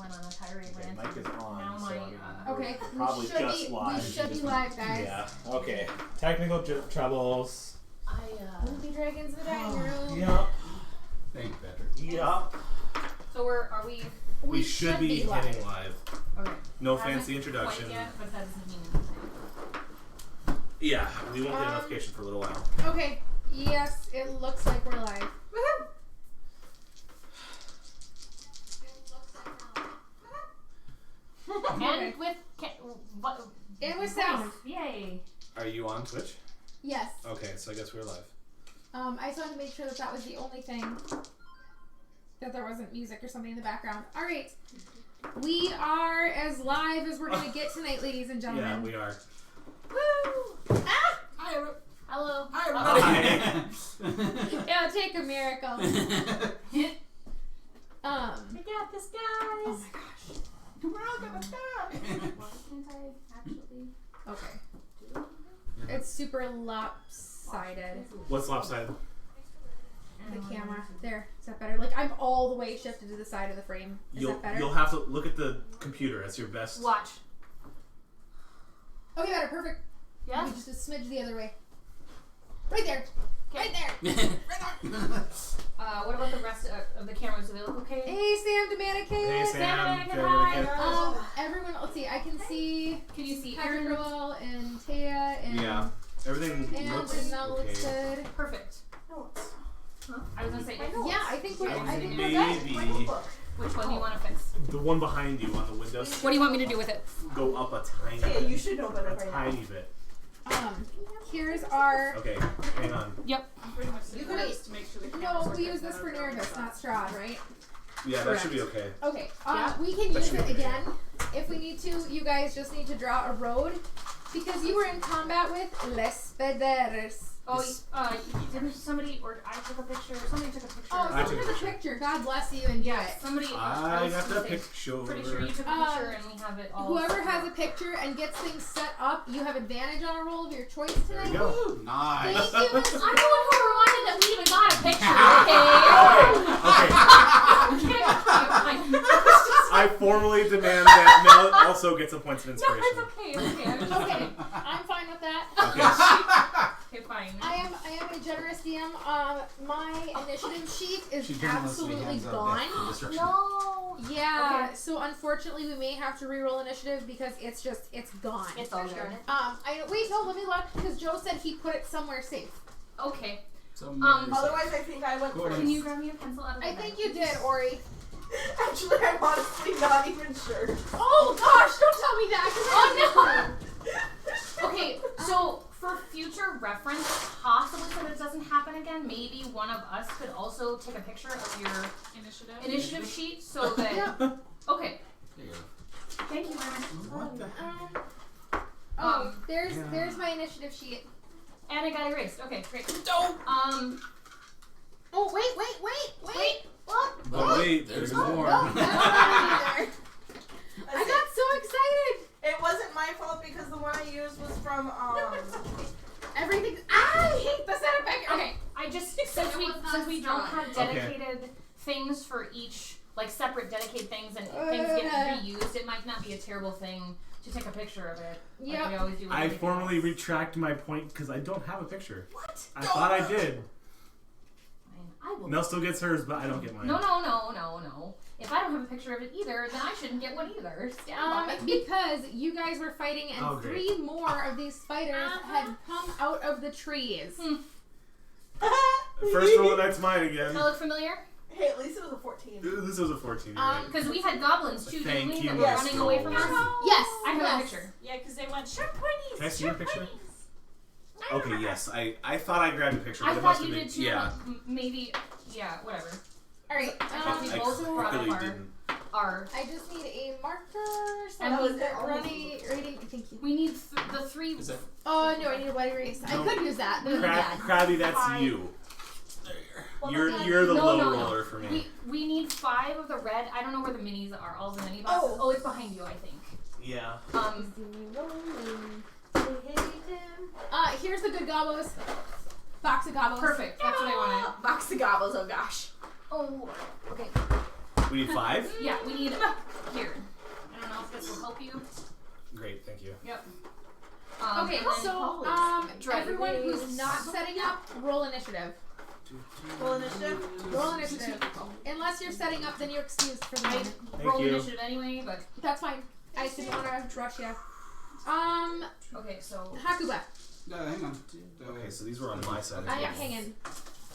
went on a tirade rant. Mic is on. Now So okay, probably we should just be live. we should be live, guys. Yeah. Okay. Technical troubles. Movie Dragons in the dining room. Yep. Thank you, Patrick. Yep. So are we? We should be hitting live. Okay. No fancy introduction. Quite yet, but that doesn't mean anything. Yeah, we won't get a notification for a little while. Okay. Yes, it looks like we're live. Woohoo! And with And with sound. Yay! Are you on Twitch? Yes. Okay, so I guess we're live. I just wanted to make sure that was the only thing. That there wasn't music or something in the background. Alright. We are as live as we're going to get tonight, ladies and gentlemen. Yeah, we are. Woo! Ah! Hi, hello. Hi, everybody. It'll take a miracle. We got this, guys. Oh my gosh. We're all gonna die. Why can't I actually? Okay. It's super lopsided. What's lopsided? The camera. There. Is that better? Like, I'm all the way shifted to the side of the frame. Is that better? You'll have to look at the computer. That's your best. Watch. Okay, better. Perfect. Yeah. Maybe just a smidge the other way. Right there. Okay. Right there. What about the rest of the cameras? Are they look okay? Hey, Sam Dominican. Hey, Sam. Hi. Everyone, let's see. I can see Can you see Patrick Aaron? Roll and Taya and Yeah. Everything and looks it now okay. looks good. Perfect. Huh? I was gonna say. Yeah, I think we're Maybe good. Which one do you want to fix? the one behind you on the windows. What do you want me to do with it? Go up a tiny Yeah, bit. you should know better by now. Tiny bit. Here's our. Okay, hang on. Yep. Pretty much the Wait. first to make sure the No, cameras we are use this for Nervous, not Strahd, right? Yeah, that should be okay. Okay. Yeah. We can That use should it be okay. again if we need to. You guys just need to draw a road because you were in combat with Les Pederes. Oh, didn't somebody or I took a picture? Somebody took a picture. Oh, I someone took a took a picture. God bless you and do it. Somebody. I was got gonna that say, picture. Pretty sure you took a picture and we have it all. Whoever has a picture and gets things set up, you have advantage on a roll of your choice There tonight. we go. Nice. Thank you. I'm the one who reminded that we even got a picture. Okay. I formally demand that Mel also gets a point of No, inspiration. it's okay. It's okay. I'm just Okay, I'm fine with that. Okay. Okay, fine. I am a generous DM. My initiative sheet is She generously absolutely hands out gone. death and destruction. No. Yeah, Okay. so unfortunately we may have to reroll initiative because it's gone. It's all good. Wait, no, let me look because Joe said he put it somewhere safe. Okay. Otherwise, I think I went Go first. ahead. Can you grab me a pencil out of the I bag? think you did, Ori. Actually, I'm honestly not even sure. Oh gosh, don't tell me that. Oh no. Okay, so for future reference, possibly so that it doesn't happen again, maybe one of us could also take a picture of your initiative sheet so that. Yeah. Okay. There you go. Thank you, Aaron. What the heck? There's my initiative sheet. And I got erased. Okay, great. Oh wait. What? But wait, There's there's more. more. Oh, that's not either. I got so excited. It wasn't my fault because the one I used was from Everything. I hate the setup back here. Okay. I just since we don't have dedicated things for each, like separate dedicated things, and things get reused, it might not be a terrible thing to take a picture of it. Yep. Like we always do. With I everything formally else. retract my point because I don't have a picture. What? I thought I did. I will. Mel still gets hers, but I don't get mine. No. If I don't have a picture of it either, then I shouldn't get one either. Because you guys were fighting and Oh, great. 3 more of these spiders had come out of the trees. First roll, that's mine again. That look familiar? Hey, at least it was a 14. This was a 14. Right? Because we had goblins too, didn't Thank we? you, That were Yes. running away from us. Yes. I have a picture. Yeah, because they went sharp pointies. Can I see your picture? Okay, yes. I thought I grabbed a picture, but I it must thought have you been. did too. Yeah. Maybe. Yeah. Whatever. Alright. We I both brought clearly up didn't. our. I just need a marker. So And I was was it running. Thank you. We need the 3. Is that Oh no, I need a white erase. No. I could use that. But it would be bad. Krabby, that's Fine. you. Well, You're the No, low no. roller for me. We need 5 of the red. I don't know where the minis are. All the mini boxes. Oh, it's behind you, I think. Yeah. Here's the good gobos. Box of gobos. Perfect. That's what I wanted. Box of gobbles, oh gosh. Oh, okay. We need 5? Yeah, we need. Here. I don't know if this will help you. Great, thank you. Yep. Okay, and then- so everyone who's not setting up, roll initiative. Roll initiative. Roll initiative. Unless you're setting up, then you're excused for the I moment. roll you. initiative anyway, but That's fine. I just didn't want to rush you. okay. So Hakuba, Hang on. Okay, so these were on my side. I am hanging.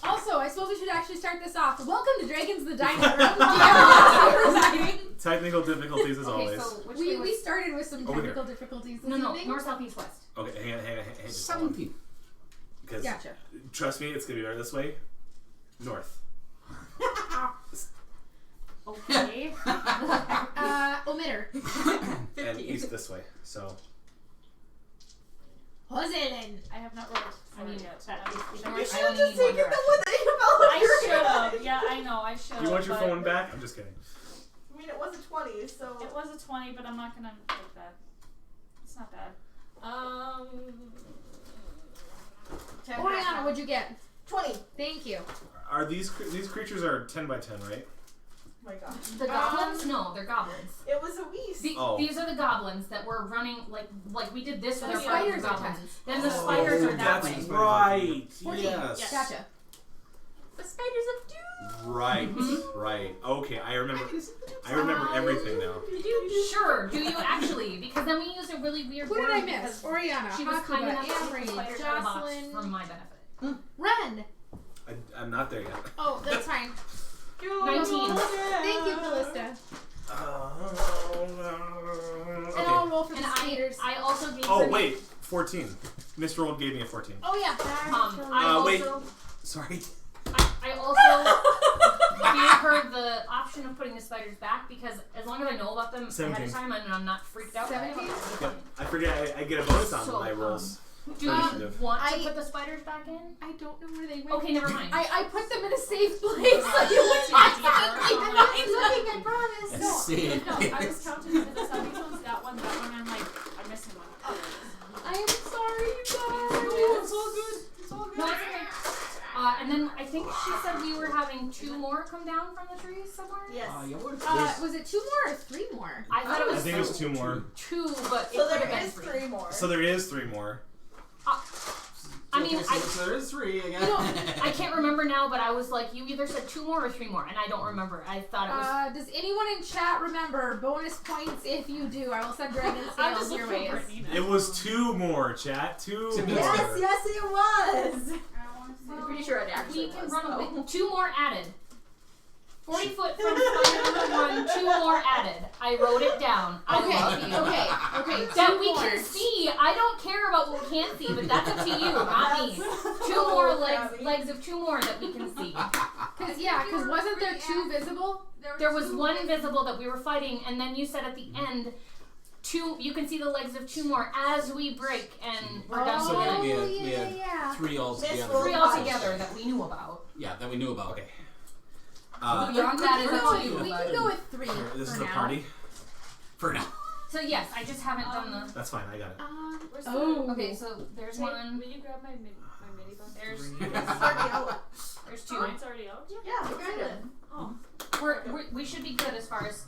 Also, I suppose we should actually start this off. Welcome to Dragons the Dining Room. DMLoxy. Technical difficulties as okay, always. so which way We was- started with some Over here. technical difficulties this no evening. north, south, east, west. Okay, hang on. Just hold on. 17. Because Gotcha. trust me, it's gonna be better this way. North. Okay. Omitter. And east this way. So Hoselen. I have not rolled. I mean, yet. that is, You I should have only just need one taken the direction. one that you felt I like you were should gonna have. Yeah, I know. I should have. you want your phone back? I'm just kidding. I mean, it was a 20, so. It was a 20, but I'm not gonna take that. It's not bad. 10 Oriana, what'd you get? 20. Thank you. Are these creatures are 10 by 10, right? Oh my gosh. The goblins? No, they're goblins. It was a weast. Oh. These are the goblins that were running like we did this with The our fighting spiders are goblins. 10s. Then the spiders are that way. That's right. 14. Yes. Gotcha. The spiders of doom. Right. Mhm. Right. Okay, I remember everything now. Sure, do you actually? Because then we used a really weird Who word did I because miss? Oriana, she was kind Hakuba, enough to take the Amory, spiders out of the box Jocelyn, for my benefit. Ren. I'm not there yet. Oh, that's fine. 19. Thank you, Callista. And Okay. I'll roll for the And skaters. I also gave Oh her wait, 14. Misrolled gave me a 14. Oh yeah. I wait. also Sorry. I also gave her the option of putting the spiders back because as long as I know about them ahead 17. of time and I'm not freaked out by it, 17? it's Yep. fine. I forget. I get a bonus on So, my rolls. Do you Initiative. want to I- put the spiders back in? I don't know where they went. Okay, never mind. I put them in a safe place so you wouldn't accidentally find them. I promise. No, Safe. no, I was counting because I saw these ones, that one, I'm like, I'm missing one. I'm sorry, you guys. It's all good. It's all good. No, it's okay. And then I think she said we were having 2 more come down from the trees somewhere. Yes. Yeah, what? Was it 2 more or 3 more? I thought it I was think it was 2 more. 2, but it So could there have been is 3. 3 more. So there is 3 more. I mean, so there is 3 again. You know, I can't remember now, but I was like, you either said 2 more or 3 more, and I don't remember. I thought it was. Does anyone in chat remember bonus points if you do? I will send Dragon I'm Scales just your looking ways. for Nina. It was 2 more, chat. 2 more. Yes, it was. I'm pretty sure it actually We can was, run though. away. 2 more added. 40 foot from spider number 1, 2 more added. I wrote it down. I love you. Okay. That 2 we more. can see. I don't care about what we can't see, but that's up to you, not me. 2 more legs of 2 more that we can see. Because wasn't there 2 visible? There was 1 visible that we were fighting, and then you said at the end, 2. You can see the legs of 2 more as we break, and we're done So together. we had yeah. 3 altogether. 3 altogether that we knew about. Yeah, that we knew about. Okay. Beyond that is up to you. We can go with 3 Here, this for is the now. party. For now. So yes, I just haven't done the. That's fine. I got it. Where's Oh. Okay, so there's Wait, one. will you grab my mini book? There's It's already out. there's 2. Mine's already out? Yeah, we're good. Oh. We should be good as far as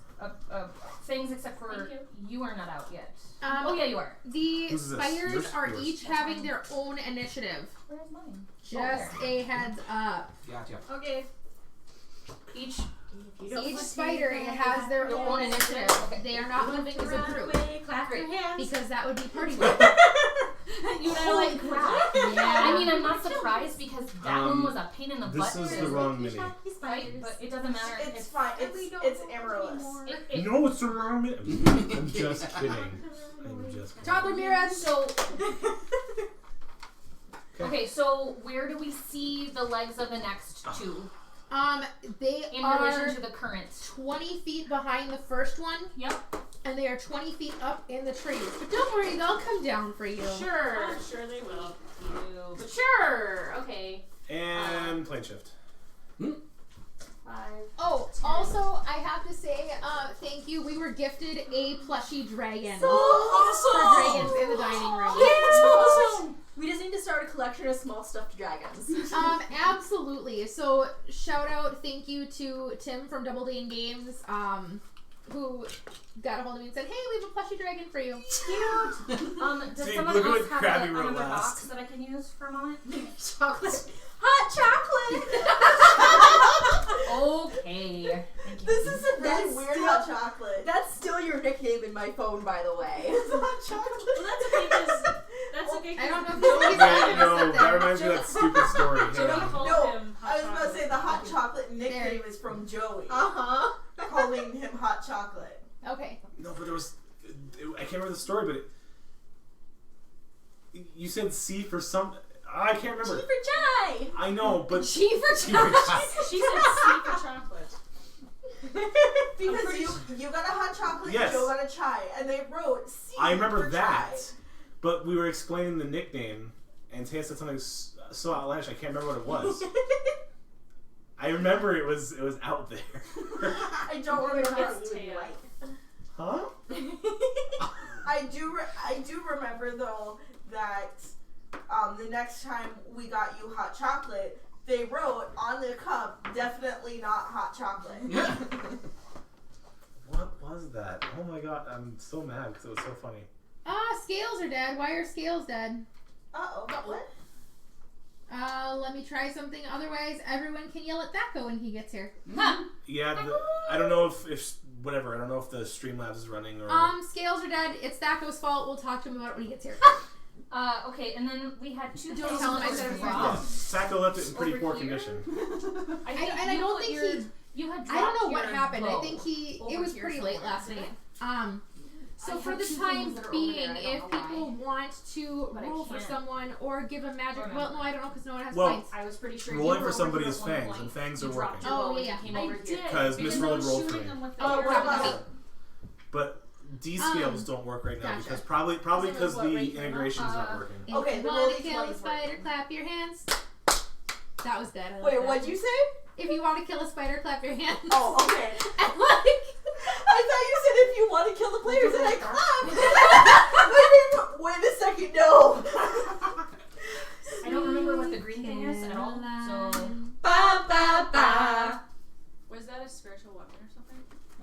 things, except for Thank you are not out yet. Um, Oh yeah, you are. The Whose is this? spiders Yours? are Yours. each having their own initiative. Where's mine? Just a heads up. Gotcha. Okay. Each. Each spider has their Your own own initiative. initiative. Okay. They are not moving as a group Clap your because that would be party work. You and I are like crap. Yeah. I mean, I'm not surprised because that one was a pain in the butt. This is to- the wrong mini. Right, but it doesn't matter. It's fine. It's amaryllis. No, it's the wrong mini. I'm just kidding. I'm just kidding. Toddler Mirrors. So okay, so where do we see the legs of the next 2 They in are relation to the current? 20 feet behind the first one, Yep. and they are 20 feet up in the trees. But don't worry, they'll come down for you. Sure. I'm sure they will. But sure. Okay. And plane shift. 5. Oh, also, I have to say, thank you. We were gifted a plushie dragon So for awesome. dragons in the dining room. That's awesome. We just need to start a collection of small stuffed dragons. Absolutely. So shout out, thank you to Tim from Double Dane Games, who got a hold of me and said, "Hey, we have a plushie dragon for you." Cute. Does See, someone look at else what have Krabby wrote another last. box that I can use for a moment? Chocolate. Hot chocolate! Okay. Thank you. This is a really That's weird still- hot chocolate. That's still your nickname in my phone, by the way. It's hot chocolate. Well, that's okay because that's okay. I don't know if Wait, Joey's gonna no, sit that there. reminds me of that stupid story. Hang Joey on. called No, him hot I was about to chocolate. say the hot chocolate nickname is from Joey. Uh-huh. Calling him hot chocolate. Okay. No, but there was. I can't remember the story, but you said C for some. I can't remember. Tea for chai! I know, but G for G for chocolate. chai. She said C for chocolate. Because you got a hot chocolate, Yes. Joe got a chai, and they wrote C I remember for that. chai. But we were explaining the nickname, and Taya said something so outlandish. I can't remember what it was. I remember it was out there. I don't remember how It's you would Taya. like. Huh? I do remember though that the next time we got you hot chocolate, they wrote on the cup, "Definitely not hot chocolate." What was that? Oh my god, I'm so mad because it was so funny. Scales are dead. Why are scales dead? Uh-oh. What? Let me try something. Otherwise, everyone can yell at Thaco when he gets here. Yeah, I don't know if whatever. I don't know if the Streamlabs is running or. Scales are dead. It's Thaco's fault. We'll talk to him about it when he gets here. Okay, and then we had two Don't things tell him that I said were it Yeah, wrong. Sacco left it in pretty Over poor here? condition. I think and I you don't put think your- he- You had I don't know dropped what your happened. I bow think it over was here pretty late somewhere. last night. So I for have the two time things that are over being, there. I don't if know people want to But I roll for can't someone or give a magic, remember. well, no, I don't know because no one has Well, points. I was pretty sure Rolling you were for somebody over is here at one fangs, and point. fangs You are dropped working. your Oh, bow and yeah. you came I over did here. Because Miss because I Rolled was rolled shooting for me. them with the Oh, arrow. probably. But D scales don't work right now Gotcha. because probably because what, the right now? integration's not working. If Okay, you the want roll to kill a D20 is spider, working. clap your hands. That was good. I like Wait, that. what'd you say? If you want to kill a spider, clap your hands. Oh, okay. I like. I thought you said if you want to kill the players, and I clapped. Wait a second, no. I don't remember what the green thing is at all, so... Ba ba ba. Was that a spiritual weapon or something?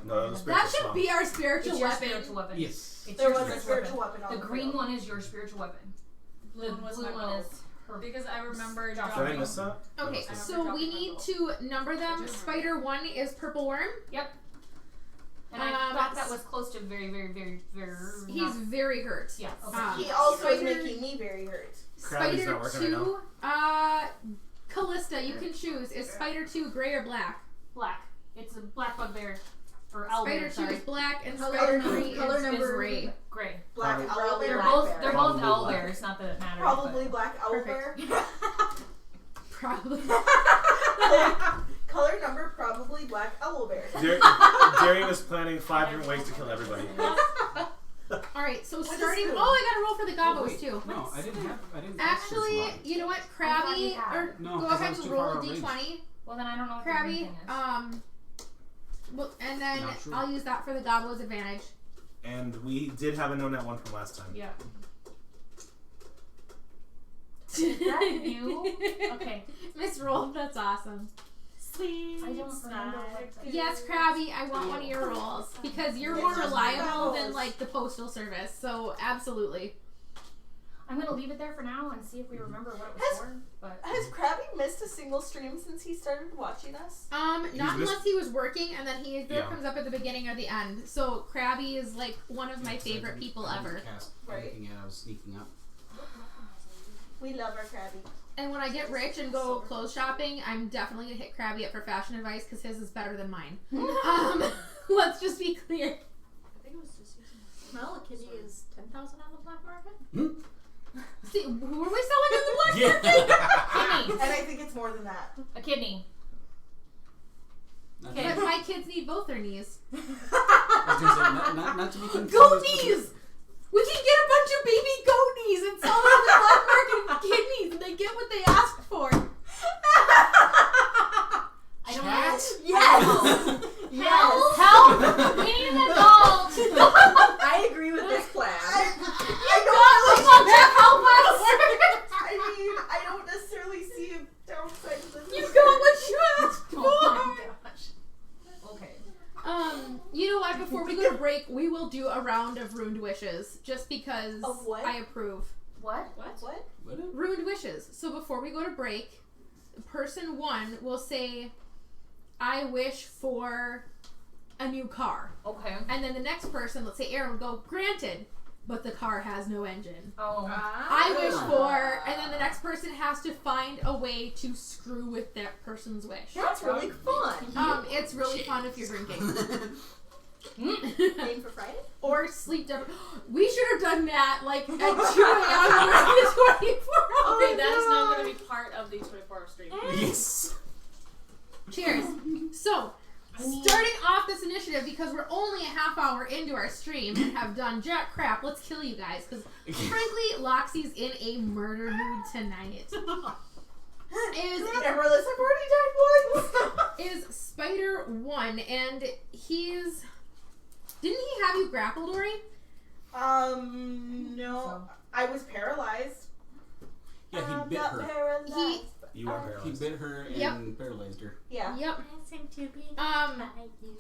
No, the That spiritual should song. be our spiritual It's your weapon. spiritual weapon. Yes. It's There your was a spiritual weapon on The the green field. one is your spiritual weapon. Blue The one was blue my one bow. is her. Because I remember Did I dropping. miss that? Okay, Oh, so we need to number them. Spider 1 is purple worm. Yep. And I thought that was close to very, very, very, very... He's very hurt. Yeah, okay. He also is Spider- making me very hurt. Krabby's Spider not working 2, Callista, you can choose. Is Spider 2 gray or black? Black. It's a black bugbear. Or owlbear, Spider 2 sorry. is black and Color Spider number- 3 color is number- gray. Gray. Black Probably- owl They're bear. both Black they're bear. both Probably black. owlbears, not that it matters. Probably black owl bear. Perfect. Probably. Color number probably black owl bear. Darian is planning 5 different ways to kill everybody. Alright, so What is starting. this? Oh, I gotta roll for the Oh, gobos wait. too. No, I didn't ask for Actually, slime. you know what? thought Krabby, you had. or No, go 'cause I ahead was and too roll far a away. d20. Well, then I don't know what the Krabby, green thing is. well, and then Not true. I'll use that for the gobos advantage. And we did have a no net one from last time. Yeah. Is that you? Okay. Miss Roll, that's awesome. Sweet. I don't remember what the... Yes, Krabby, I want one of your rolls because you're more reliable than like the postal service. So absolutely. I'm gonna leave it there for now and see if we remember what it was Has- for. But Has Krabby missed a single stream since he started watching us? Not missed- unless he was working, and then he either Yeah. comes up at the beginning or the end. So Krabby is like one of my favorite people ever. Right. Anything yet, I was sneaking up. We love our Krabby. And when I get rich and go clothes shopping, I'm definitely gonna hit Krabby up for fashion advice because his is better than mine. Let's just be clear. I think it was just using Well, a kitty is 10,000 on the black market. See, who are we selling in the black Yeah. market? kidney. And I think it's more than that. A kidney. Not, Okay. But my kids need both their knees. I was gonna say, not to be confused. Goat with the- knees! We can get a bunch of baby goat knees and sell them on the black market with kidneys, and they get what they asked for. I don't Cat? know. Yes! Help! Help! We need an adult! I agree with this plan. I God, help us! before we go to break, we will do a round of ruined wishes, just because Of what? I approve. What? What? Ruined wishes. So before we go to break, person 1 will say, I wish for a new car. Okay. And then the next person, let's say Aaron, will go, granted, but the car has no engine. Oh. I wish for, and then the next person has to find a way to screw with that person's wish. That's really fun. It's really fun if you're drinking. Name for Friday? Or sleep deprivation. We should have done that like at 2 a.m. during the 24 hours. Okay, that is now going to be part of the 24-hour stream. Yes. Cheers. Cheers. So, starting off this initiative, because we're only a half hour into our stream and have done jack crap, let's kill you guys. Because, frankly, Loxy's in a murder mood tonight. Remember this, I've already died once. Is Spider 1, and he's... Didn't he have you grappled, Ori? No. I was paralyzed. Yeah, he bit her. Paralyzed. You are paralyzed. He bit her and Yep. paralyzed her. Yeah. Yep.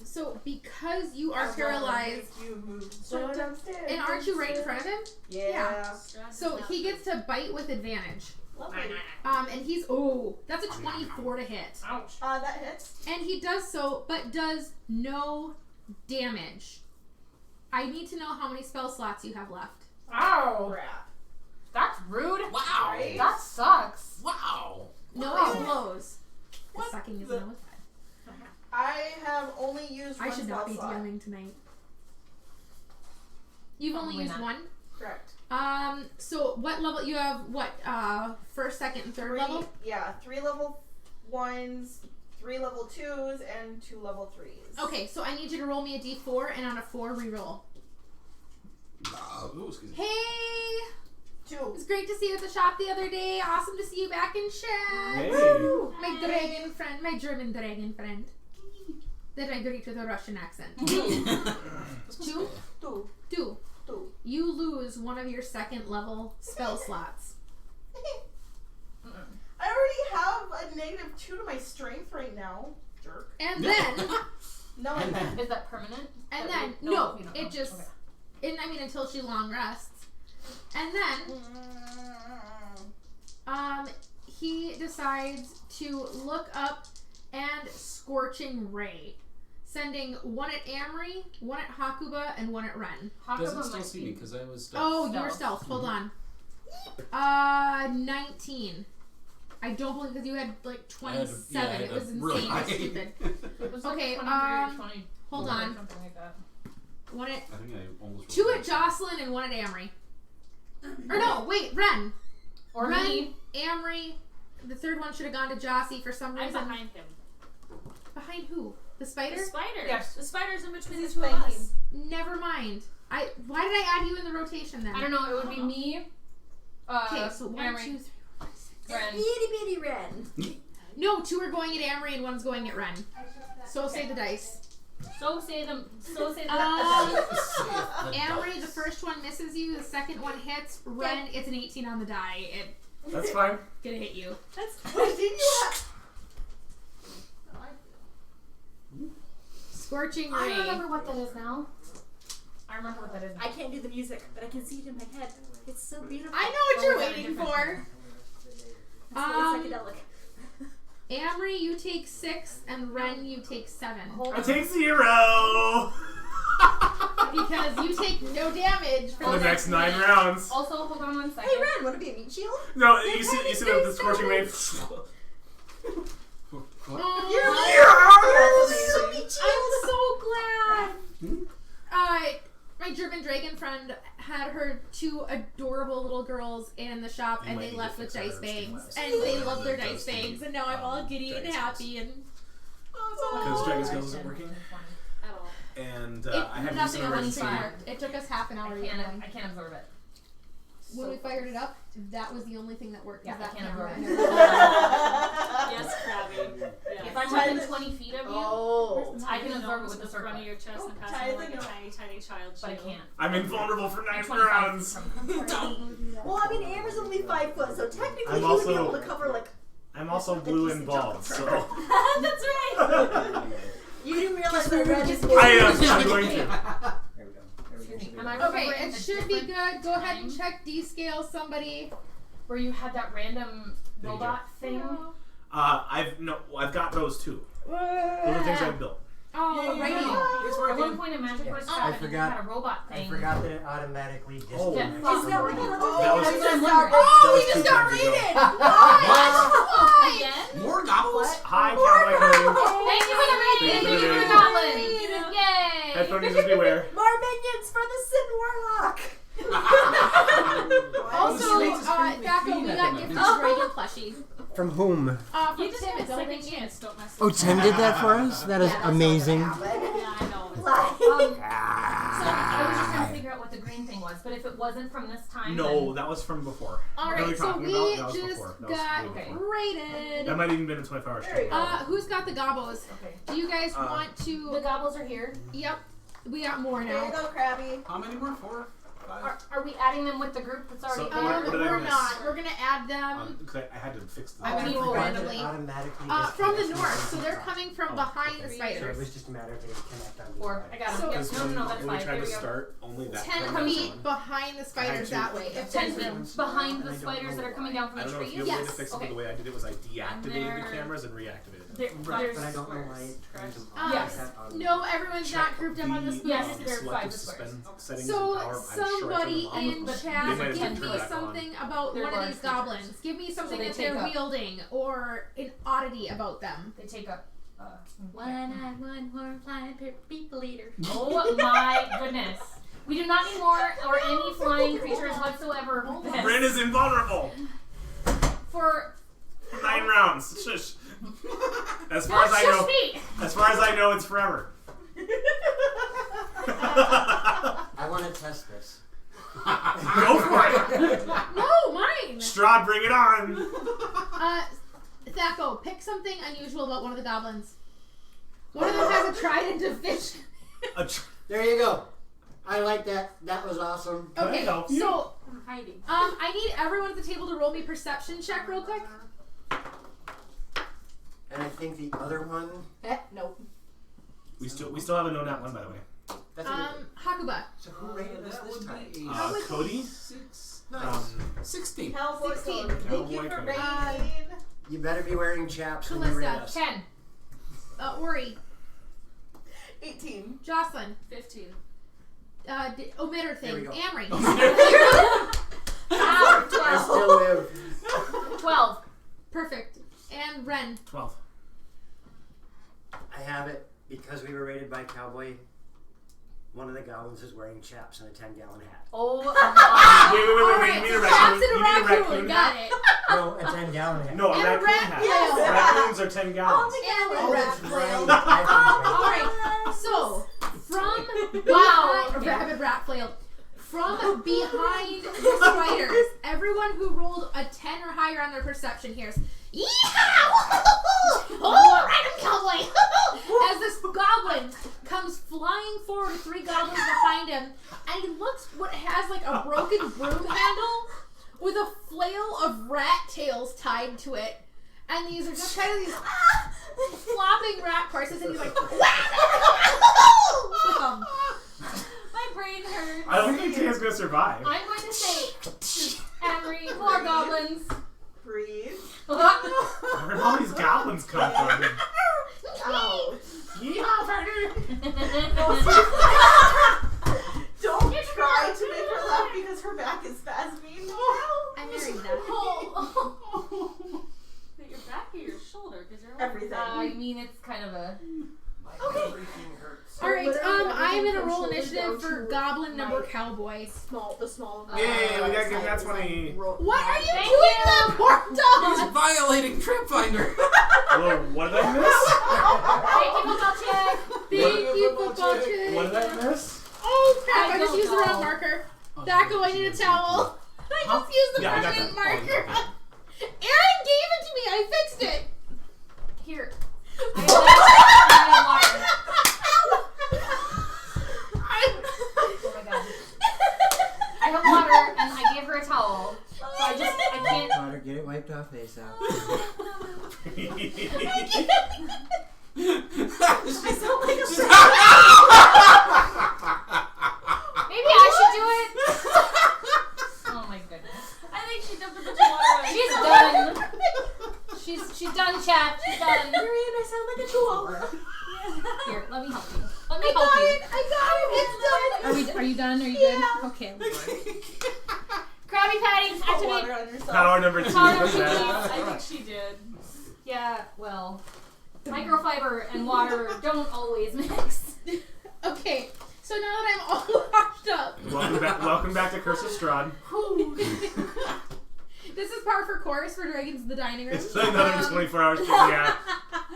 So because you are paralyzed, You move so downstairs. and aren't you right in front of him? Yeah. So he gets to bite with advantage. Lovely. And he's that's a 24 to hit. Ouch. That hits. And he does so, but does no damage. I need to know how many spell slots you have left. Ow. Crap. That's rude. Wow. Right? That sucks. Wow. No, Wow. it blows. What Sucking is the- no. I have only used I one should spell not be slot. DMing tonight. You've only Probably used not. one. Correct. So what level you have? What? First, second, and third level. Yeah, 3 level 1s, 3 level 2s, and 2 level 3s. Okay, so I need you to roll me a d4, and on a 4, reroll. Excuse me. Hey! 2. It was great to see you at the shop the other day. Awesome to see you back in chat. Hey. My dragon friend, my German dragon friend. That I greet with a Russian accent. 2? 2. 2. 2. You lose one of your second level spell slots. I already have a -2 to my strength right now. Jerk. And then, No, I don't. Is that permanent? and Or- then, no, no, you don't it know. just, Okay. until she long rests. And then, he decides to look up and Scorching Ray, sending one at Amory, one at Hakuba, and one at Ren. Doesn't Hakuba still might see be- me because I was Oh, stealth. you were Stealth. stealth. Hold on. 19. I don't believe because you had like 27. It was really insanely stupid. It was Okay, like 23 or 20. Hold or on. Something like that. One at I think I almost. 2 at Jocelyn and 1 at Amory. Or no, wait, Ren. Or Ren, me. Amory. The third one should have gone to Jossie for some I'm reason. behind him. Behind who? The spider? The spider. Yes. The spider's in between the He's two of flanking. us. Never mind. Why did I add you in the rotation then? I don't know. It would be me. Okay, so 1, Amory, 2, 3, 4, 5, 6. Ren. Itty bitty Ren. No, 2 are going at Amory and 1's going at Ren. So say the dice. So say them. So say them. Amory, the first one misses you, the second one hits. Ren, it's an 18 on the die. It That's fine. gonna hit you. Wait, didn't you have... Scorching I Ray. remember what that is now. I remember what that is now. I can't do the music, but I can see it in my head. It's so beautiful. I know what you're Oh, yeah, waiting different. for. It's really psychedelic. Amory, you take 6, and Ren, you take 7. Hold I on. take 0 Because you take no damage for the next 9 rounds. Also, hold on 1 second. Hey Ren, wanna be a meat shield? No, you see that the scorching ray. I'm so glad. My German dragon friend had her 2 adorable little girls in the shop, You and might they need left to with fix dice our bags, Steam and Labs. they love their Those dice need, bags, and now I'm all giddy and dice happy, and Because Dragon Skills isn't working. At all. And it, I have nothing used on emergency. anything worked. It took us half an hour to get going. I can't absorb it. When we fired it up, that was the only thing that worked. 'cause Yeah, I that can't camera absorb had it. Yes, Krabby. Yeah. If I'm within 20 feet of you, Oh. I can absorb it with the front circle. of your chest and pass tie it the like a knot. tiny, tiny child But I shield. can't. I'm invulnerable for 9 I'm 25 rounds. from- Well, I mean, Amber's only 5 foot, so technically I'm he would be also- able to cover like. I'm also blue and bald, so. That's right. You didn't realize that red is I'm going to. There we go. Excuse me. Everything Am I Okay, remembering it a should be different good. Go ahead and time check D-scale somebody. where you had that random There you robot thing. I've got those too. Those are things I've built. Oh, righty. It's At one working. point in Magic Yeah. Quest, I you forgot. had a robot I thing. forgot that it automatically Oh. disconnects. Yeah. Is that what That was- just Oh, we just got That was 2 times ago. raided! Why? Again? More goblins? Hi, Cowboy Cody. Thank you for the rating! Thank you Thank for you the for the rating. goblin! Yay! Headphone users beware. More minions for the Sin Warlock! Also, This makes us pretty Thaco, clean we at got the gifted moment. dragon plushie. From whom? From You just Tim, had a it's only second been chance. Don't mess Oh, with Tim did that for us? That is Yeah, that's not amazing. gonna happen. Yeah, I know. So I was just trying to figure out what the green thing was, but if it wasn't from this time, No, that was from before. What are we Alright, so talking we about? That was just before. That was got way okay. before. raided. That might have even been in 24 hours. There you go. Who's got the gobos? Okay. Do you guys Uh, want The to... gobbles are here. Yep, we got more There you now. go, Krabby. How many more? 4? 5? Are we adding them with the group that's already So, there? what did I We're miss? not. We're gonna add them 'Cause I had to fix the. I'm gonna roll forgot that randomly. it automatically from the disconnects north, so when they're it's coming from Oh, behind okay. the So it spiders. was just a matter of they connect on the 4. I got them. So- Yep. Because No, when, no, that's when fine. we tried There to we go. start, only that 10 camera was feet on. behind the spiders to- that way. If 10 there's room. feet behind And the I don't spiders know that are coming why. down from I the don't know if trees. you have a way to Yes. fix it, but Okay. the way I did it was I deactivated there- the cameras and reactivated them. There, But there's I don't know why squares. it turns them Uh, off. Yes. That automatically- No, everyone's not grouped up on the spooks. Yes, there are selective 5 squares. suspend settings So and power. I'm somebody sure I turned them in on. But chat, they might have give turned me back on. something about They're one of large these creatures. goblins. Give me something they that they're take up- wielding or an oddity about them. They take up. One-eyed, one-horn, flying people eater. Oh my goodness. We do not need more or any flying creatures whatsoever. for this. Brand is invulnerable. For 9 rounds. Shush. As far not as I shush know, me. as far as I know, it's forever. I want to test this. Go for it. No, mine. Strahd, bring it on. Thaco, pick something unusual about one of the goblins. One of them has a trident of fish. There you go. I like that. That was awesome. Can I Okay, help you? so I'm hiding. I need everyone at the table to roll me perception check real quick. And I think the other one. Nope. We still have a no nat 1, by the way. That's a good one. Hakuba. So who rated us That this would time? be Cody. 6. Um, Nice. 16. Cowboy 16. Cody. Thank you Cowboy for Cody. rating. You better be wearing chaps when you Calista. rate us. 10. Ori. 18. Jocelyn. 15. Omitter There we thing. go. Amory. Ow, I 12. still live. 12. Perfect. And Ren. 12. I have it because we were rated by Cowboy. One of the goblins is wearing chaps and a 10-gallon hat. Oh my. Wait. You need a Chaps raccoon. and a You need a raccoon. raccoon. Got it. No, a 10-gallon hat. No, a And a raccoon rat hat. flail. Raccoons are 10 gallons. And Oh, a that's rat flail. right. I Alright, so from Wow. behind, rabid rat flail. From behind the spiders, everyone who rolled a 10 or higher on their perception hears, yeehaw! Oh, random cowboy! As this goblin comes flying forward, 3 goblins behind him, and he looks what has like a broken broom handle with a flail of rat tails tied to it. And these are just kind of these flopping rat courses, and he's like, with them. My brain hurts. I don't think Taya's gonna survive. I'm going to say, Henry, more goblins. Breathe. Where did all these goblins come from? Ouch. Yeehaw, partner! Don't try to make her laugh because her back is spasming. I married that. But your back or your shoulder? Because you're Everything. I mean, it's kind of a. Everything hurts. Alright, Literally I'm everything gonna from roll shoulder initiative down for to goblin number my- cowboy. The small. Yay, we gotta give side that is 20. What are you Thank doing you. to the poor He's dog? violating Tripfinder. Whoa, what did I miss? Thank you, football chick. Thank you, football chick. What did I miss? Oh crap, I just don't used the wrong know. marker. Thaco, I need a towel. I Huh? just used the Yeah, I got permanent that. Oh, marker. okay. Aaron gave it to me, I fixed it. Here. I have water. Oh my god. I have water and I gave her a towel. So I can't. Water, get it wiped off ASAP. I sound like a Maybe I should do it. Oh my goodness. I think she dumped a bunch of water on She's done, chat. She's done. Marianne, I sound like a chihuahua. Here, let me help you. Let me help you. I got it. It's done. Are you done? Are you Yeah. good? Okay. Krabby Patty, Put activate. water on yourself. Power number 2. Power number what's two. that? I think she did. Yeah, well, microfiber and water don't always mix. Okay, so now that I'm all washed up, Welcome back to Curse of Strahd. this is par for course for Dragons of the Dining Room. It's another 24 hours. Yeah,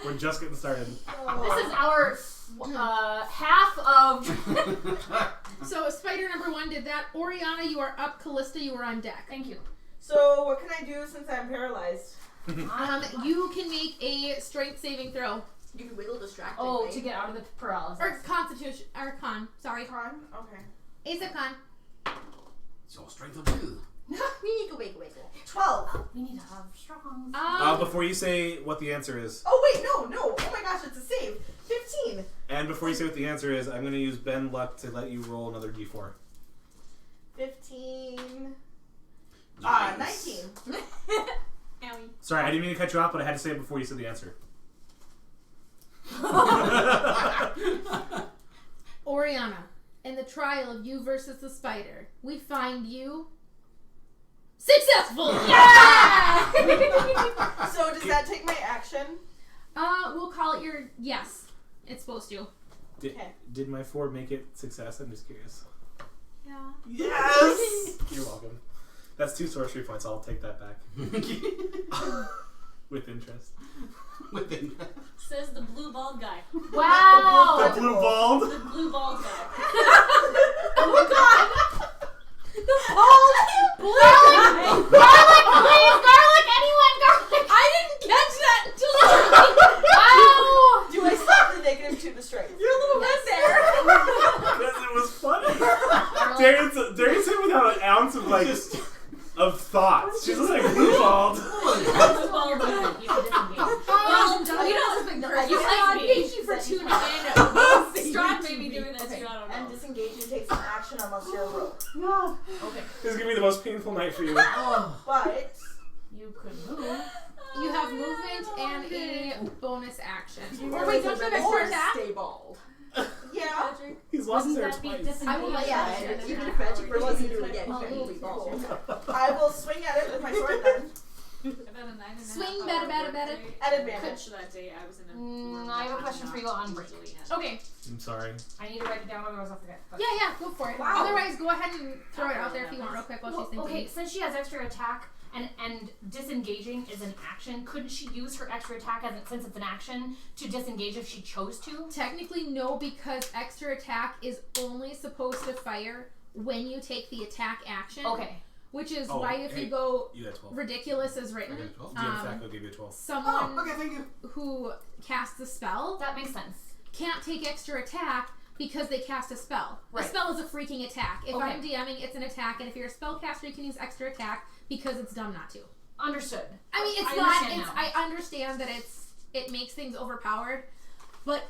we're just getting started. This is our half of. So Spider number 1 did that. Oriana, you are up. Callista, you are on deck. Thank you. So what can I do since I'm paralyzed? You can make a strength saving throw. You can wiggle distracting. Oh, to get out of the paralysis. Or constitution, or con. Sorry. Con? Okay. It's a con. It's all strength of 2. Wiggle. 12. We need to have strong. Before you say what the answer is, Oh wait, no. Oh my gosh, it's a save. 15. and before you say what the answer is, I'm going to use Ben Luck to let you roll another d4. 15. Nice. 19. Owie. Sorry, I didn't mean to cut you off, but I had to say it before you said the answer. Oriana, in the trial of you versus the spider, we find you successful. Yeah! So does that take my action? We'll call it your yes. It's supposed to. Okay. Did my 4 make it success? I'm just curious. Yeah. Yes! You're welcome. That's 2 sorcery points. I'll take that back. With interest. Within. Says the blue bald guy. Wow! The blue bald? The blue bald guy. Oh god! Garlic, please! Garlic! Anyone! Garlic! I didn't catch that until Wow! Do I slap the -2 to strength? you're a little bit there. Because it was funny. Darian's hit without an ounce of of thought. She's just like blue bald. Blue bald guy. You can disengage. You thank you for tuning in. Strahd may be doing that too. I don't And know. disengaging takes an action unless you're a rogue. Okay. This is going to be the most painful night for you. But You could move. You have movement and a bonus action. Or Or wait, don't you have extra attack? Stay bald. yeah. He's lost his Wouldn't hair that be twice. disengaged? I will let Yeah, you and do even that. if Magic Person doesn't do it again, Oh, he's going to be bald. I will swing at it with my sword then. I've had a 9.5 Swing, hour better, better, work better. day. At advantage. Coach that day, I was in a room I have a that question I'm for you not on break. usually in. Okay. I'm sorry. I need to write it down, otherwise I'll forget. But- Yeah, go for it. Wow. Otherwise, go ahead and throw it out there if you want real quick while she's thinking. Okay, since she has extra attack and disengaging is an action, couldn't she use her extra attack since it's an action to disengage if she chose to? Technically, no, because extra attack is only supposed to fire when you take the attack action. Okay. Which is Oh, why if hey, you go You got 12. ridiculous as written, I got 12. DM fact will give you a 12. someone Oh, okay, thank you. who casts a spell That makes sense. can't take extra attack because they cast a spell. Right. A spell is a freaking attack. If Okay. I'm DMing, it's an attack, and if you're a spellcaster, you can use extra attack because it's dumb not to. Understood. I mean, it's I not. understand It's, now. I understand that it makes things overpowered, but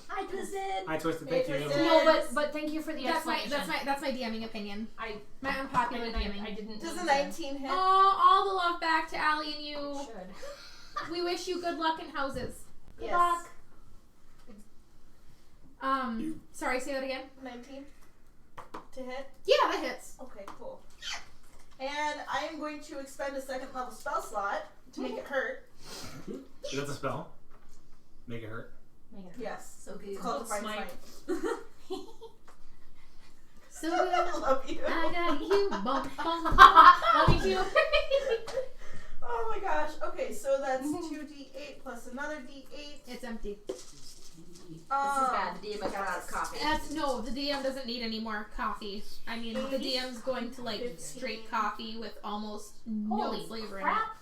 I twisted. I twisted, thank you. Twisted. No, but thank you for the that's my explanation. that's my DMing opinion. I My unpopular didn't. DMing. I didn't. Does need a to- 19 hit? Oh, all the love back to Allie and you. Should. We wish you good luck in houses. Good Yes. luck. Sorry, say that again. 19 to hit? Yeah, that hits. Okay, cool. And I am going to expend a 2nd level spell slot to make it hurt. Is that the spell? Make it hurt. Make it. Yes. So good. It's called Divine Smite. Smite. So good. I love you. I got you. Bum, bum, Love you too. Oh my gosh. Okay, so that's 2d8 plus another d8. It's empty. This is bad. The DM has run out of coffee. No, the DM doesn't need any more coffee. I mean, the DM's going to like straight coffee with almost no Holy flavor crap.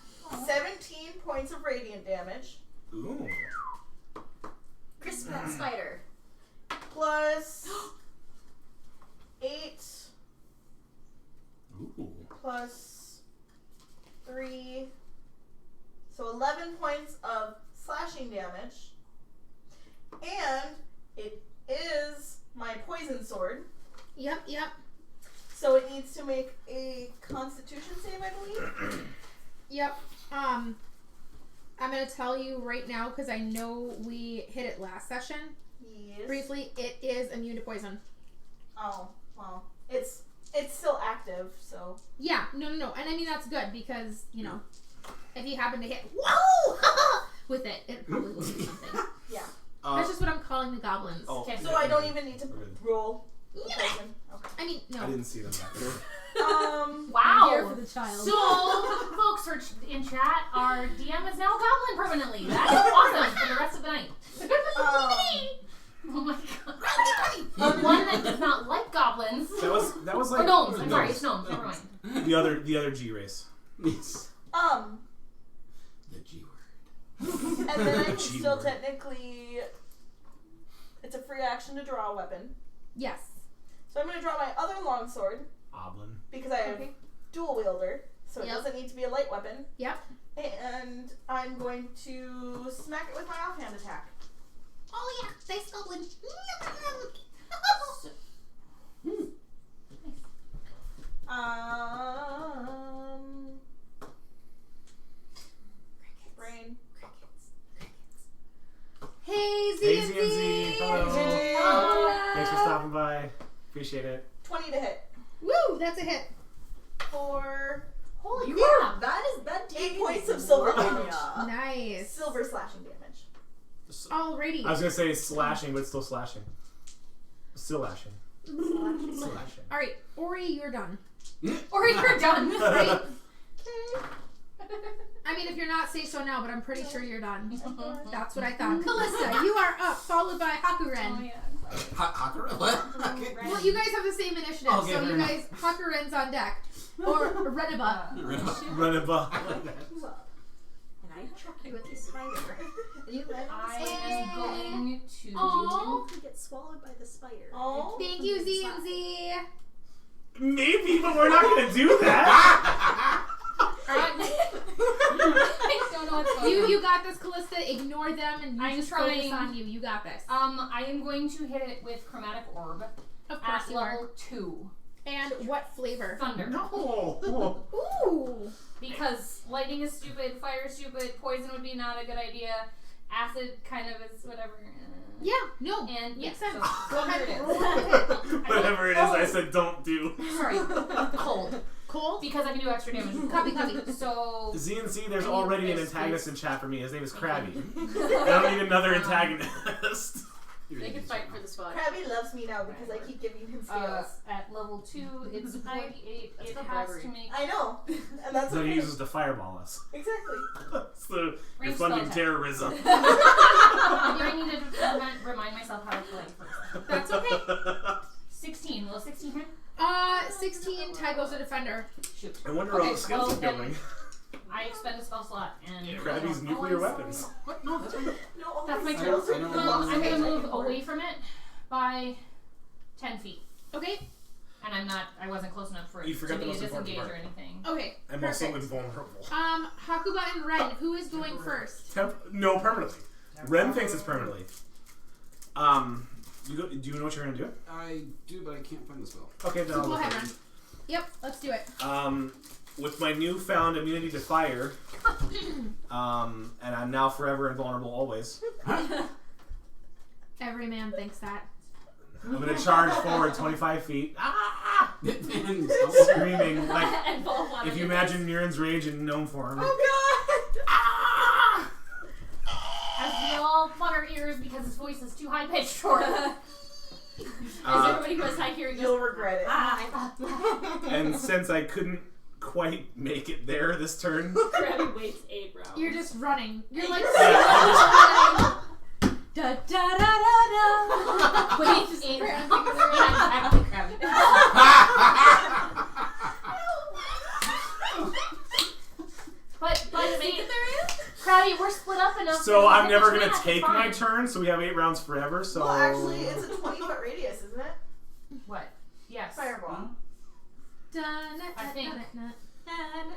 17 points of radiant damage Ooh. Crisp that spider. plus 8 Ooh. plus 3. So 11 points of slashing damage. sword. Yep. So it needs to make a Constitution save, I believe. Yep. I'm gonna tell you right now because I know we hit it last session Yes. briefly. It is immune to poison. Oh, well, it's still active, so. Yeah. No. And I mean that's good because you know if you happen to hit whoa with it, it probably will do something. Yeah. That's just what I'm calling the goblins. Oh, Okay. So I don't even need to We're good. roll the poison. Okay. I mean no. I didn't see them back there. I'm here for Wow. the child. So, folks in chat, our DM is now a goblin permanently. That's awesome for the rest of the night. Oh my god. The one that does not like goblins. That was like Or gnomes. I'm sorry, it's gnomes. Never mind. the other G race. Yes. The G word. And then I can G still word. technically. It's a free action to draw a weapon. Yes. So I'm going to draw my other longsword Oblin. because I have dual wielder, so it Yep. doesn't need to be a light weapon. Yep. And I'm going to smack it with my offhand attack. Oh yeah, dice goblin. Brain. Hey, Hey Z&Z. ZNZ, hello. Hello. Thanks for stopping by. Appreciate it. 20 to hit. Woo, that's a hit. For Holy You crap. are that 8 points of silver damage. Nice. Silver slashing damage. Alrighty. I was gonna say slashing, but still slashing. Still lashing. Still lashing. Alright, Ori, you're done. Or you're done. Right? I mean, if you're not, say so now, but I'm pretty sure you're done. That's what I thought. Callista, you are up, followed by Hakuren. Oh, yeah. Hakura? What? Okay. Well, you guys have the same initiative, Okay, so fair you enough. guys, Hakuren's on deck. Or Renaba. Run it by. I like that. And I chuck you with this spider. And you let I it am going to. Aw. You get swallowed by the spider. Oh. Thank you, Z&Z. Maybe, but we're not gonna do that. I don't know what's going on. You got this, Callista. Ignore them and you I'm just trying. focus on you. You got this. I am going to hit it with Chromatic Orb Of course at you are. level 2. And what flavor? Thunder. No. Ooh. Because lightning is stupid, fire is stupid, poison would be not a good idea, acid kind of is whatever. Yeah, no. And Makes yeah, sense. so Go ahead. here it is. Roll with it. Whatever it is, I said don't do. Sorry, cold. Cold? Because I can do extra damage. Copy. So ZNC, there's I need already an this, antagonist in chat for me. His name is Krabby. I don't need another antagonist. They can fight for the spot. Krabby loves me now because I keep giving him skills. at level 2, it's 48. That's It not has bribery. to make I know. And that's So he okay. uses to fireball us. Exactly. So you're Range funding spell terrorism. Maybe I need to remind myself how to play first. That's okay. 16. Will 16 hit? 16, Tygo's a defender. Shoot. I wonder how the skills well, are then going. I expend a spell slot and Krabby's nuclear weapons. What? No, that's fine. No, all That's my my turn. skills are I don't good. know. Well, I'm gonna move Okay. away from it by 10 feet. Okay. And I wasn't close enough for it You forgot to the be a most important disengage part. or anything. Okay. I'm also Perfect. invulnerable. Hakuba and Ren, who is going first? No, permanently. Ren thinks it's permanently. Do you know what you're gonna do? I do, but I can't find the spell. Okay, then So I'll go go ahead, first. Ren. Yep, let's do it. With my newfound immunity to fire, and I'm now forever invulnerable always, Every man thinks that. I'm gonna charge forward 25 feet, And screaming like And fall flat if on you your imagine Niren's rage in gnome form. Oh Ah! As we all plug our ears because his voice is too high pitched for us. As everybody who has high hearing You'll goes, regret it. And since I couldn't quite make it there this turn, Krabby waits 8 rounds. You're just running. You're like yeah, da da da da da. But he's just exactly Krabby. But Krabby, we're split up enough. so that I'm we never can gonna match, take it's my fine. turn. So we have 8 rounds forever. So Well, actually, it's a 20-foot radius, isn't it? What? Yes. Fireball. I think.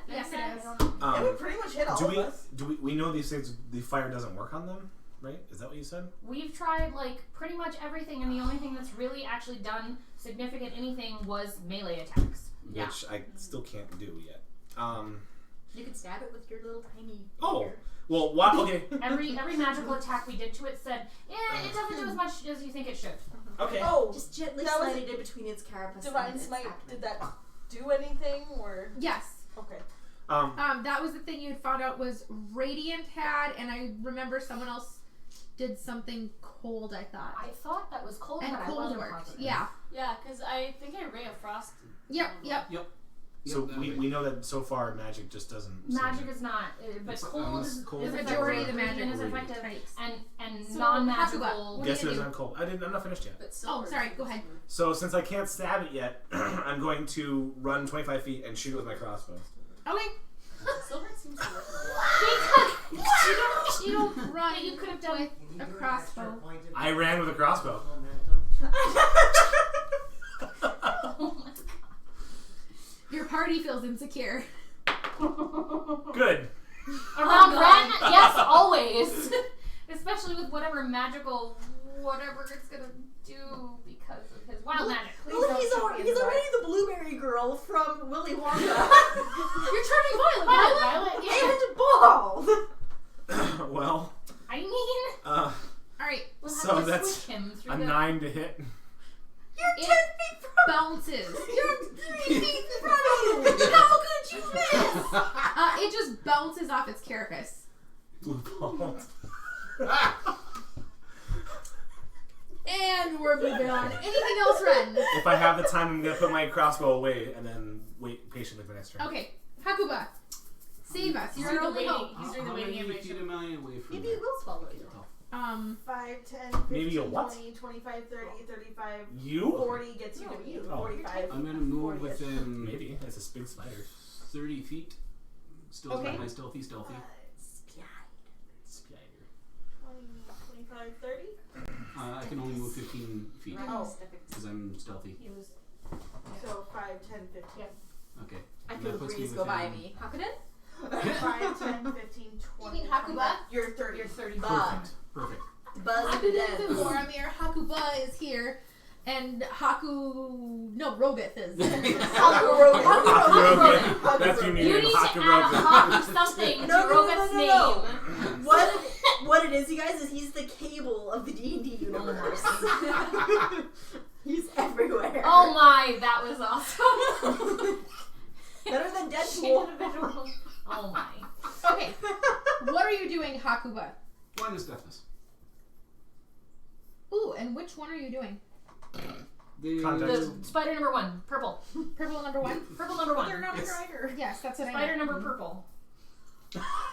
Yes, it is. It would pretty much hit all do of us. we know these things? The fire doesn't work on them. right? Is that what you said? We've tried like pretty much everything, and the only thing that's really actually done significant anything was melee attacks. Yeah. Which I still can't do yet. You can stab it with your little tiny. Oh. finger. Well, what? Okay. Every magical attack we did to it said, it doesn't do as much as you think it should. Okay. Oh, Just gently That was slide it in between its carapace. Divine and its Smite. abdomen. Did that do anything or? Yes. Okay. That was the thing you had found out was Radiant had, and I remember someone else did something cold, I thought. I thought that was cold, And but I cold wasn't worked. positive. Yeah. Yeah, because I think I Ray of Frost. Yep. So Yep, we know that so far magic just doesn't. Magic is not, but It's cold almost is cold. is The effective. majority of the Radiant magic is effective, types. and So, non-magical. Hakuba, what Guess do it you is do? on cold. I'm not finished yet. But silver. Oh, sorry. Go ahead. So since I can't stab it yet, I'm going to run 25 feet and shoot it with my crossbow. Okay. Silver seems to work. You don't run. You could have done with You a do an crossbow. extra point of I ran with a crossbow. momentum. Your party feels insecure. Good. Around Ren, yes, always. Especially with whatever magical, whatever it's gonna do because of his wild magic. Well, he's already the blueberry girl from Willy Wonka. You're turning violet. Violet, yeah. And bald. Well, I mean, All right. we'll have So to that's switch him through a the 9 to hit. You're 10 It feet from. bounces. You're 3 feet from you. How could you miss? It just bounces off its carapace. Blue ball. And we're moving on. Anything else, Ren? If I have the time, I'm gonna put my crossbow away and then wait patiently for next turn. Okay. Hakuba. Save us. He's You're doing our the only waiting. hope. He's doing the How waiting many feet animation. am I away from Maybe it will swallow you. 5, 10, 15, Maybe a what? 20, 25, 30, 35, You? 40 gets you to me. Oh. 45. I'm gonna move 40-ish. within Maybe. It's a big spider. 30 feet. Still Okay. my stealthy. Spider. 20, 25, 30? I can only move 15 feet Oh. because I'm stealthy. He was So 5, 10, 15. Okay. I And feel that the puts breeze me go by within- me. How could it? 5, 10, 15, 20. You mean Hakuba? 25. You're 30. you're 30. Perfect. Perfect. Buzz to death. Boromir, Hakuba is here. And Robith is. Hakuroga. That's your new You name, need to add Hakuroga. Haku something to No. Rovet's name. What it is, you guys, is he's the Cable of the D&D universe. He's everywhere. Oh my, that was awesome. Better than Shit Deadpool. individual. Oh my. Okay. What are you doing, Hakuba? Blindness, deafness. Ooh, and which one are you doing? The Context. The spider number 1, purple. Purple number 1? Purple number 1. They're not a Yes. driver. Yes, that's what I Spider meant. number purple.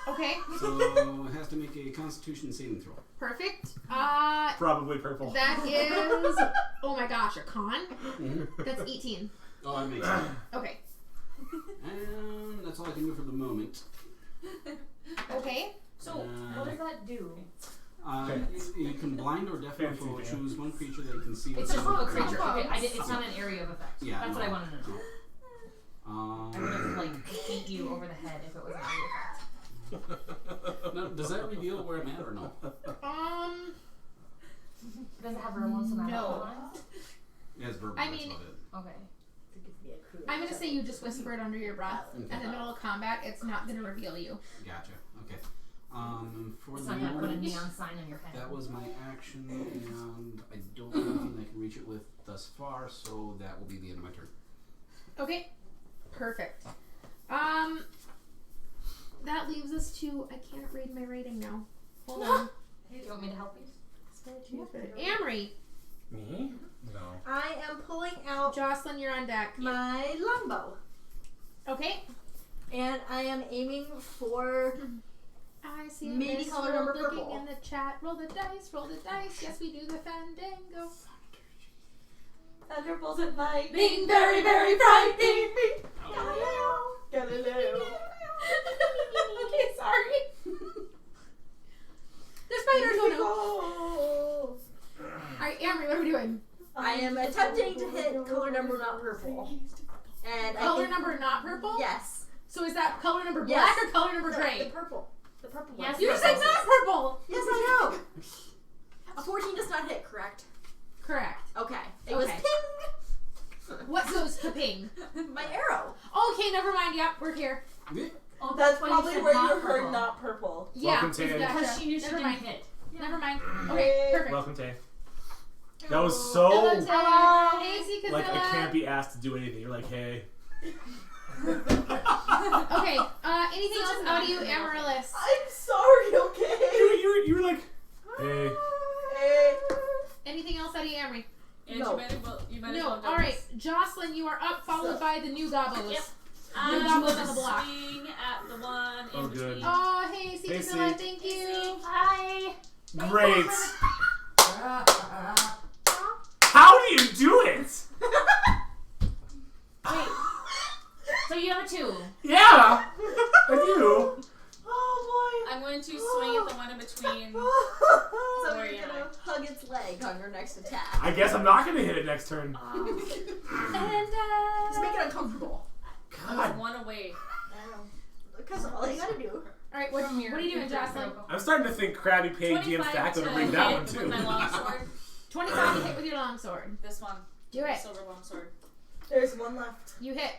Okay, So it has to make a Constitution saving throw. perfect. Probably purple. That is, oh my gosh, a con? That's 18. Oh, that makes sense. Okay. And that's all I can do for the moment. Okay. So, what does that do? You can blind or deafen a foe. Fancy, Choose one creature that you can see. It's within just from a the creature. range. Okay, it's not an area of effect. Yeah, That's no. what I wanted to know. I would have, Um, like, beat you over the head if it was an area of effect. no, does that reveal where I'm at or no? Does it have verbal so that No. It has verbal. I that's mean- about it. Okay. I'm gonna say you just whispered under your breath. Okay. In the middle of combat, it's not gonna reveal you. Gotcha. Okay. For It's the not going to put a moment, neon sign on your head. that was my action, and I don't have anything I can reach it with thus far, so that will be the end of my turn. Okay. Perfect. That leaves us to, I can't read my rating now. Hold on. Do you want me to help you? Amory. Me? No. I am pulling out Jocelyn, you're on deck. my longbow. Okay. And I am aiming for I see a Maybe miss. color Roll number looking purple. in the chat. Roll the dice. Roll the dice. Yes, we do the fandango. thunderbolts and lightning. Being very, very frightening me. Galileo. Okay, sorry. The spiders will know. Alright, Amory, what are we doing? I am attempting to hit color number not purple. And Color I can, number not purple? Yes. So is that color number black Yes. or color number The gray? purple. The purple Yes, one. You said not purple. Yes, I know. A 14 does not hit, correct? Correct. Okay. It was Okay. ping. What goes to ping? My arrow. Okay, never mind. Yep, we're here. Oh, That's why probably said where not you heard purple. not purple. Yeah, Welcome to- gotcha. Because she knew she Never didn't mind. hit. Never mind. Okay, perfect. Welcome, Tay. That was Hello, so Tay. Hey, Zika like I Zilla. can't be asked to do anything. You're like, hey. Okay, anything else out of you, Amaryllis? I'm sorry, okay? You were like, hey. Hey. Anything else out of you, Amory? And No. you might as No. well go Alright, Jocelyn, you are up, followed by the new gobos. Yep. New I'm gobos on gonna the block. swing at the one Oh, in good. between. Oh, hey, Hey, Zika Zilla, C. thank you. Hi. Great. How do you do it? Wait. So you have a 2. Yeah, I do. Oh I'm going to swing at the one in between. boy. So Or you're yeah. gonna Hug its leg on your next attack. I guess I'm not gonna hit it next turn. And, Just make it uncomfortable. I was one away. I know. Because all you gotta do. Alright, what are you doing, Jocelyn? I'm starting to think Krabby Pig DM 25 Stack to would bring that hit one with too. my longsword. 25 to hit with your longsword. This one. Do it. Silver longsword. There's one left. You hit.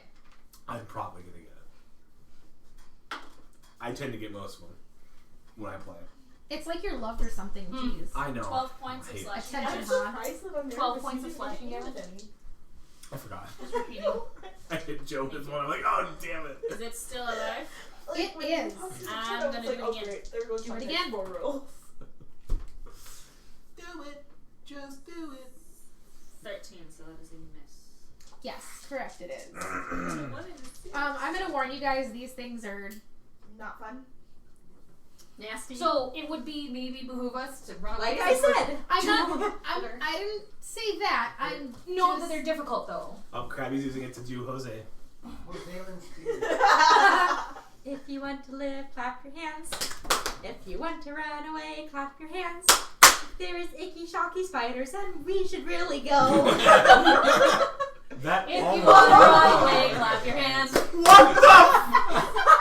I'm probably gonna get it. I tend to get most of them when I play. It's like you're loved or something. Jeez. I know. 12 points I of hate it. slashing Attention, damage. huh? Surprised that I'm 12 nervous. points You of didn't slashing hit damage. any. I forgot. Just repeating. I hit Joe with one. I'm like, oh damn it. Is it still alive? It when you is. talked to I'm Jen, I gonna was do like, it oh, again. great. There goes Do my it next again. 4 rolls. Do it. Just do it. 13, so that is a miss. Yes, correct, it is. What is it? I'm gonna warn you guys, these things are Not fun. Nasty. So it would be maybe behoove us to run away. like I said. I didn't say that. I'm No, just- that they're difficult though. Oh, Krabby's using it to do Jose. If you want to live, clap your hands. If you want to run away, clap your hands. There's icky, shocky spiders, and we should really go. That If you almost want to run happened. away, clap your hands. What the?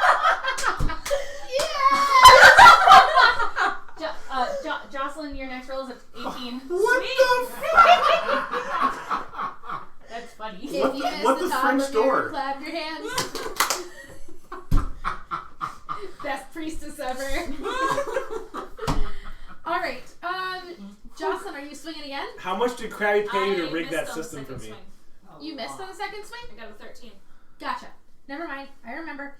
Jocelyn, your next roll is at 18. What the? That's funny. If you miss what the the top French of your door? clap your hands. Best priestess ever. Alright, Jocelyn, are you swinging again? How much did Krabby pay you to rig missed that on the system for second me? swing. You missed on the second swing? I got a 13. Gotcha. Never mind. I remember.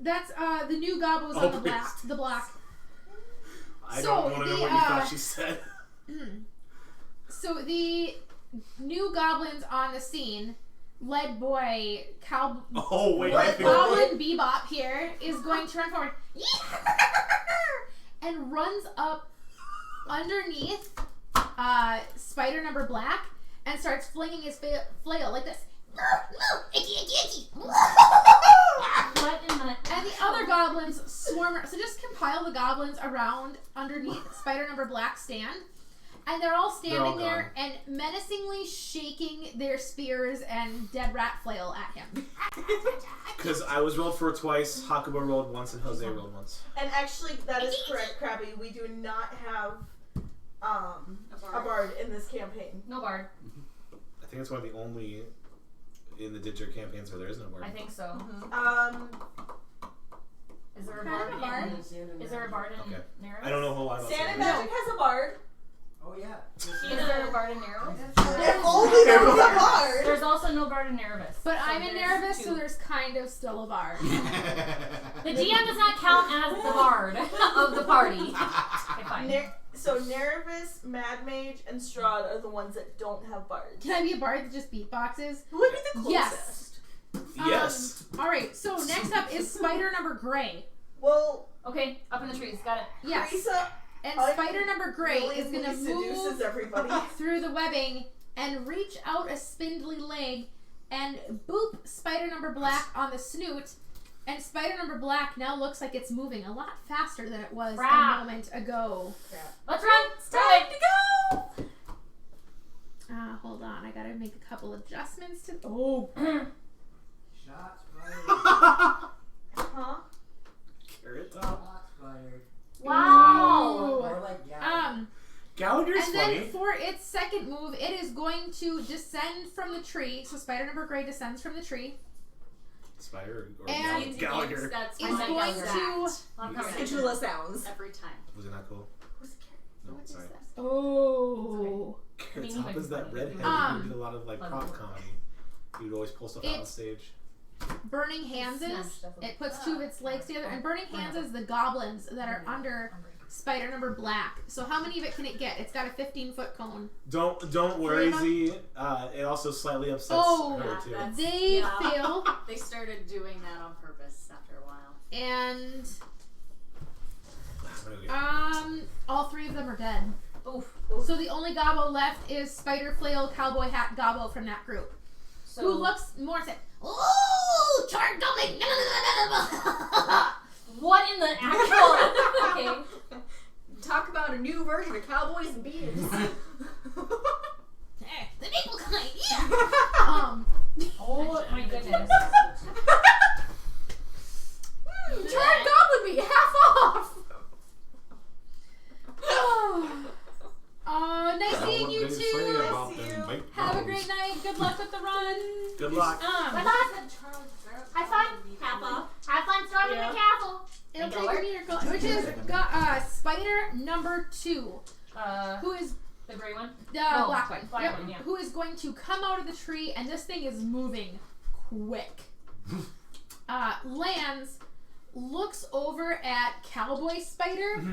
That's the new gobos Oh, on the block. please. The block. I So, don't want to know the, what you thought she said. So the new goblins on the scene, led by Oh wait, I think Goblin Bebop here, is going to run forward and runs up underneath spider number black and starts flinging his flail like this. What in the... And the other goblins swarm. So just compile the goblins around underneath Spider Number Black's stand. And they're all standing there and menacingly shaking their spears and dead rat flail at him. because I was rolled for twice, Hakuba rolled once, and Jose rolled once. And actually, that is correct, Krabby. We do not have a bard in this campaign. No bard. I think it's one of the only in the Ditcher campaigns where there is no bard. I think so. Is there a bard? Is there a bard in Okay. Narrows? I don't know a whole lot about Sand and Sand. Magic has a bard. Oh yeah. Is there a bard in Narrows? If only there was a bard. There's also no bard in Nervous. But So I'm in there's Nervous, so two. there's kind of still a bard. The DM does not count as the bard of the party. Okay, fine. So Nervous, Mad Mage, and Strahd are the ones that don't have bards. Can I be a bard that just beatboxes? Who would be the closest? Yes. Yes. Alright, so next up is Spider Number Gray. Well, Okay, up in the trees. Got it. Yes. Teresa And I Spider Number Gray really is going to seduces move everybody. through the webbing and reach out a spindly leg and boop Spider Number Black on the snoot. And Spider Number Black now looks like it's moving a lot faster than it was Crap. a moment ago. Let's run. It's time to go. Hold on, I gotta make a couple adjustments to. Oh, Shots fired. Huh? spider. Wow. Or like Gallagher. Gallagher's And funny. then for its second move, it is going to descend from the tree. So spider number gray descends from the tree. Spider or And Gallagher. That's Is my going guess. to. On Cthulhu sounds. every time. Was it not cool? No, What is sorry. that? Oh. Carrot I Top mean, is that redhead who did a lot of like prop comedy. He would always pull stuff out on It's- stage. Burning Hands is. It puts two of its legs together. And Burning Hands is the goblins that are under spider number black. So how many of it can it get? It's got a 15-foot cone. Don't worry, Z. It also slightly upsets Oh, her too. that's- They Yeah. fail. They started doing that on purpose after a while. And I'm gonna get- all three of them are dead. Oof. So the only gobbo left is Spider Flail Cowboy Hat Gobbo from that group. So Who looks more said, "Ooh, charred goblin!" what in the actual? Okay. Talk about a new version of Cowboys and Beans. Eh, the maple kind, yeah. Oh my goodness. Charred goblin meat, half off. Nice seeing you Say too. about see them you. white Have a bones. great night. Good luck with the run. Good luck. High five. Half off. Have fun storming the castle. It'll And take color? a meter, which is spider number 2, who is The gray one. the No, black one. black Yep. one, yeah. Who is going to come out of the tree, and this thing is moving quick. Lands, looks over at Cowboy Spider.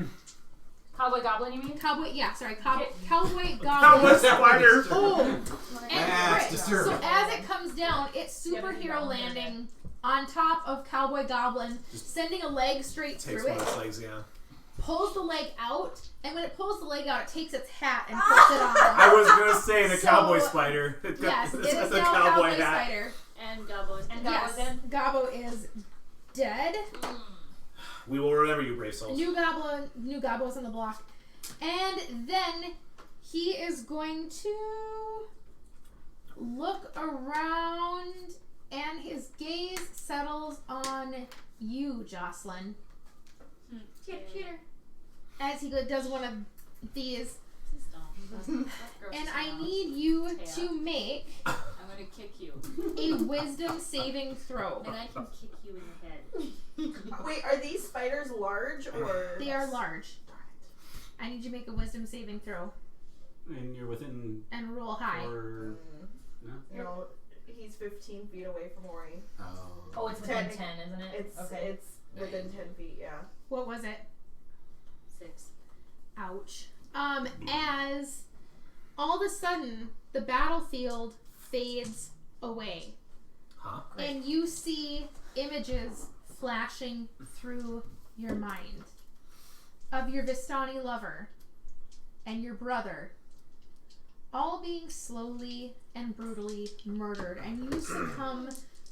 Cowboy Goblin, you mean? Cowboy, yeah, sorry, Cowboy Cowboy Goblin. spider. Oh, and That's crit. disturbing. So as it comes down, it's Yeah, but you superhero don't landing on top of Cowboy Goblin, sending a leg straight Takes through one of it. its legs, yeah. Pulls the leg out, and when it pulls the leg out, it takes its hat and puts it on. I was gonna say the So- cowboy spider. Yes, it It's is the now cowboy Cowboy hat. Spider. And Gobbo's. And Yes, Gobbo's in? Gobbo is dead. We will remember you, brave souls. New Gobbo's on the block. And then he is going to look around, and his gaze settles on you, Jocelyn. Cheater. As he does one of these. That's gross And as I hell. need you to make I'm gonna kick you. a wisdom saving throw. And I can kick you in the head. Wait, are these spiders large or? They are large. I need you to make a wisdom saving throw And you're within and roll high. or no? No, he's 15 feet away from Ori. Oh, it's within 10. 10, isn't it? It's okay. it's within 10 feet. Yeah. What was it? 6. Ouch. As all of a sudden the battlefield fades away. Huh? And you see images flashing through your mind of your Vistani lover and your brother all being slowly and brutally murdered, and you succumb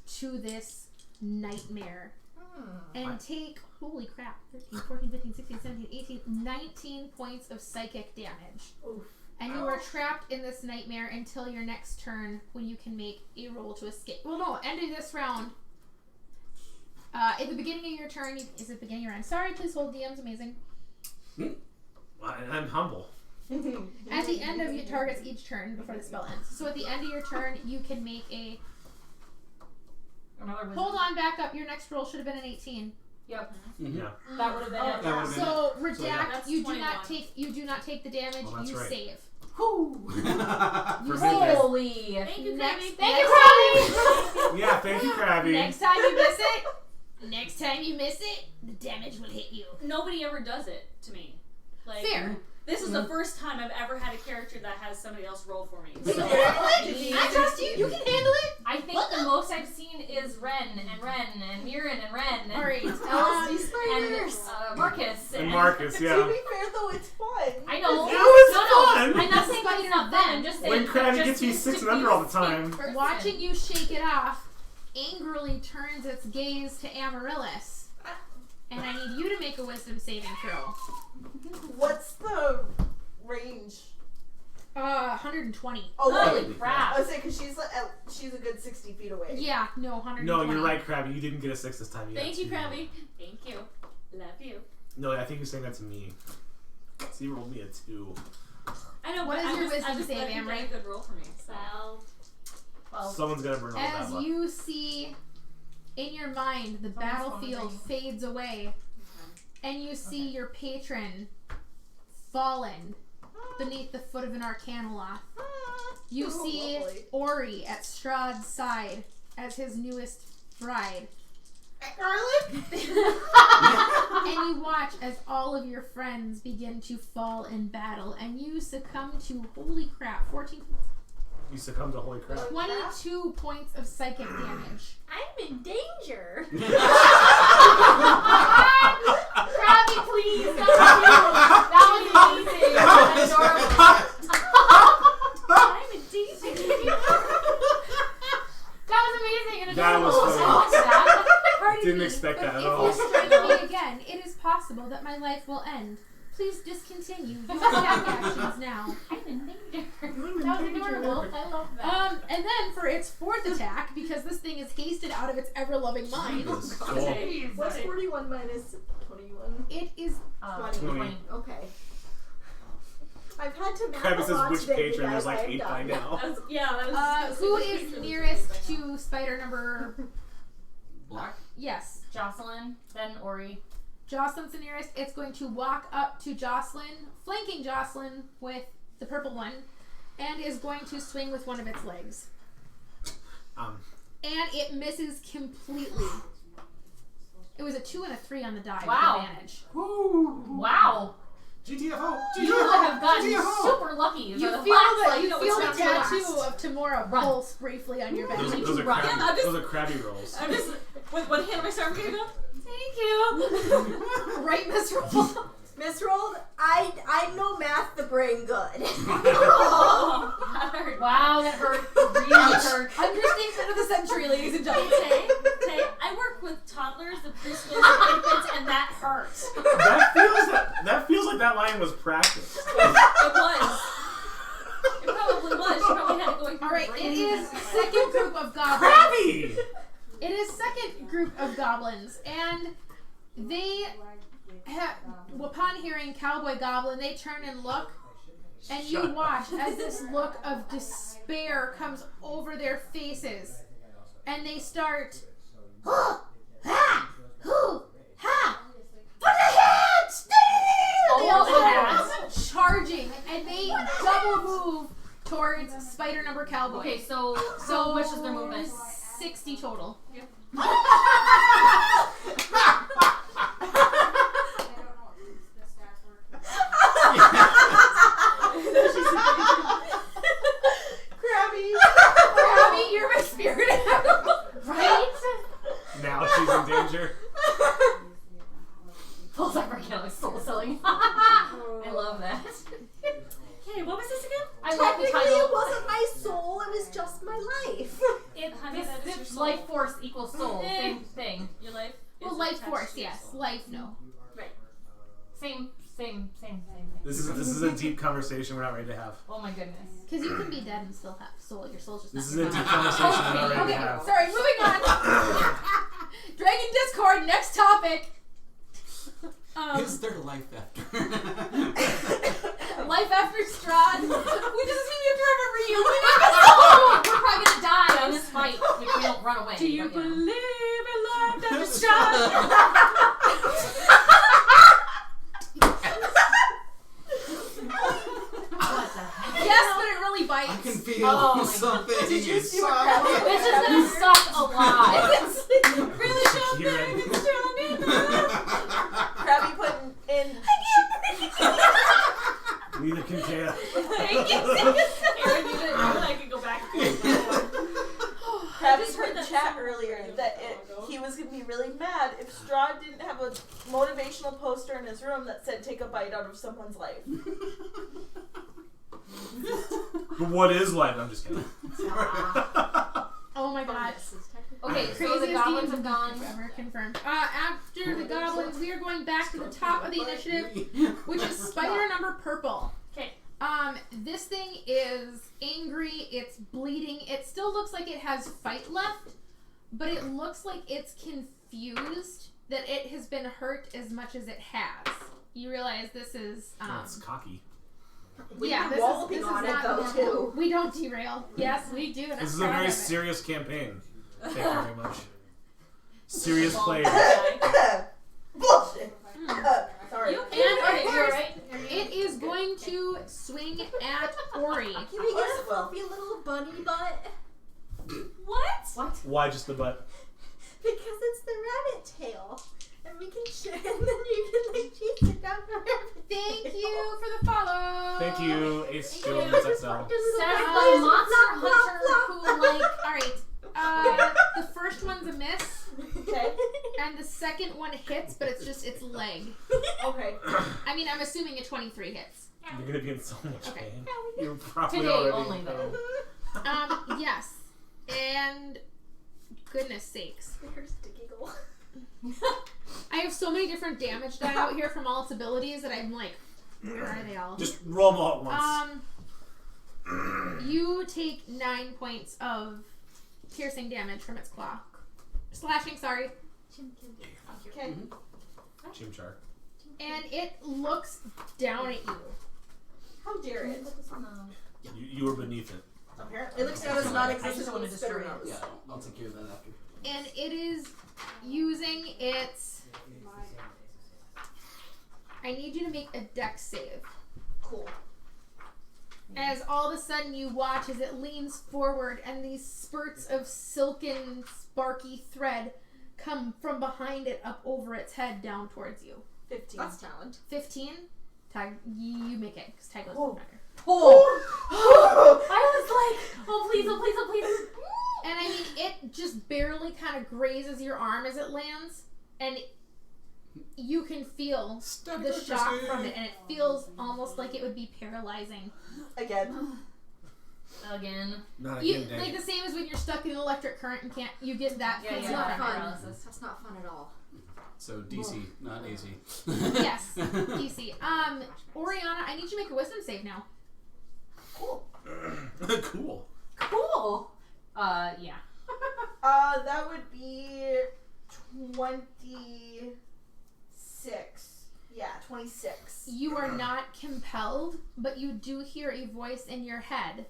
to this nightmare and take, holy crap, 13, 14, 15, 16, 17, 18, 19 points of psychic damage. Oof. And you are trapped in this nightmare until your next turn, when you can make a roll to escape. Well, no, end of this round. At the beginning of your turn, is it beginning of your round? Sorry, please hold. DM's amazing. Well, I'm humble. At the end of your targets each turn before the spell ends. So at the end of your turn, you can make a. Another wisdom. Hold on, back up. Your next roll should have been an 18. Yep. Mm-hmm. Yeah. That would have been Oh, it. That would have been So So, redact. yeah. That's You do 21. not take. You do not take the damage. Well, that's you right. save. Whew. You For save. me, Holy. Thank you, Next, Krabby. Thank you, Krabby. Yeah, thank you, Krabby. Next time you miss it. Next time you miss it, the damage will hit you. Nobody ever does it to me. Like, Fair. This is the first time I've ever had a character that has somebody else roll for me. You So, can handle it. I trust you. You can handle it. I think the most I've seen is Ren and Mirren and Ren and, Alright. and Marcus. And Marcus, To yeah. be fair though, it's fun. I know. It was No, fun. I'm not saying that it's not fun. I'm just saying When Krabby just gets me to 6 and be under all the a safe time. person. Watching you shake it off angrily turns its gaze to Amaryllis. And I need you to make a wisdom saving throw. What's the range? 120. Oh, Holy wait. crap. I was saying because she's a good 60 feet away. Yeah, no, 120. No, you're right, Krabby. You didn't get a 6 this time. You got Thank you, 2. Krabby. Thank you. Love you. No, I think you're saying that to me. So you rolled me a 2. I know, What but is your wisdom I just save, I think Amber? that's a good roll for me. So. Well, Someone's gonna burn all the bad As luck. you see in your mind, the battlefield fades away, and you see your patron fallen beneath the foot of an Arcanoloth. You see Ori at Strahd's side as his newest bride. Garlic? And you watch as all of your friends begin to fall in battle, and you succumb to, holy crap, 14, You succumb to holy crap. 22 points of psychic damage. I'm in danger. Krabby, please. That was amazing. That's adorable. I'm in danger. That was amazing. And That was adorable. funny. I watched that. Didn't expect that at If all. you strike me again, it is possible that my life will end. Please discontinue your attack actions now. I'm in danger. That was adorable. I love that. And then for its fourth attack, because this thing is hasted out of its ever-loving mind, Jesus. What's 41 minus 21? it is 20. Okay. I've had to math Krabby a says lot which today, patron? There's guys. like I'm 8 by done. now. That was who is nearest to spider number? Black? Yes, Jocelyn, then Ori. Jocelyn's the nearest. It's going to walk up to Jocelyn, flanking Jocelyn with the purple one, and is going to swing with one of its legs. And it misses completely. It was a 2 and a 3 on the die Wow. with advantage. Wow. GTFO! You have gotten super lucky. You for the feel last, the, like, you no, feel it's the not tattoo too last. of Tamora Run. pulse briefly on your back. Those are Right. crabby, Yeah, I'm just- those are crabby rolls. I'm just with one hand on my stomach. I'm gonna go. Thank you. Right, Miss Roll? Misrolled, I know math the brain good. Oh, that hurt. Wow, that hurt. Really hurt. Understatement of the century, ladies and gentlemen. Tay, I work with toddlers, the preschoolers, and infants, and that hurts. That feels like that line was practiced. It was. It probably was. She probably had it going through All right, her it brain. is second group of goblins. Crabby! It is second group of goblins, and they upon hearing Cowboy Goblin, they turn and look, and you watch as this look of despair comes over their faces, and they start, they all start charging, and they double move towards spider number Cowboy. Okay, so which is their movement? 60 total. Krabby, you're my spirit animal. Right? Now she's in danger. Pulls up her soul selling. I love that. Okay, what was this again? I love the Technically, title. it wasn't my soul, it was just my life. Honey, that is your This soul. life force equals soul. Same thing. Your life. Well, is life attached force, to your yes. soul. Life, no. Right. Same thing. This is a deep conversation we're not ready to have. Oh my goodness. Because you can be dead and still have soul. Your soul's just This is not a deep conversation we're not ready Okay, to have. sorry, moving on. Dragon Discord, next topic. Is there life after? Life after Strahd. We just seem to have to have a reunion Oh, episode. we're probably gonna die in this fight if we don't run away. Do you but, believe in life after Strahd? What the heck? Yes, but it really bites. I can feel Oh my something. Did you see what inside. happened? This is gonna suck a lot. really Kieran. Krabby putting in. Neither can Taya. Thank you. Aaron, you and I could go back to Krabby just put heard in that chat somewhere earlier a that while ago. he was going to be really mad if Strahd didn't have a motivational poster in his room that said "Take a bite out of someone's life." But what is life? I'm just kidding. Oh my god. Okay, so the Craziest goblins D&D have gone. ever confirmed. After the goblins, we are going back to the top of the initiative, which is spider number purple. Okay. This thing is angry, it's bleeding, it still looks like it has fight left, but it looks like it's confused confused that it has been hurt as much as it has. You realize this is It's cocky. We've yeah, been this walloping is on it not though normal. too. We don't derail. Yes, we do. And I'm This is a proud very of it. serious campaign. Thank you very much. Serious players. Bullshit. Sorry. You And okay, of you're course, right. it is going to swing at Ori. Can we get a fluffy little bunny butt? What? Why just the butt? Because it's the rabbit tail. And we can share, and then you can like chase it down the rabbit Thank tail. you for the follow. Thank you, Ace Thank Skill you. in this XL. Says the monster hunter who like. Alright. The first one's a miss, Okay. and the second one hits, but it's just its leg. Okay. I mean, I'm assuming a 23 hits. You're gonna be in so much Okay. pain. You're probably Today already only, in though. pain. Yes. And goodness sakes. Here's the giggle. I have so many different damage die out here from all its abilities that I'm like, where are they all? Just roll them all at once. You take 9 points of piercing damage from its claw. Slashing, sorry. Okay. Chimchar. And it looks down at you. How dare it? You were beneath it. Apparently, it looks down as non-existent. I just wanna with spitter destroy nose. Yeah, I'll take care of that after. And it is using its... I need you to make a dex save. Cool. As all of a sudden you watch as it leans forward and these spurts of silken, sparky thread come from behind it up over its head down towards you. 15. That's talent. 15? Tag, you make it, because Tag goes Oh. better. I was like, oh please, oh please, oh please. And I mean, it just barely kind of grazes your arm as it lands, and you can feel the shock from it, and it feels almost like it would be paralyzing. Again. Again. Not You, again, Dave. like the same as when you're stuck in an electric current and can't, you get that Yeah, feeling yeah, not from fun. it. paralysis. That's not fun at all. So DC, not AC. Yes, DC. Oriana, I need you to make a wisdom save now. Cool. Cool. Cool. Yeah. That would be 26. Yeah, 26. You are not compelled, but you do hear a voice in your head.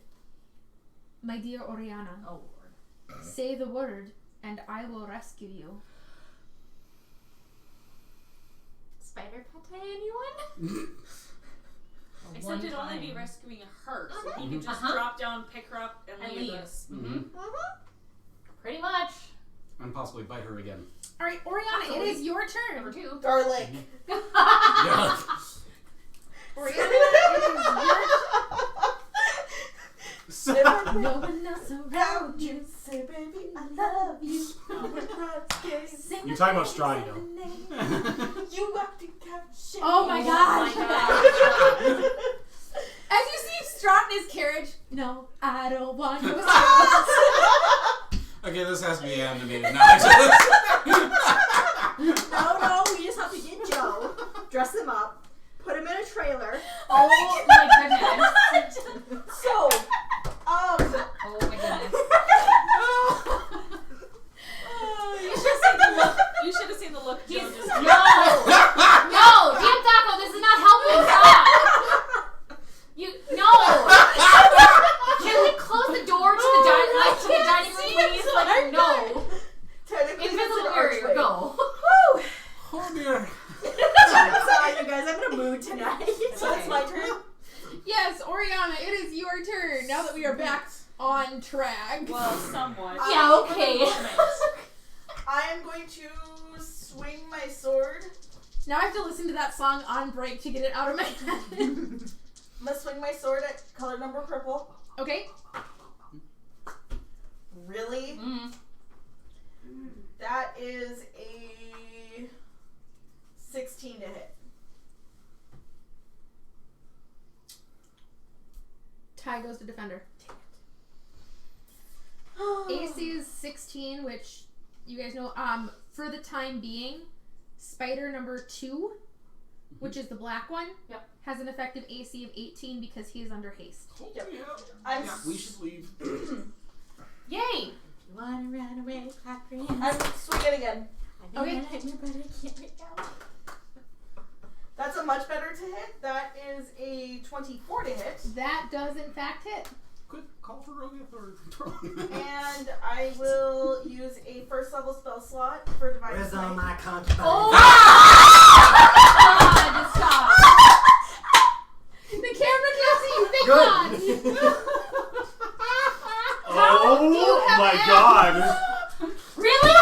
My dear Oriana, Oh Lord. say the word, and I will rescue you. Spider pate anyone? Except it'd only be rescuing her, so he could just Uh-huh. drop down, pick her up, and And leave leave. us. Mm-hmm. Pretty much. And possibly bite her again. All right, Oriana, it is your turn. Number 2. Garlic. Yeah. Oriana, it is your So- No one else around you. Say, baby, I love you. You're talking about Strahd, you know. You got to catch. Oh my Oh gosh. my God. As you see Strahd in his carriage, no, I don't want you. Okay, this has to be animated now. No, we just have to get Joe, dress him up, put him in a trailer. Oh my goodness. So, Oh my goodness. You should have seen the look Joe just No! No! Damn Taco, this is not helping. Stop! No! Can we close the door to the dining room, please? Like, no. technically, Invisible it's an barrier, archway. go. Oh dear. Sorry, you guys, I'm in a mood tonight. So it's my turn. Yes, Oriana, it is your turn. Now that we are back on track. well, somewhat. Yeah, okay. I am going to swing my sword. Now I have to listen to that song on break to get it out of my head. I'm gonna swing my sword at color number purple. Okay. Really? Mm. That is a 16 to hit. Ty goes to defender. AC is 16, which you guys know. For the time being, spider number 2, which is the black one, Yep. has an effective AC of 18 because he is under haste. Yep. I'm We should leave. Yay! You wanna run away, clap your hands. I'm swinging again. I Okay. But I can't right now. That's a much better to hit. That is a 24 to hit. That does in fact hit. Quick call for rogue authority. And I will use a first level spell slot for Divine Where's all Smite. my concubines? Oh! God, stop. The camera can't see you, thank Good. God. Oh my God! Really?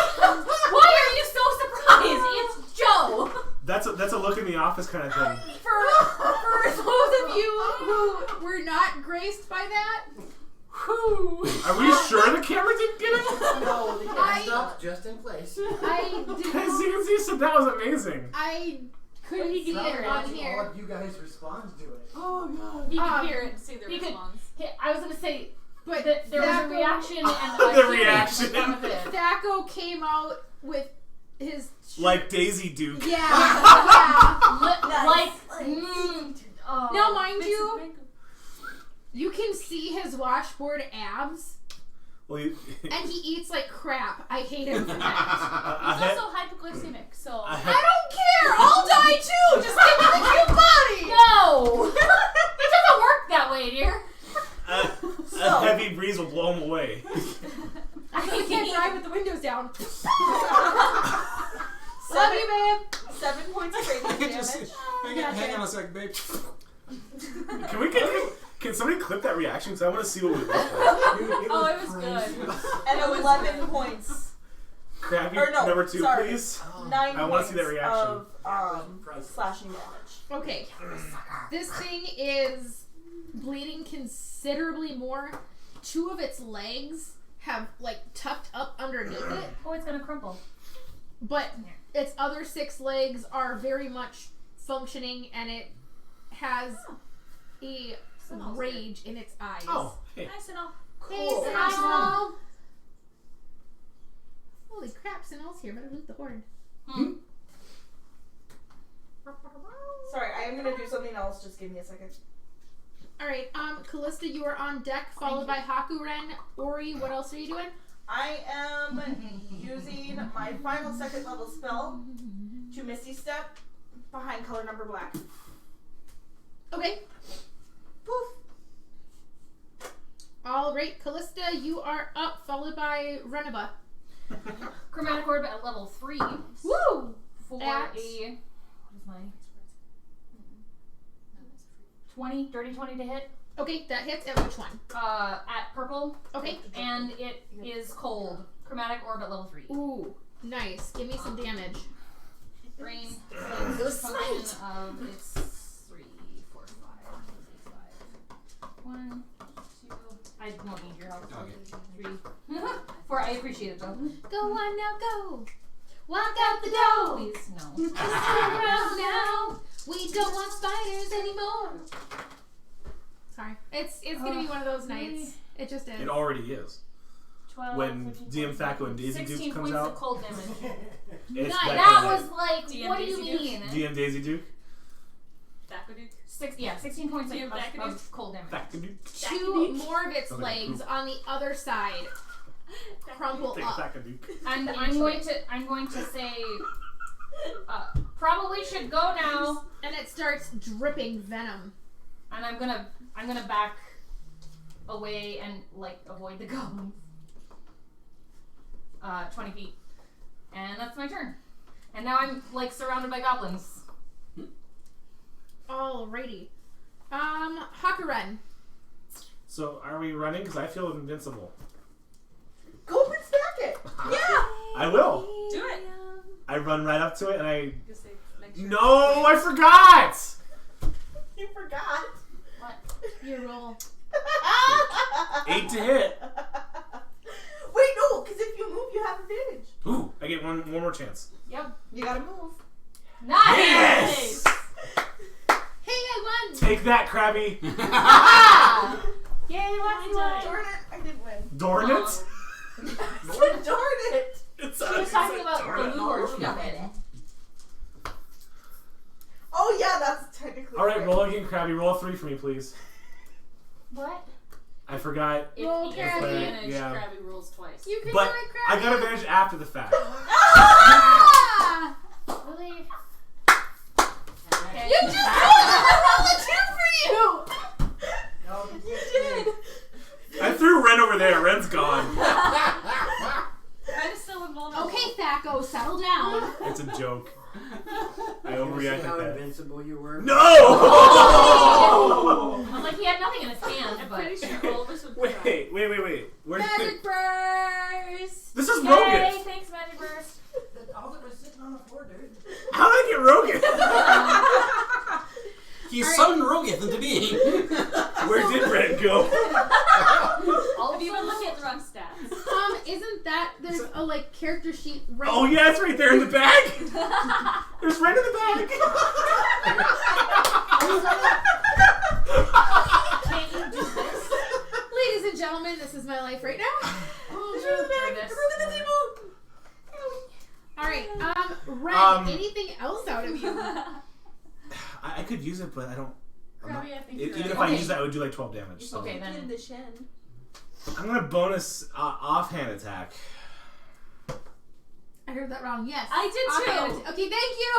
Why are you so surprised? It's Joe. That's a look in the office kind of thing. For those of you who were not graced by that, Are we sure the camera didn't get it? No, the I- stop just in place. I Because didn't. you said that was amazing. I couldn't see Not it on watching all here. of you guys respond to it. Oh God. You Um, can hear it and see the you could- response. I was gonna say But that there was a Thaco- reaction and The a hearing, reaction. but that was it. Thaco came out with his. Like Daisy Duke. Yeah. Like, oh. Now, mind you, you can see his washboard abs, Well, you, and he eats like crap. I hate him for that. I He's had- also hypoglycemic, so. I I had- don't care. I'll die too. Just give me the cute body. No! It doesn't work that way, dear. a heavy breeze will blow him away. I can't drive with the windows down. Love you, babe. 7 points of radiant damage. Hang on a sec, babe. Can somebody clip that reaction? Because I want to see what we look like. Oh, it was good. And 11 points. Crabby Or no, number 2, sorry. please. 9 I points wanna see that reaction. of slashing damage. Okay. This thing is bleeding considerably more. 2 of its legs have like tucked up underneath it, Oh, it's gonna crumple. but its other 6 legs are very much functioning, and it has a rage in its eyes. Oh, hey. Nice and all. Hey, Cool. Sinal! Holy crap, Sinal's here. Better loot the horde. Sorry, I am going to do something else. Just give me a second. Alright, Callista, you are on deck, followed by Hakuren. Ori, what else are you doing? I am using my final 2nd level spell to Misty Step behind color number black. Okay. Poof. Alright, Callista, you are up, followed by Renaba. Chromatic orb at level 3 Woo! for At- what is my 20, dirty 20 to hit. Okay, that hits at which one? At purple, Okay. and it is cold. Chromatic orb at level 3. Ooh, nice. Give me some damage. Brain Go function smite! of it's 3, 4, 5, 1, 2. I won't need your help. Okay. 3, 4. I appreciate it though. Go on now, go! Walk out the door! Please no. Just turn around now! We don't want spiders anymore! Sorry. It's gonna be one of those nights. It just is. It already is. 12, When 15, DM Thaco and Daisy 16 Duke comes points out, of cold damage. it's Nice. that That kind was of like, DM what do you Daisy mean? DM Daisy Duke. Dakoduke. 16 points DM of Dakoduke. cold damage. Thaco Duke. 2 more of its Okay, legs poop. on the other side crumple Take up. Thaco Duke. And I'm going to say, probably should go now. And it starts dripping venom. And I'm gonna back away and like avoid the goblins. 20 feet. And that's my turn. And now I'm like surrounded by goblins. Alrighty. Hakuren. So, are we running? Because I feel invincible. Go and smack it! Yeah! I will. Do it. I run right up to it and I... Just say, make sure. No, I forgot! You forgot. What? Your roll. 8 to hit. Wait, no, because if you move, you have advantage. Ooh, I get one more chance. Yep. You gotta move. Nice! Yes! Hey, I won! Take that, Krabby. Ah! Yay, Lexi won! Darn it, I didn't win. Darn it. I said darn it. It's She was talking about the blue horse she got hit. Oh yeah, that's technically Alright, right. roll again, Krabby. Roll a 3 for me, please. What? I forgot. If Roll he has Krabby. advantage, Yeah. Krabby rolls twice. You can But do it, I Krabby! got advantage after the fact. Ah! really. Okay. You just rolled a 2 for you! No, You did! I threw Ren over there. Ren's gone. I'm still invulnerable. Okay, Thaco, settle down. It's a joke. I see overreacted how that. invincible you were? No! I'm like, he had nothing in his hand, I'm but. pretty sure all of us would cry. Wait. Where's Magic burst! This is Yay, Rogan. thanks, Magic Burst. All that was sitting on the floor, dude. How did I get Rogan? He summoned Rogan into being. Where did Ren go? All of you would look at the wrong stats. Isn't that there's a like character sheet right? Oh yeah, it's right there in the bag. There's Ren in the bag. Can't you do this? Ladies and gentlemen, this is my life right now. All right, Ren, anything else out of you? I could use it, but I don't. Krabby, I think Even you're if right. I use that, I would do like 12 damage. So. Okay, then. the shin. I'm gonna bonus offhand attack. I heard that wrong. Yes. I did too. Okay, thank you.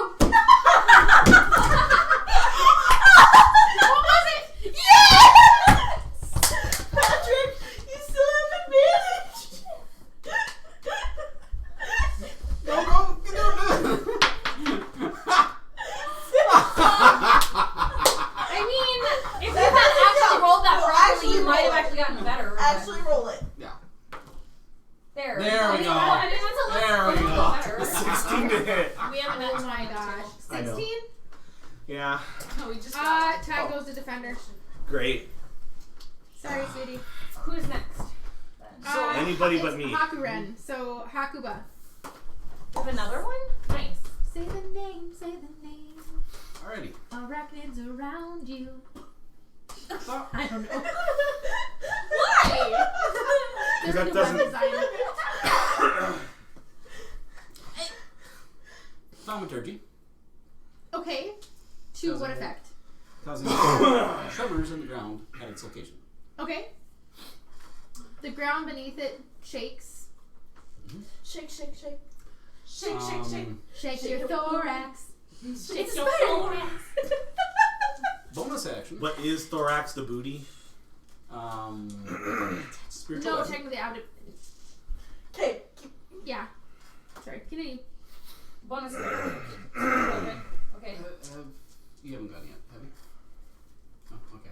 What was it? Yes! Patrick, you still have advantage. Go. I mean, if you had actually rolled that properly, you might have actually gotten better. but- Actually, roll it. There. There we I mean, go. I mean, it's a little, There we a little go. better. 16 to hit. We have an Oh my gosh. I know. 16? Yeah. No, we just Tag goes to defender. Great. Sorry, sweetie. Who's next? Then? Anybody it's but me. Hakuren. So Hakuba. Have another one? Nice. Say the name. Say the name. Alrighty. Arachnids around you. So, I don't know. Why? There's That a new doesn't- web design. thaumaturgy. Okay. To what effect? Causing tremors in the ground at its location. Okay. The ground beneath it shakes. Shake, shake, shake. Shake, shake, shake. Shake your thorax. It's your thorax. Bonus action. But is thorax the booty? Spiritual No, weapon. technically out of. Okay. Yeah. Sorry. Continue. Bonus. Okay. You haven't gone yet, have you? Oh, okay.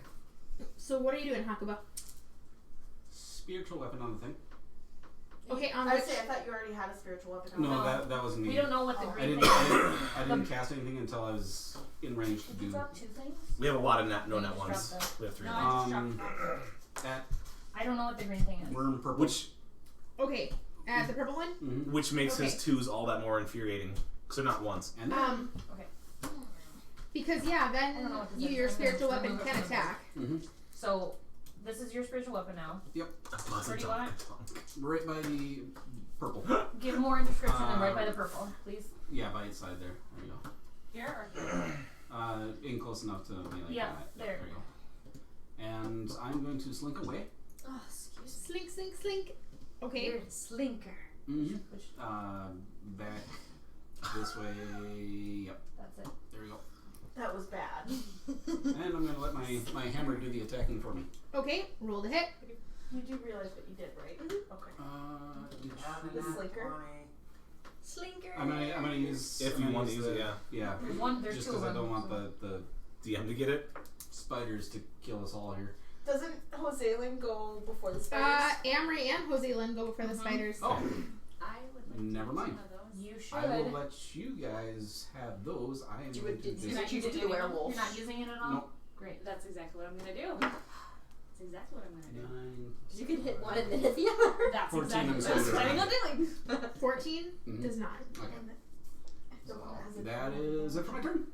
So what are you doing, Hakuba? Spiritual weapon on the thing. Okay, on I which? say I thought you already had a spiritual weapon. No, No. that wasn't me. We don't know what the Oh. I green didn't, thing is. I didn't cast anything until I was in range to Did you do. drop 2 things? We have a lot of no You net just ones. dropped them. We have 3 No, now. I just dropped At I don't know what the green thing is. worm purple. Which Okay. The purple one. Mm-hmm. which makes Okay. his 2s all that more infuriating. Because they're not ones. And then, Okay. Because I yeah, don't know then what this is. your I'm spiritual gonna weapon remove it can from the attack. So, this is your spiritual weapon now. Where do you want it? right by the purple. Give more description than right by the purple, please. Yeah, by its side there. There you go. Here or here? In close enough to be like Yeah, that. there. you go. And I'm going to slink away. Oh, excuse me. Slink, slink, slink. Okay. You're a slinker. Mm-hmm. Which, Back this way. Yep. that's it. There we go. That was bad. And I'm going to let my hammer do the attacking for me. Okay. Roll the hit. You do realize what you did, right? Okay. Did The slinker. Slinker. I'm gonna use. If I'm you gonna want to use it, the- yeah. There's Just 2 of because I them. don't want so- the DM to get it. spiders to kill us all here. Doesn't Joselyn go before the spiders? Amory and Jose Lynn go for the spiders. Oh, I would like never to mind. use one of those. You should. I will let you guys have those. I am going to did do you not choose using to it do anymore? werewolf? You're not using it at all? Nope. Great. That's exactly what I'm gonna do. That's exactly what I'm gonna do. 9. You could hit one and then hit the other. That's 14 exactly I'm what I'm saying. planning on doing. 14 Mhm. does not. Okay. The one that has a That turtle. is it for my turn.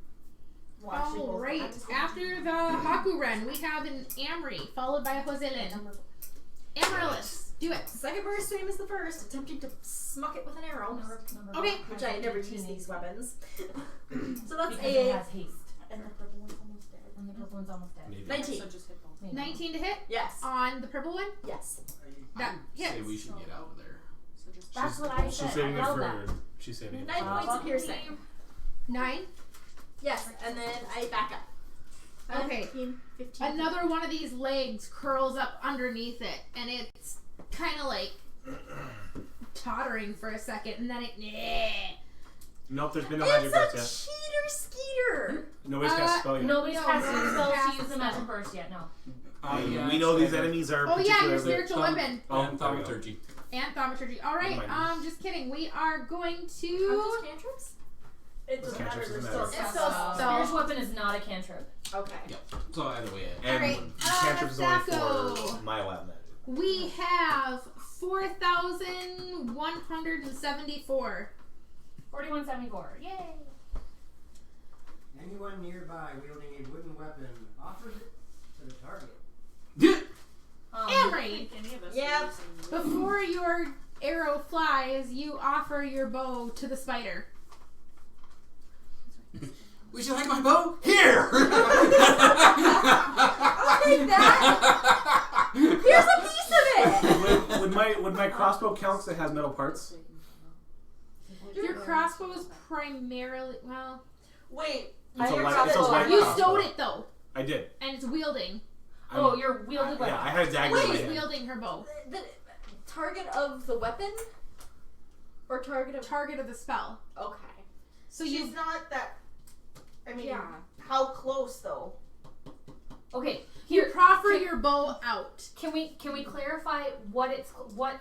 Well, actually, both All right. of them. After the Hakuren, we have an Amory followed by a Jose Lynn. Amaryllis, do it. Second burst, same as the first, attempting to smuck it with an arrow. Okay. Which I never use these weapons. So that's Because it a has haste. And the purple one's almost dead. And the purple one's almost dead. Maybe. 19. So just hit both. Maybe. 19 to hit Yes. on the purple one. Yes. That I'd say hits. we should get out of there. So just That's what I She's said. saving I it yelled for. that. She's saving it. 9 for. points of piercing. 9? Yes, and then I back up. Okay. 15. Another one of these legs curls up underneath it, and it's kind of like tottering for a second, and then it. Nope, there's been no magic burst yet. cheater skeeter. Nobody's cast a spell yet. Nobody's casted a spell cast to use a the magic spell. burst yet, no. We know these enemies are Oh yeah, your particularly... spiritual weapon And thaumaturgy. and thaumaturgy. All right, Never mind. just kidding. We are going Are to. those cantrips? It doesn't matter. Cantrips They're doesn't still matter. It's still Spiritual weapon is not a cantrip. Okay. Yep. So either way, And Alright, cantrips is only Sacco. for my lab magic. We have 4,174. 4174. Yay! Anyone nearby wielding a wooden weapon offers it to the target. Amory, Yep. before your arrow flies, you offer your bow to the spider. would you like my bow? Here. I'll take that. Here's a piece of it. would my crossbow count 'cause it has metal parts? Your crossbow is primarily Wait. It's a I light- it's a light you crossbow. stowed it though, I did. and it's wielding. Oh, you're wielding weapon. Yeah, I had a dagger in my She's hand. wielding her bow. The target of the weapon? Or target of... Target of the spell. Okay. So She's you. not that. I mean, Yeah. how close though? Okay, You here. proffer your bow out. Can we clarify what it's what?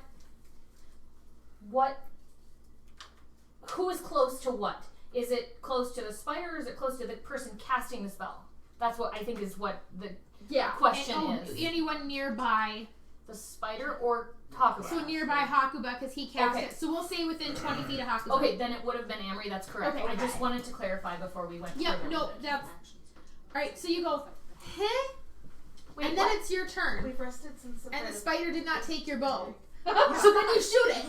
Who is close to what? Is it close to the spider or is it close to the person casting the spell? That's what I think is what the Yeah. question And, is. anyone nearby. The spider or Hakuba? So nearby Hakuba, because he cast Okay. it. So we'll say within 20 feet of Hakuba. Okay, then it would have been Amory. That's correct. Okay. I just wanted to clarify before we went. Yep, further no, with it. that's. Alright, so you go, heh? Wait, And then what? it's your turn. We've rested since the And the first- spider did not take your bow. So then you shoot it.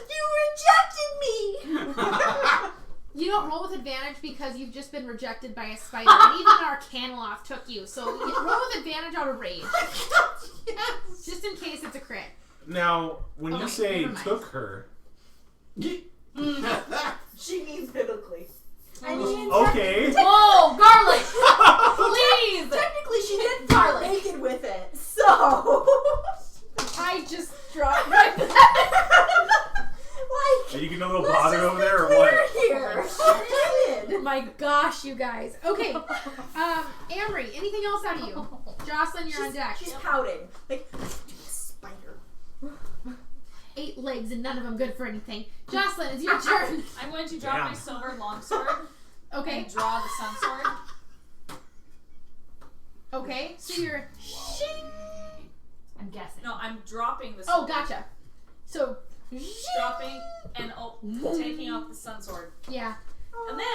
You rejected me! You don't roll with advantage because you've just been rejected by a spider. And even our Caneloth took you. So you roll with advantage out of rage. Yes. Just in case it's a crit. Now, when you Okay, say never mind. took her, She means biblically. I mean, okay. Whoa, garlic! Please! technically she did start naked with it, so... I just dropped right back. like, Are you getting a little let's bothered just over be there or clear what? here. I did. My gosh, you guys. Okay. Amory, anything else out of you? Jocelyn, you're on deck. She's pouting. Like, spider. 8 legs and none of them good for anything. Jocelyn, it's your turn. I'm going to drop Damn. my silver longsword Okay. and draw the sun sword. Okay. So you're. I'm guessing. No, I'm dropping the Oh, sword. gotcha. So. Dropping and taking off the sun sword. Yeah. And then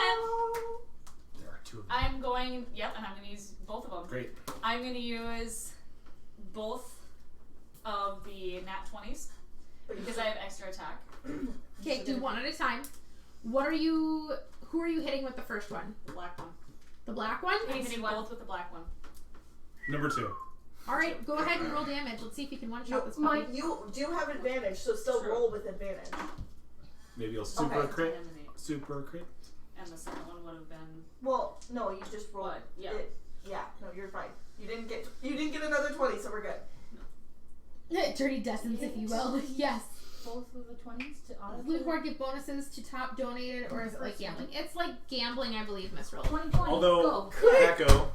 There are 2 of them. I'm going, and I'm going to use both of them. Great. I'm going to use both of the nat 20s because I have extra attack. Okay, do one at a time. Who are you hitting with the first one? The black one. The black one? I'm hitting both with the black one. Number 2. Alright, go ahead and roll damage. Let's see if you can one-shot this You, puppy. you do have advantage, so still True. roll with advantage. Maybe you'll super Okay. crit. Eliminate. Super crit. And the second one would have been Well, no, you just rolled. what? Yeah. Yeah, no, you're fine. You didn't get another 20, so we're good. Dirty Destins, if you will. Yes. Both of the 20s to auto. Blue Cord give bonuses to top donated, or is it like gambling? It's like gambling, I believe, Miss Roll. 2020. Although, Go.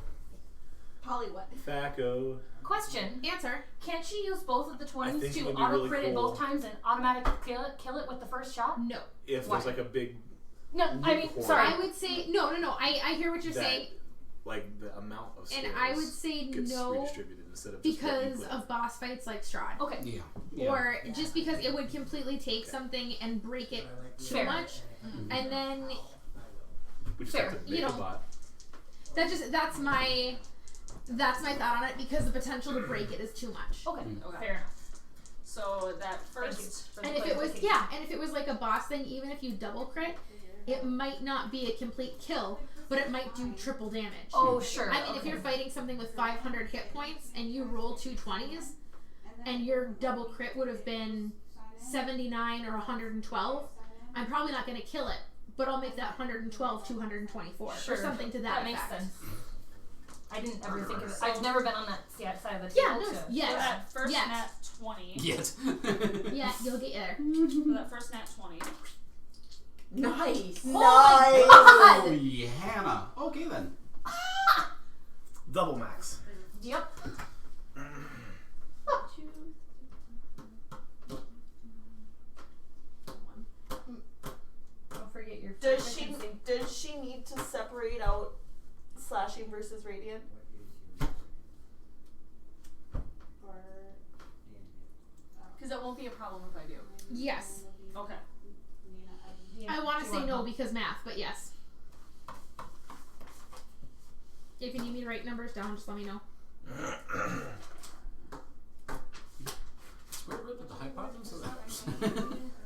Polly what? Thaco. Question. Answer. Can't she use both of the I 20s think it to would be auto really crit it cool. both times and automatically kill it with the first shot? No. If Why? there's like a big, No, I mean, Unicorn. sorry. I would say no. I hear what you're That saying, like the amount of and scales I would say gets no redistributed instead of just what you because put. of boss fights like Strahd. Okay. Yeah. Or just because it would completely take something and break it too Fair. much, and then We just fair, have to you make a know. bot. that's my thought on it because the potential to break it is too much. Okay. Okay. Fair enough. So that first And if it was like a boss thing, even if you double crit, it might not be a complete kill, but it might do triple damage. Oh, sure. I mean, if you're fighting something with 500 hit points and you roll 2 20s, and your double crit would have been 79 or 112, I'm probably not going to kill it, but I'll make that 112 224 Sure. or something to that That makes effect. sense. I didn't ever think of it. I've never been on that side of the Yeah, table. no, to- yes. So that first Yes. nat 20. Yet. Yeah, you'll get there. So that first nat 20. Nice. Oh Nice. God! Oh, yeah, Hannah. Okay then. Double max. Yep. Don't forget your proficiency. Does she need to separate out slashing versus radiant? Because it won't be a problem if I do. Yes. Okay. I want to Do you say want no help? because math, but yes. If you need me to write numbers down, just let me know. Square root with the hypotenuse of that.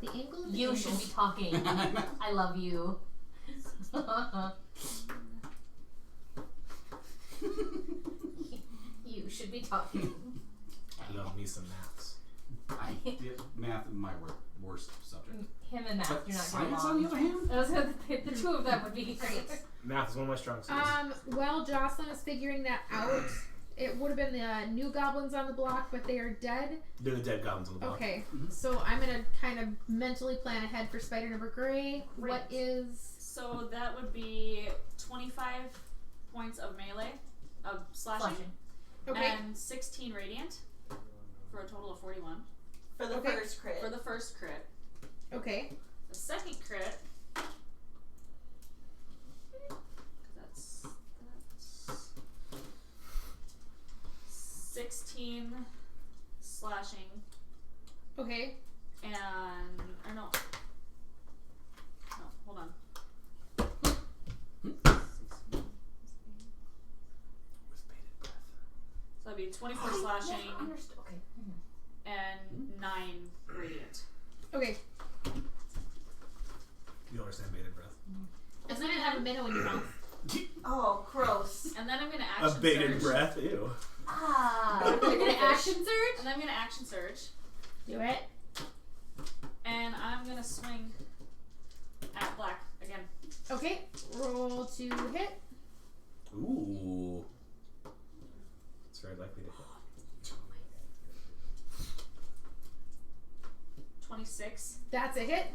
The angle of the You angle. should be talking. I love you. You should be talking. I love me some maths. Math is my worst subject. Him and Matt But do not get science, along. on the other hand? I was gonna the two of them would be great. Math is one of my strong suits. While Jocelyn is figuring that out, it would have been the new goblins on the block, but they are dead. They're the dead goblins on the block. Okay, so I'm gonna kind of mentally plan ahead for Spider Number Gray. What is... So that would be 25 points of melee, of slashing, Okay, and 16 radiant, for a total of 41. For the Okay. first crit. For the first crit. okay. The second crit, that's 16 slashing, Okay. and, or no, hold on. With bated breath. So that'd be 24 slashing Okay. and 9 radiant. Okay. You don't understand bated breath. It's gonna have a minnow in your mouth. Oh, gross. And then I'm gonna A action bated surge. breath? Ew. Ah. You're gonna action surge? And then I'm gonna action surge. Do it. And I'm gonna swing at black again. Okay. Roll to hit. Ooh. It's very likely to hit. 26. That's a hit.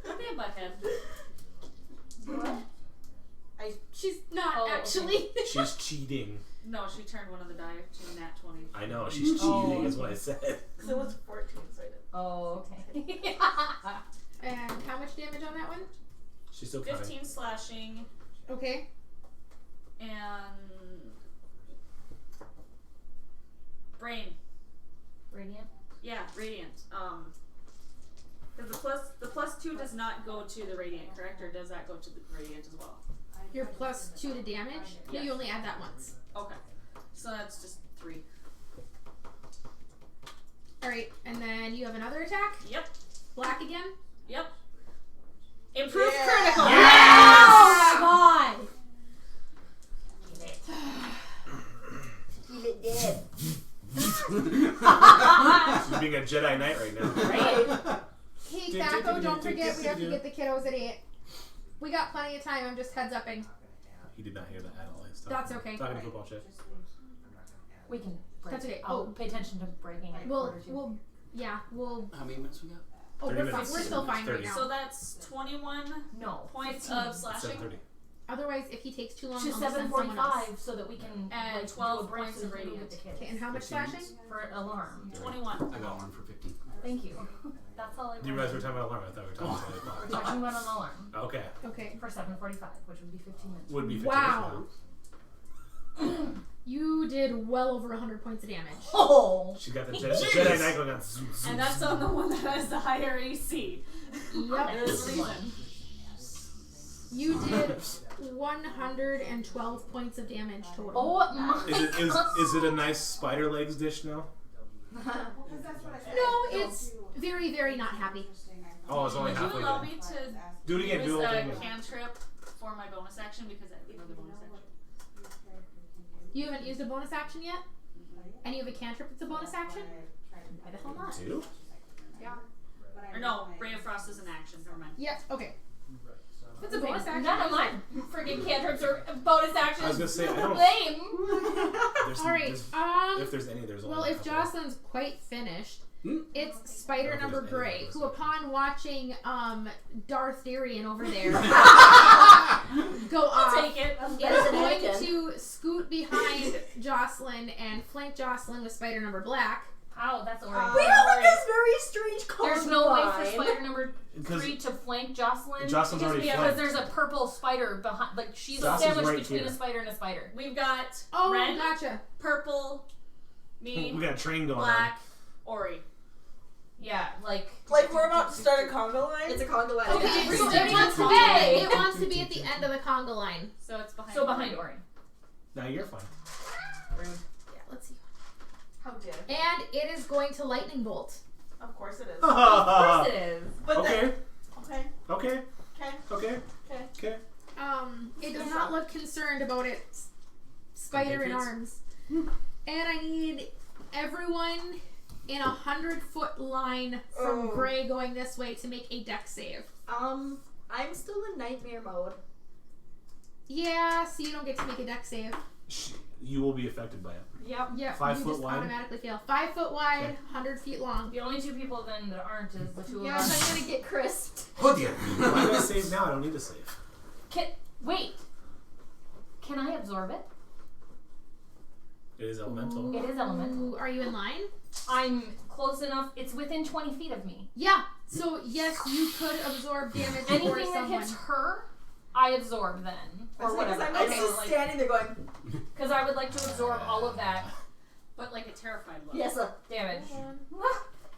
Don't be a butthead. What? She's not Oh, okay. actually. She's cheating. No, she turned one of the die to a nat 20. I know, she's Oh. cheating is what I said. Because it was 14, so I didn't. Oh, okay. And how much damage on that one? She's still counting. 15 slashing Okay. and brain. Radiant. Yeah, radiant. Because the plus 2 does not go to the radiant, correct? Or does that go to the radiant as well? You're plus 2 to damage. No, Yeah. you only add that once. Okay. So that's just 3. Alright, and then you have another attack. Yep. Black again. Yep. Improved Yeah. critical. Oh my god! She's being a Jedi Knight right now. Right? Hey, Thaco, don't forget we have to get the kiddos at 8. We got plenty of time, I'm just heads upping. He did not hear that at all. He's talking, That's okay. Talking to football shit. We can break. That's okay. I'll Oh. pay attention to breaking it. We'll, we'll, How many minutes we got? oh, 30 we're fine. minutes. We're still fine 30. right now. So that's 21 No. points 15. of slashing 7:30. Otherwise, if he takes too long, To I'll just send someone else. 7:45 so that we can And like, 12 do a break points so of we can go radiant. with the kids. Okay, and how much 15 slashing? minutes? For alarm. 21. I got one for 15. Thank you. That's all I You wanted. guys were talking about alarm. I thought we were talking about 8 o'clock. We're talking about an alarm Okay. Okay. for 7:45, which would be 15 minutes. Would be 15 Wow. minutes You did well over 100 points of damage. Oh! now. She got the Jedi Knight going on. Zoom, zoom, And that's zoom. on the one that has the higher AC. Yep. There's a reason. You did 112 points of damage total. Oh my Is it a nice spider legs dish now? No, it's very, very not happy. Oh, it's only Would you halfway allow there. me to Do it again. use Do the whole a thing again. cantrip for my bonus action because I have another bonus action? You haven't used a bonus action yet? And you have a cantrip that's a bonus action? Why the hell not? Two? Or no, Ray of Frost is an action. Never mind. Yep. Okay. Right, so That's a bonus action. None of my friggin' cantrips are bonus actions. I was gonna say, I don't- Lame. There's, All right. if there's any, there's only Well, a if couple. Jocelyn's quite finished, Hmm? it's Spider Okay, Number there's Gray, any who bonus upon watching Darth Darian over there go I'll off, take it. is Better than going Anakin. to scoot behind Jocelyn and flank Jocelyn with Spider Number Black. Ow, that's Ori. We have this very strange There's no way for line. Spider Number Because 3 to flank Jocelyn. Jocelyn's already because flanked. there's a purple spider behind. Like she's Jocelyn's sandwiched right between here. a spider and a spider. We've got Oh, red, gotcha. purple, me, we got a train going black, Ori. Yeah, like Like we're about to start a conga line. It's a conga line. Okay, Yeah. so Yeah. it wants to be Hey! it wants to be at the end of the conga line. So it's behind. so behind Ori. on. Now you're fine. Rude. Yeah, let's see. How dare? And it is going to lightning bolt. Of course it is. Of course it is. But Okay. okay. Okay. Okay. Okay. Okay. Okay. It does not look concerned about its spider in kids. arms. And I need everyone in 100-foot line from Oh. Gray going this way to make a dex save. I'm still in nightmare mode. Yeah, so you don't get to make a dex save. You will be affected by it. Yep. Yeah, 5 you foot just wide? automatically fail. 5 foot wide, Okay. 100 feet long. The only two people then that aren't is the two Yeah, of I'm us. gonna get crisped. Oh dear. Why did I save now? I don't need to save. Wait. Can I absorb it? It is elemental. It is elemental. Ooh, are you in line? I'm close enough. It's within 20 feet of me. Yeah. So yes, you could absorb damage for Anything that someone. hits her, I absorb then. Or whatever. I'm Okay, just like- standing there going. Because I would like to absorb all of that But like a terrified look. Yes, sir. damage.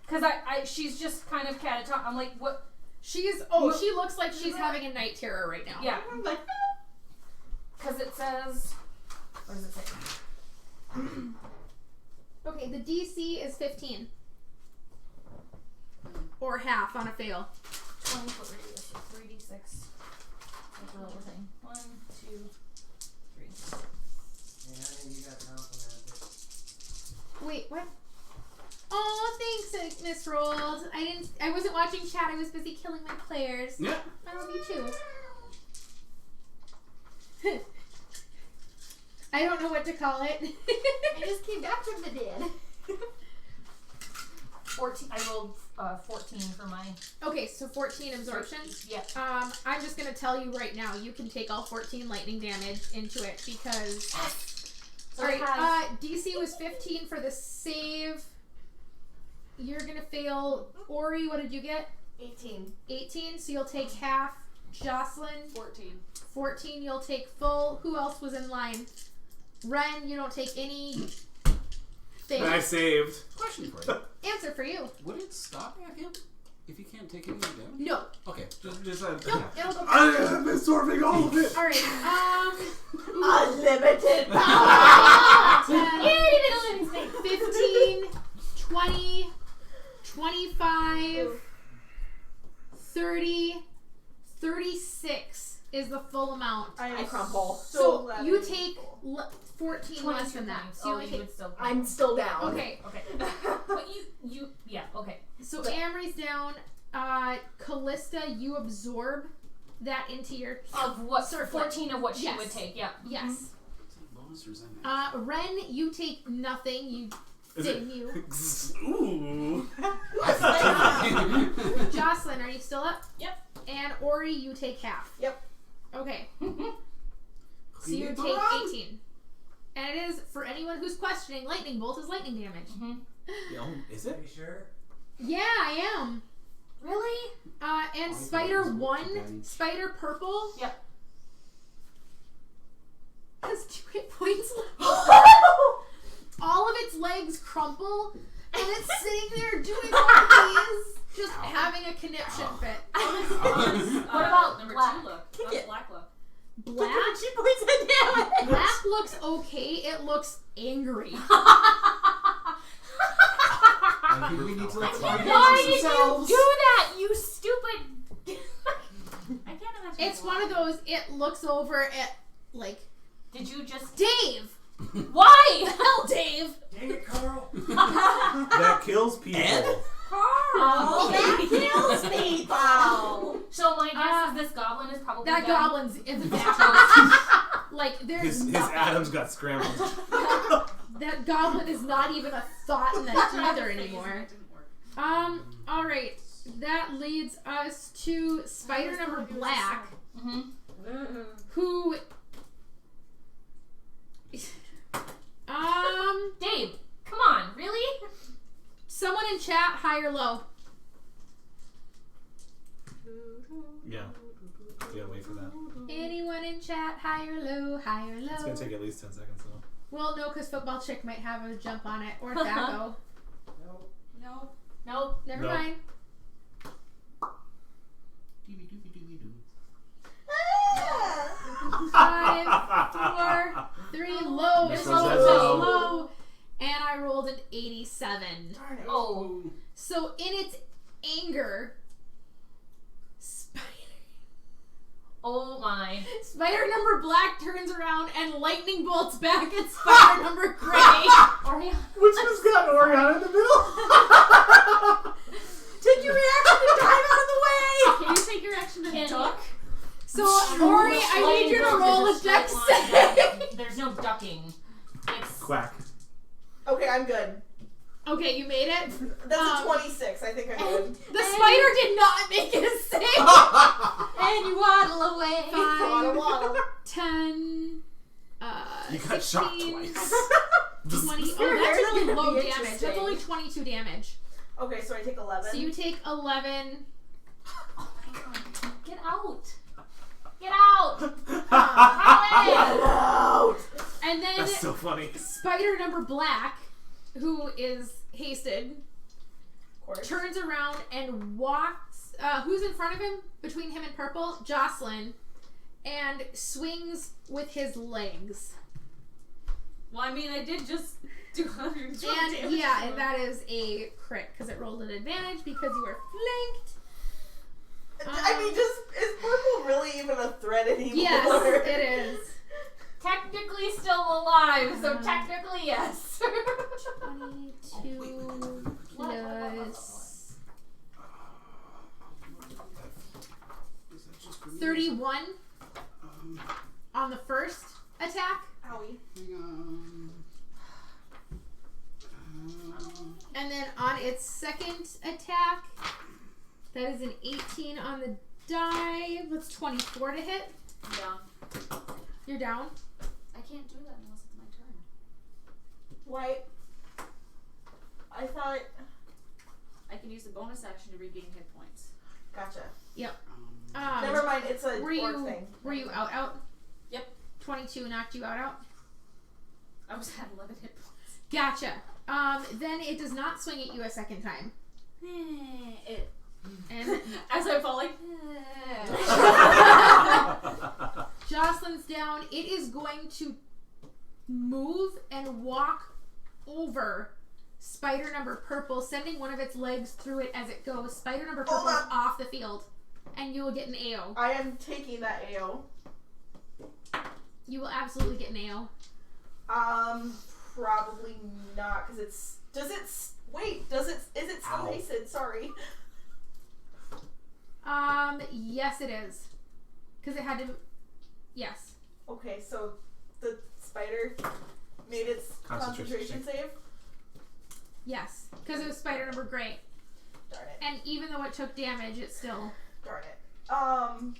Because she's just kind of catatonic. I'm like, what? She looks like she's having a night terror right now. Yeah. I'm like, Because it says, what does it say? Okay, the DC is 15. Or half on a fail. 20 foot radius, so 3d6. That's the little thing. 1, 2, 3. yeah, you got complimented. Wait, what? Oh, thanks, Miss Rolls. I wasn't watching chat. I was busy killing my players. Yeah. I love you too. I don't know what to call it. I just came back from the dead. 14. I rolled 14 for my. Okay, so 14 absorption. Yeah. I'm just gonna tell you right now, you can take all 14 lightning damage into it because. So Alright, it has, DC was 15 for the save. You're gonna fail. Ori, what did you get? 18. 18, so you'll take half. Jocelyn, 14. 14, you'll take full. Who else was in line? Ren, you don't take any thing. I saved. Question for you. Answer for you. Would it stop at him if you can't take any damage? No. Okay. Just No, it'll go. I am absorbing all of it. Alright, Unlimited power! 10, 15, 20, 25, 30, 36 is the full amount. I crumble. So glad you I take 14 22 less than that. points. So you Oh, only you take. would still. I'm still down. Okay, Okay. But yeah, okay. so Amory's down. Callista, you absorb that into your. Of what? Circlet. 14 of what she Yes. would take, yeah. Yes. Is that bonus or is that Ren, you take nothing. You Is ding you. Ooh. Jocelyn, are you still up? Yep. And Ori, you take half. Yep. Okay. So you Create the take run. 18. And it is, for anyone who's questioning, lightning bolt is lightning damage. Yo, is Are it? you sure? Yeah, I am. Really? And Spider 1, Spider Purple. Yep. Has 2 hit points left. All of its legs crumple, and it's sitting there doing what it is, just having a conniption fit. What about number black? 2 look? Kick How's it. black look? Black? She points it down. Black looks okay. It looks angry. I think we need to let Why did you do that, you stupid? I can't imagine. It's one of those, it looks over at, like, Did you just? Dave! Why? Hell, Dave! Dang it, Carl. That kills people. Ed? Oh, That kills people. So my guess is this goblin is probably That dead. goblin's in the back. Like, there's His nothing. atoms got scrambled. That goblin is not even a thought in that ether anymore. It didn't work. Alright. That leads us to spider number black, who... Dave, come on, really? Someone in chat, high or low? Yeah. You gotta wait for that. Anyone in chat, high or low, high or It's gonna low? take at least 10 seconds though. Well, no, because Football Chick might have a jump on it, or Thaco. Nope. Nope. Never Nope. mind. Ah! 5, 4, 3, low. This This one's one at was low. low. And I rolled an 87. Darn it. Oh. So in its anger, Oh my. Spider number black turns around and lightning bolts back at Spider number gray. Oriana. Which one's got Oriana in the middle? Take your reaction to dive out of the way! Can you take your action to duck? So Ori, I need you to roll a dex save. There's no ducking. It's Quack. Okay, I'm good. Okay, you made it. That's a 26. I think I'm good. The spider did not make it a save. And you waddle away. Waddle, 5, waddle. 10, You got shot 16, twice. 20. Your Oh, that's hair's really gonna low be damage. interesting. That's only 22 damage. Okay, so I take 11. So you take 11. oh my god. Get out. Get out. Get out! And then That's so funny. Spider number black, who is hasted, Of course. turns around and walks. Who's in front of him? Between him and purple? Jocelyn. And swings with his legs. Well, I mean, I did just do 112 And damage. yeah, so- and that is a crit because it rolled an advantage because you were flanked. I mean, just is purple really even a threat anymore? Yes, it is. Technically still alive, so technically yes. 22 plus 31 on the first attack, Owie. and then on its second attack, that is an 18 on the die. That's 24 to hit. Yeah. You're down. I can't do that unless it's my turn. Why? I thought. I can use the bonus action to regain hit points. Gotcha. Never mind, it's a Were orc you thing. were you out? Yep. 22 knocked you out. I was at 11 hit points. Gotcha. Then it does not swing at you a second time. And As I'm falling. Jocelyn's down. It is going to move and walk over spider number purple, sending one of its legs through it as it goes. Spider number purple is Hold on. off the field, and you will get an AO. I am taking that AO. You will absolutely get an AO. Probably not, because it's. Does it. Wait, does it. Is it still Ow. hasted? Sorry. Yes, it is. Because it had to. Yes. Okay, so the spider made its concentration save? Yes. Because it was spider number gray. Darn it. And even though it took damage, it's still. Darn it.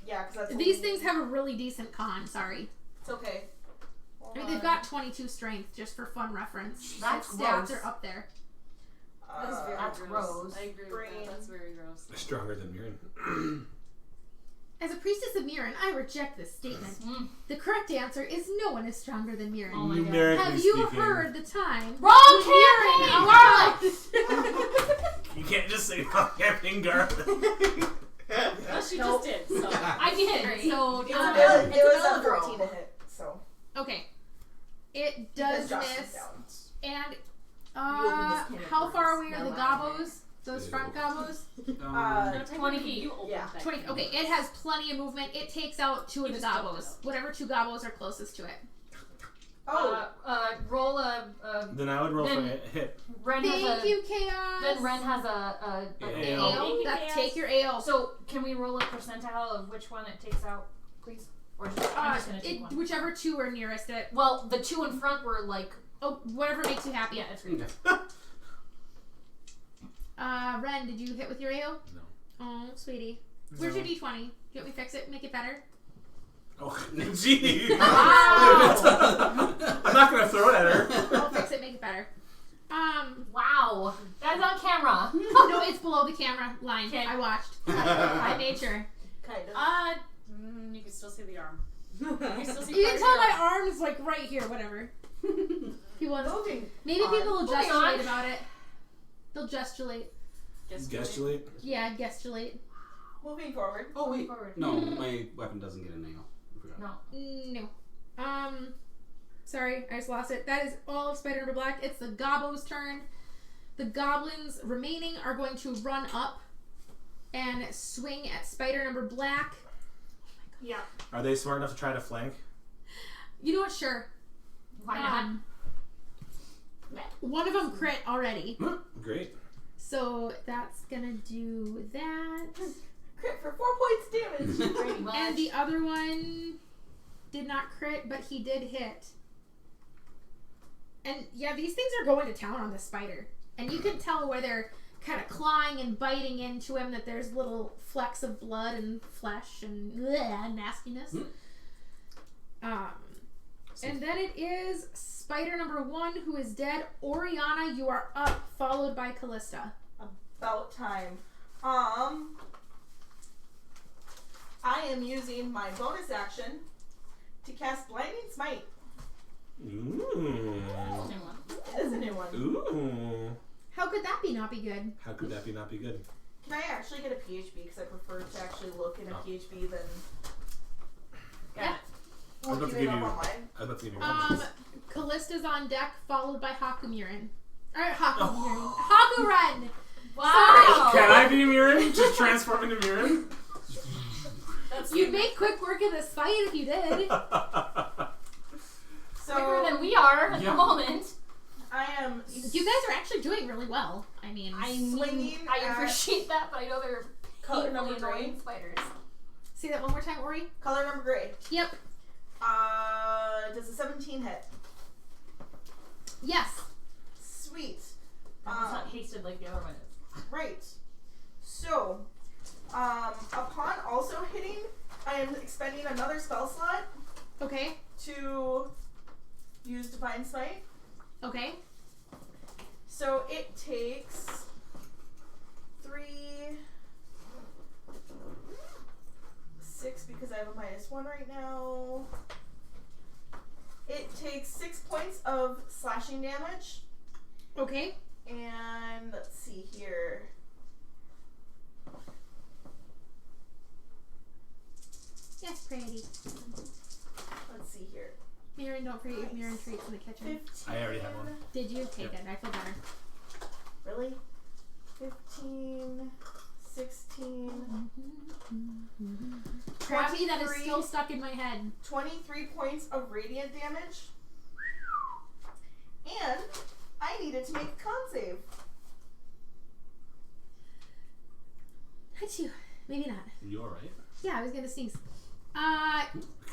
Yeah, because that's. These things have a really decent con, sorry. It's okay. I mean, they've got 22 strength, just for fun reference. That's Its stats gross. are up there. That's very That's gross. gross. I agree with Brain. that. That's very gross. Stronger than Mirren. As a priestess of Mirren, I reject this statement. Mm. The correct answer is no one is stronger than Mirren. Oh my God. Numerically Have you speaking, heard the time Wrong when Mirren campaign, arrived? you can't just say wrong camping, Garth. Well, she just did. So. I did. So It was a 14 to hit, so. Okay. It does Because Josh is miss. down. And open this can of how far worms. away are the No, gobos? Those front gobos? No, 20 feet. You opened Yeah. that. 20. Okay, it has plenty of movement. It takes out two of You the just jumped gobos. it out. Whatever two gobos are closest to it. Roll a. Then I would roll for Then- a hit. Ren has Thank a. you, Chaos. Then Ren has a Ale. Ale. Take your ale. So can we roll a percentile of which one it takes out, please? Or just, I'm just gonna take one. Whichever two are nearest it. Well, the two in front were like. Oh, whatever makes you happy. Yeah, it's great. Ren, did you hit with your ale? No. Oh, sweetie. Where's your D20? Do you want me to fix it? Make it better? Oh, gee. Wow. I'm not gonna throw it at her. I'll fix it. Make it better. Wow, that's on camera. No, it's below the camera line. Okay. I watched. I made sure. Kind of. You can still see the arm. You can still see You part can of tell your my arm. arm is like right here. Whatever. People want Moving. Maybe people will Moving gesticulate on. about it. They'll gestulate. Gestulate. Yeah, gestulate. Moving forward. Oh wait. Forward. No, my weapon doesn't get a nail. I forgot. No. No. Sorry, I just lost it. That is all of Spider Number Black. It's the Gobbo's turn. The goblins remaining are going to run up and swing at Spider Number Black. Yeah. Are they smart enough to try to flank? You know what? Sure. Why not? One of them crit already. Great. So that's gonna do that. Crit for 4 points damage. Pretty much. And the other one did not crit, but he did hit. And yeah, these things are going to town on this spider. And you can tell where they're kind of clawing and biting into him that there's little flecks of blood and flesh and nastiness. And then it is Spider Number 1 who is dead. Oriana, you are up, followed by Callista. About time. I am using my bonus action to cast Blinding Smite. Ooh. It is a new one. Ooh. How could that not be good? How could that not be good? Can I actually get a PHB? Because I prefer to actually look in a PHB than Got it. I was about to looking give it you. up online. I was about to give you. Callista's on deck, followed by Hakumurin. Alright, Hakumurin. Hakuren! Wow. Can I be Mirren? Just transform into Mirren? You'd make quick work of this fight if you did. So Quicker than we are at Yeah. the moment. I am. You guys are actually doing really well. I mean, Swinging I at appreciate that, but I know they're color painfully number gray. annoying spiders. say that one more time, Ori. Color number gray. Yep. Does a 17 hit? Yes. Sweet. It's not hasted like the other one is. Right. So, upon also hitting, I am expending another spell slot Okay. to use Divine Smite. Okay. So it takes 6 because I have a -1 right now. It takes 6 points of slashing damage. Okay. And let's see here. Yes, pretty. Let's see here. Mirren, don't forget your Mirren treats in the kitchen. 15. I already have one. Did you? Okay, good. I feel better. Really? 15, 16, Crabby, that is 23. still stuck in my head. 23 points of radiant damage. And I needed to make a con save. Achoo. Maybe not. You alright? Yeah, I was gonna sneeze.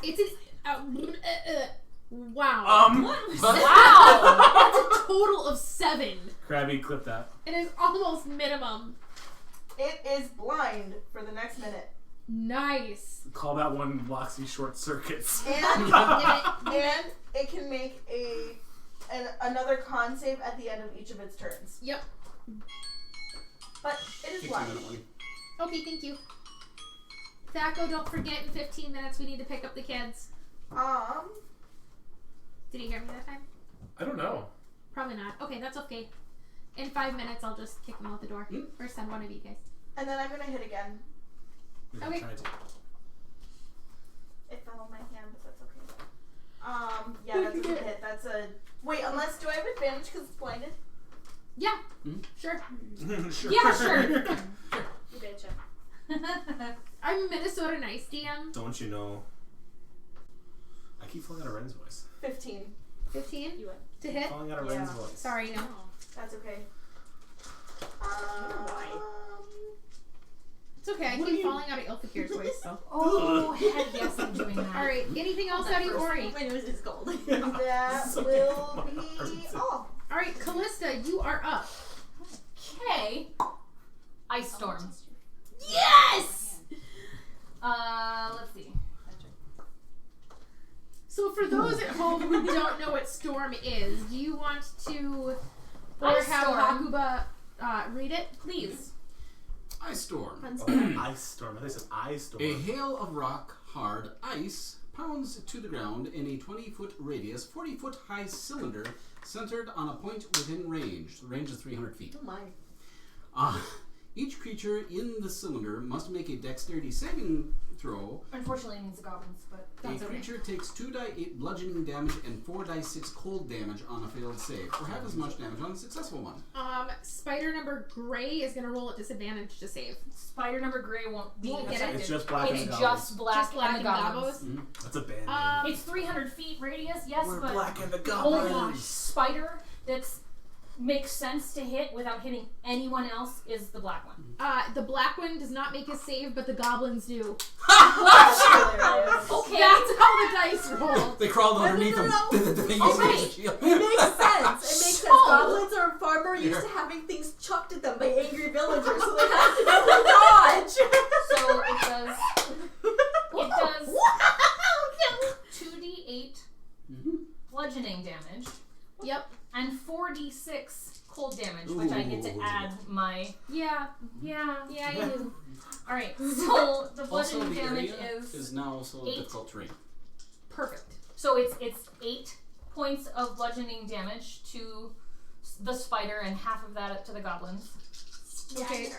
It's an. Wow. Wow! That's a total of 7. Krabby, clip that. It is almost minimum. It is blind for the next minute. Nice. Call that one Loxy short circuits. And, and it can make another con save at the end of each of its turns. Yep. But it is blind. Okay, thank you. Thaco, don't forget in 15 minutes we need to pick up the kids. Did you hear me that time? I don't know. Probably not. Okay, that's okay. In 5 minutes, I'll just kick them out the door. Or send one of you guys. And then I'm gonna hit again. Okay. Try to. It fell on my hand, but that's okay. Yeah, that's a good hit. That's a... Wait, unless... Do I have advantage because it's blinded? Yeah. Sure. Sure. Yeah, sure. You betcha. I'm Minnesota Nice, DM. Don't you know? I keep falling out of Ren's voice. 15. 15 You win. to hit. Calling out a Ren's voice. Sorry, no. That's okay. It's okay. I What keep are you- falling out of Ilfikir's voice, so. Oh, heck yes, I'm doing that. Alright, anything else out of your Ori? My nose is cold. That So will many be bars. all. Alright, Callista, you are up. Okay. Ice Storm. Yes! Let's see. So for those at home who don't know what storm is, do you want to or Ice have Storm. Hakuba read it? Please. Ice storm. Ice storm. I think it said ice storm. A hail of rock, hard ice pounds to the ground in a 20-foot radius, 40-foot high cylinder centered on a point within range. The range is 300 feet. Oh my. Each creature in the cylinder must make a dexterity saving throw. Unfortunately, it means the goblins, but A creature takes 2d8 bludgeoning damage and 4d6 cold damage on a failed save, or half as much damage on a successful one. Spider number Gray is gonna roll at disadvantage to save. Spider number Gray won't be Won't get affected. It's just black It's and goblins. just black, Just black and the goblins. goblins. That's a band name. It's 300 feet radius, yes, We're but black and the the only goblins. spider that's makes sense to hit without hitting anyone else is the black one. The black one does not make a save, but the goblins do. That's hilarious. Okay. That's how the dice roll. They crawled underneath no, him. no. They used Okay. his shield. It makes sense. It makes sense. So- Goblins are far more used to having things chucked at them by angry villagers, so they have to know to dodge. So it does 2d8 bludgeoning damage Yep. and 4d6 cold damage, which I get to Ooh. add my Yeah, yeah. you do. All right. So the Also, bludgeoning the damage area is now also 8. difficult terrain. Perfect. So it's 8 points of bludgeoning damage to the spider and half of that to the goblins. Okay.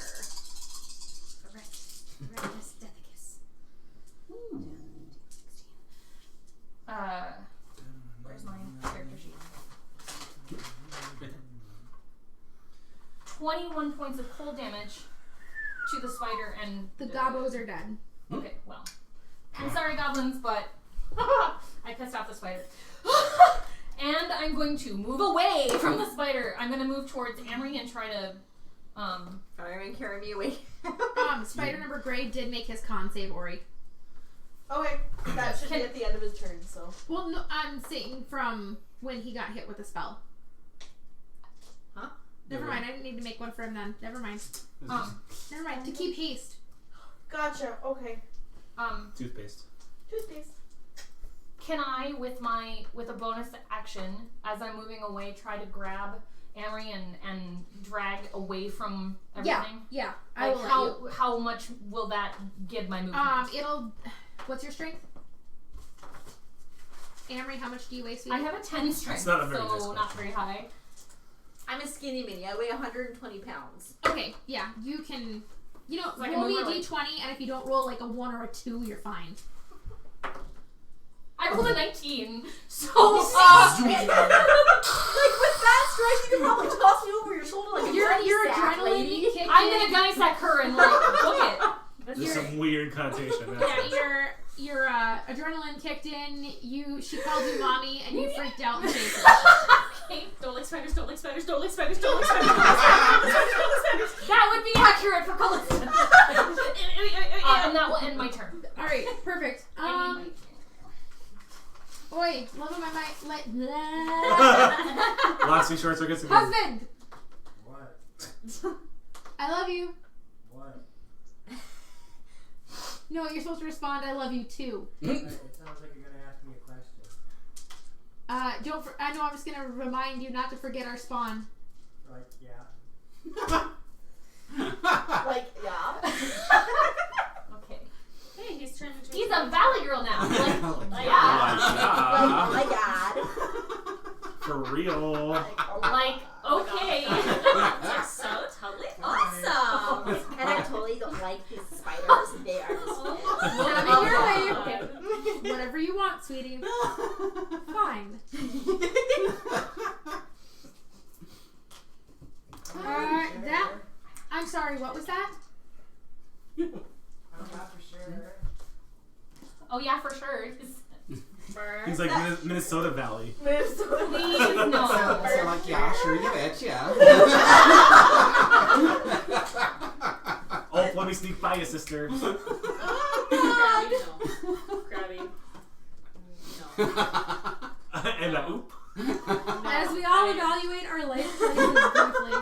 Where's my character sheet? 21 points of cold damage to the spider and The gobos are dead. Okay, well, I'm sorry, goblins, but I pissed off the spider. And I'm going to move away from the spider. I'm going to move towards Amory and try to, Fireman, carry me away. Spider number Gray did make his con save, Ori. Okay, that should be at the end of his turn, so. Well, no, I'm saying from when he got hit with a spell. Huh? Never mind. I didn't need to make one for him then. Never mind. Never mind. To keep haste. Gotcha, okay. Toothpaste. Toothpaste. Can I, with a bonus action, as I'm moving away, try to grab Amory and drag away from everything? Yeah. Like will let you. how much will that give my movement? It'll. What's your strength? Amory, how much do you weigh, sweetie? I have a 10 strength, not a very nice so not question. very high. I'm a skinny mini. I weigh 120 pounds. Okay, yeah, you can. You know, So I can roll me a move her, like- d20, and if you don't roll like a 1 or a 2, you're fine. I rolled a 19, so Like with that strength, you can probably toss me over your shoulder like a Your gunny sack, adrenaline lady. kicked I'm in. gonna gunny sack her and like book it. There's some weird connotation. Yeah, your adrenaline kicked in. She called you mommy, and you freaked out and chased Okay, don't like spiders, don't like spiders, don't like spiders, don't like spiders, don't like spiders, don't like spiders. That would be accurate for Callista. And that will end my turn. All right, perfect. Oi, love of my might, Loxy short circuits again. husband. What? I love you. What? No, you're supposed to respond. I love you too. It sounds like you're gonna ask me a question. I know. I'm just gonna remind you not to forget our spawn. Like, yeah. Like, yeah. Okay. Hey, he's turned into He's a valley girl now. Like, yeah. Oh my god. For real. Like, okay. That's so totally awesome. And I totally don't like these spiders. They are just Have it your way. Okay. Whatever you want, sweetie. Fine. That. I'm sorry. What was that? I'm not for sure. Oh yeah, for sure. He's like Minnesota Valley. Minnesota. Please no. So like, yeah, sure, you bet, yeah. Oh, let me sneak by you, sister. Crabby, no. Crabby. No. And a oop. As we all evaluate our life choices briefly.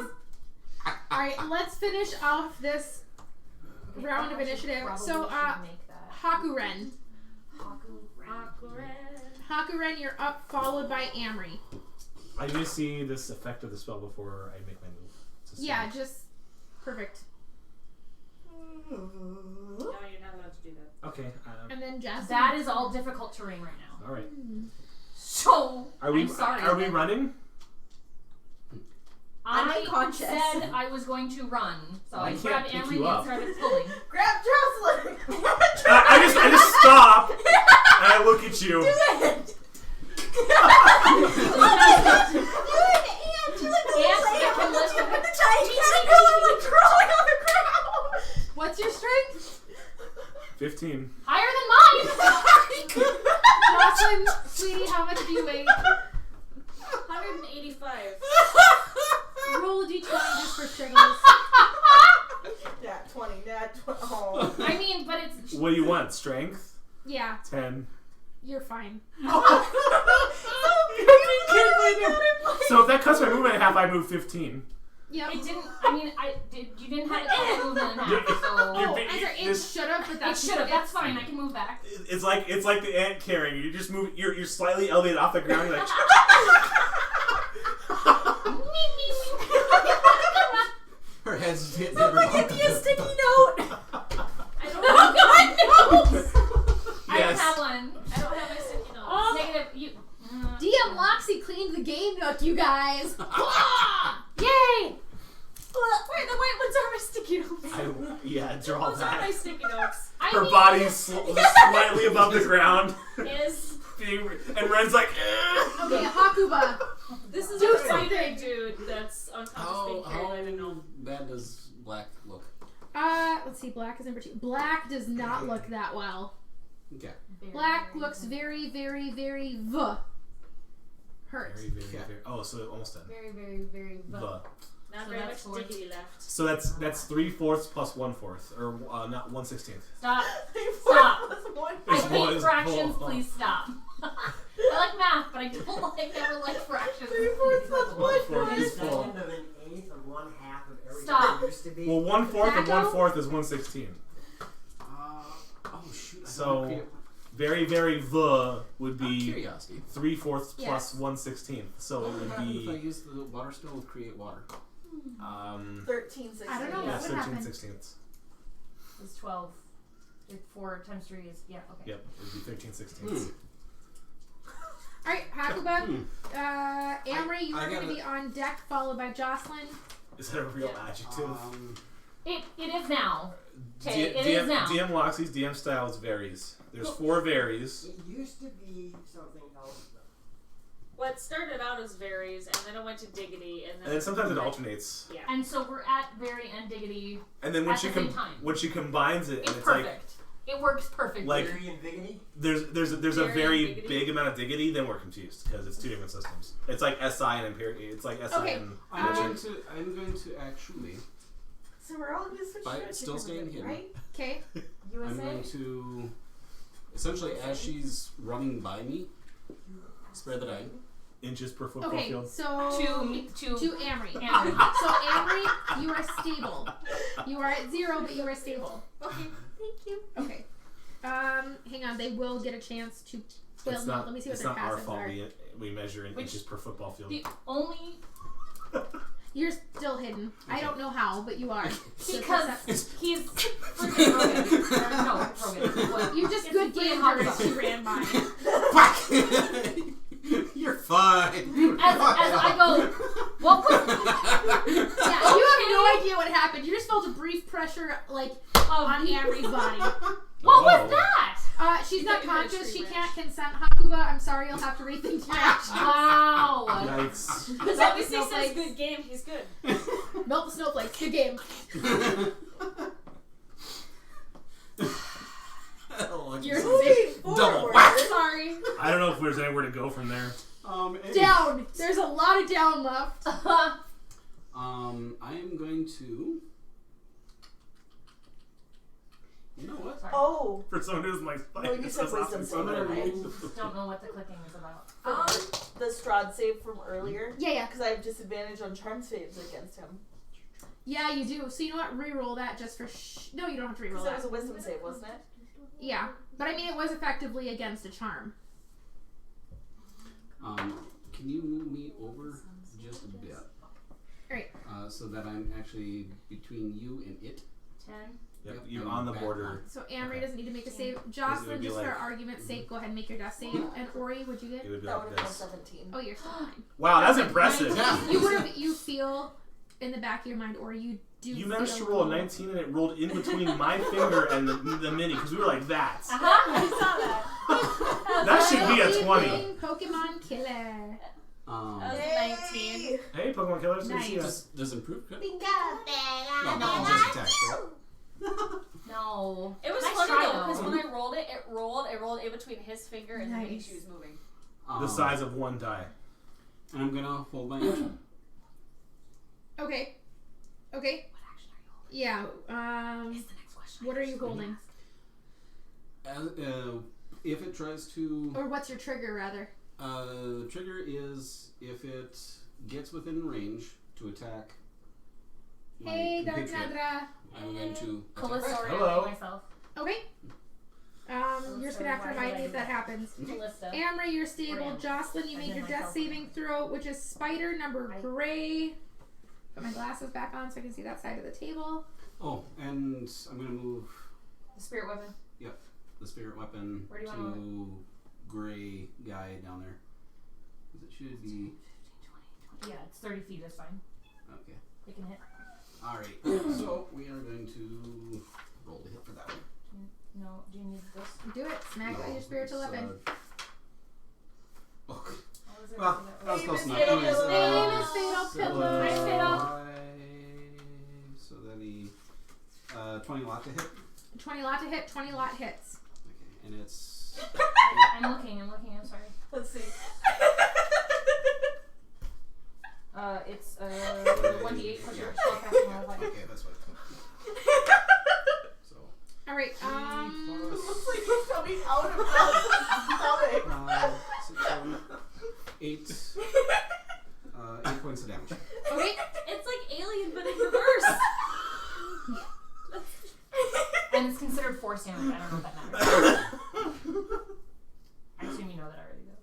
Alright, let's finish off this round of initiative. So, Hakuren. Hakuren, you're up, followed by Amri. I need to see this effect of the spell before I make my move. Yeah, just perfect. No, you're not allowed to do that. Okay. And then Jasmine. That is all difficult terrain right now. All right. So, I'm sorry. Are we running? I'm I unconscious. said I was going to run, so I can't grabbed pick Amri you and up. started pulling. Grab Jocelyn. I just stop and I look at you. Do it. The giant caterpillar crawling on the ground. What's your strength? 15. Higher than mine! Jocelyn, sweetie, how much do you weigh? 185. Roll a d20 just for triggers. Nat 20. Oh. I mean, but it's... What do you want? Strength? Yeah, 10. you're fine. So if that cuts my movement in half, I move 15. Yep. It didn't... I mean, you didn't have a movement in half, so... You're- I'm sorry, it this- should have, but It that's should have. That's fine. I can move back. It's like the ant carrying you. You just move. You're slightly elevated off the ground. You're like, Her head's hitting Someone give me a sticky note. I don't have I don't Yes. have one. I don't have my sticky notes. Negative. You... DMLoxy cleaned the game nook, you guys. Yay! Wait, then what's on my sticky notes? yeah, draw What's on my that. sticky notes? Her body's slightly above the ground. Is And Ren's like, Okay, Hakuba. this is Do a something. fighting dude that's unconscious being carried? I don't know. bad does black look? Let's see, black is number 2. Black does not look that well. Okay. Black looks very, very, very hurt. very, very, very. Oh, so almost done. Very, very, very... The. Not So very that's much diggity left. So that's 3/4 plus 1/4, or not 1/16. Stop. Stop. I It's one hate is fractions. full. Please stop. I like math, but I don't never like fractions. 3/4 plus 1/4 is Second full. of an eighth of 1/2 of everything Stop. it used to be. Well, 1/4 and Echo? 1/4 is 1/16. Oh shoot. So very, very would be curiosity. 3/4 plus Yes. 1/16. So it would What happens if I be use the water stone with create water? 13, 16. I don't know. yeah, What 13 happened? 16ths. It's 12. 4 times 3 is... Yeah, okay. Yep, it would be 13 16ths. Alright, Hakuba. Amri, you I are going to gotta- be on deck, followed by Jocelyn. Is that a real adjective? It is now. D- Okay, it DM, is now. DMLoxy's DM styles varies. There's 4 varies. It used to be something else. Well, it started out as varies, and then it went to diggity, and And then sometimes it alternates. Yeah. And so we're at very and diggity. And then when At she the same time. when she combines it, It's and it's perfect. It works perfectly. Like- Theory and Vigony? there's a Very very diggity. big amount of diggity, then we're confused because it's 2 different systems. It's like SI and Imperial. It's like SI Okay. and I'm going Legend. to actually. So we're all going to switch By to a still different staying one, hidden. right? Okay. I'm going to essentially, as she's running by me, spread the die. Inches per football Okay, field. so... to Amri. Amri. So Amri, you are stable. You are at 0, but you are stable. Okay, thank you. Okay. Hang on, they will get a chance to... Well, It's no, not, let me see what it's their not our passives fault. are. We measure in Which- inches per football field. The only... You're still hidden. I don't know how, but you are. So Because percep- he's freaking Rogan. Or no, Rogan. What? you just It's good the game Hakuba. as she ran by. Fuck! You're fine. As I go, what was... Yeah, you have no idea what happened. You just felt a brief pressure, like, on Amri's body. What was Whoa. that? She's not like a conscious. She mystery can't consent, Hakuba. I'm sorry, you'll have to rethink your actions. Wow. Yikes. Because Milk the obviously says snowflakes. good game, he's good. Melt the snowflakes. Good game. Oh, You're Jesus. safe. Double Sorry. I don't know to go from there? Down. There's a lot of down left. I am going to. You know what? Oh, For someone who doesn't like No, you said wisdom so save, right? Don't know what the clicking is about. the Strahd save from earlier. Yeah. Because I have disadvantage on charm saves against him. Yeah, you do. So you know what? Reroll that just for No, you don't have to reroll Because it that. was a wisdom save, wasn't it? Yeah. But I mean, it was effectively against a charm. Can you move me over just a bit? Alright. So that I'm actually between you and it. 10. Yep, Yep, you're I'm on the back border. So Amory doesn't need to make a save. would Jocelyn, be just for like- argument's sake, go ahead and make your death save. And Ori, what'd you It get? would be That like would have been this. 17. Oh, you're still fine. Wow, that's impressive. You feel in the back of your mind, or you do. You managed to feel roll a 19 and it rolled in between my finger and the mini because we were like that. I saw that. That should be a 20. Amazing Pokemon killer. That was 19. Hey, Pokemon Killers, good to see you. Does improve crit? Bingo. No, just attack. No. It was Nice funny try, though, though. because when I rolled it, it rolled in between his finger and the mini Nice. she was moving. The size of one die. And I'm gonna hold my action. Okay. Yeah. What are you holding? If it tries to, Or what's your trigger, rather? the trigger is if it gets within range to attack. My Hey, Dark compatriot, Nadra. I'm going to. Callista Hello. myself. Okay. You're just gonna have to remind me if that happens. Callista. Amory, you're stable. Orion. Jocelyn, you I make did your death myself. saving throw, which is spider number Right. gray. Put my glasses back on so I can see that side of the table. Oh, and I'm gonna move The spirit weapon. the spirit weapon Where do you to wanna gray guy down there. 'Cause it should be 20. Yeah, it's 30 feet, it's fine. okay. They can hit. Alright, so we are going to roll the hit for that one. No, do you need this? Do it. Smack out your spiritual it's, weapon. Oh, What was it? well, that was close enough. Fatal Anyways, Pillow. Name is Fatal Pillow. Nice Fatal. So that'd be 20 lot to hit. 20 lot to hit, 20 lot hits. Okay, and it's I'm looking, I'm sorry. Let's see. It's 1d8 plus your spellcasting modifier. okay. That's what. So Alright, Looks like he's coming out of the stomach. 6, 7, 8. 8 points of damage. Okay. It's like Alien, but in reverse. And it's considered force damage. I don't know if that matters. I assume you know that already, though.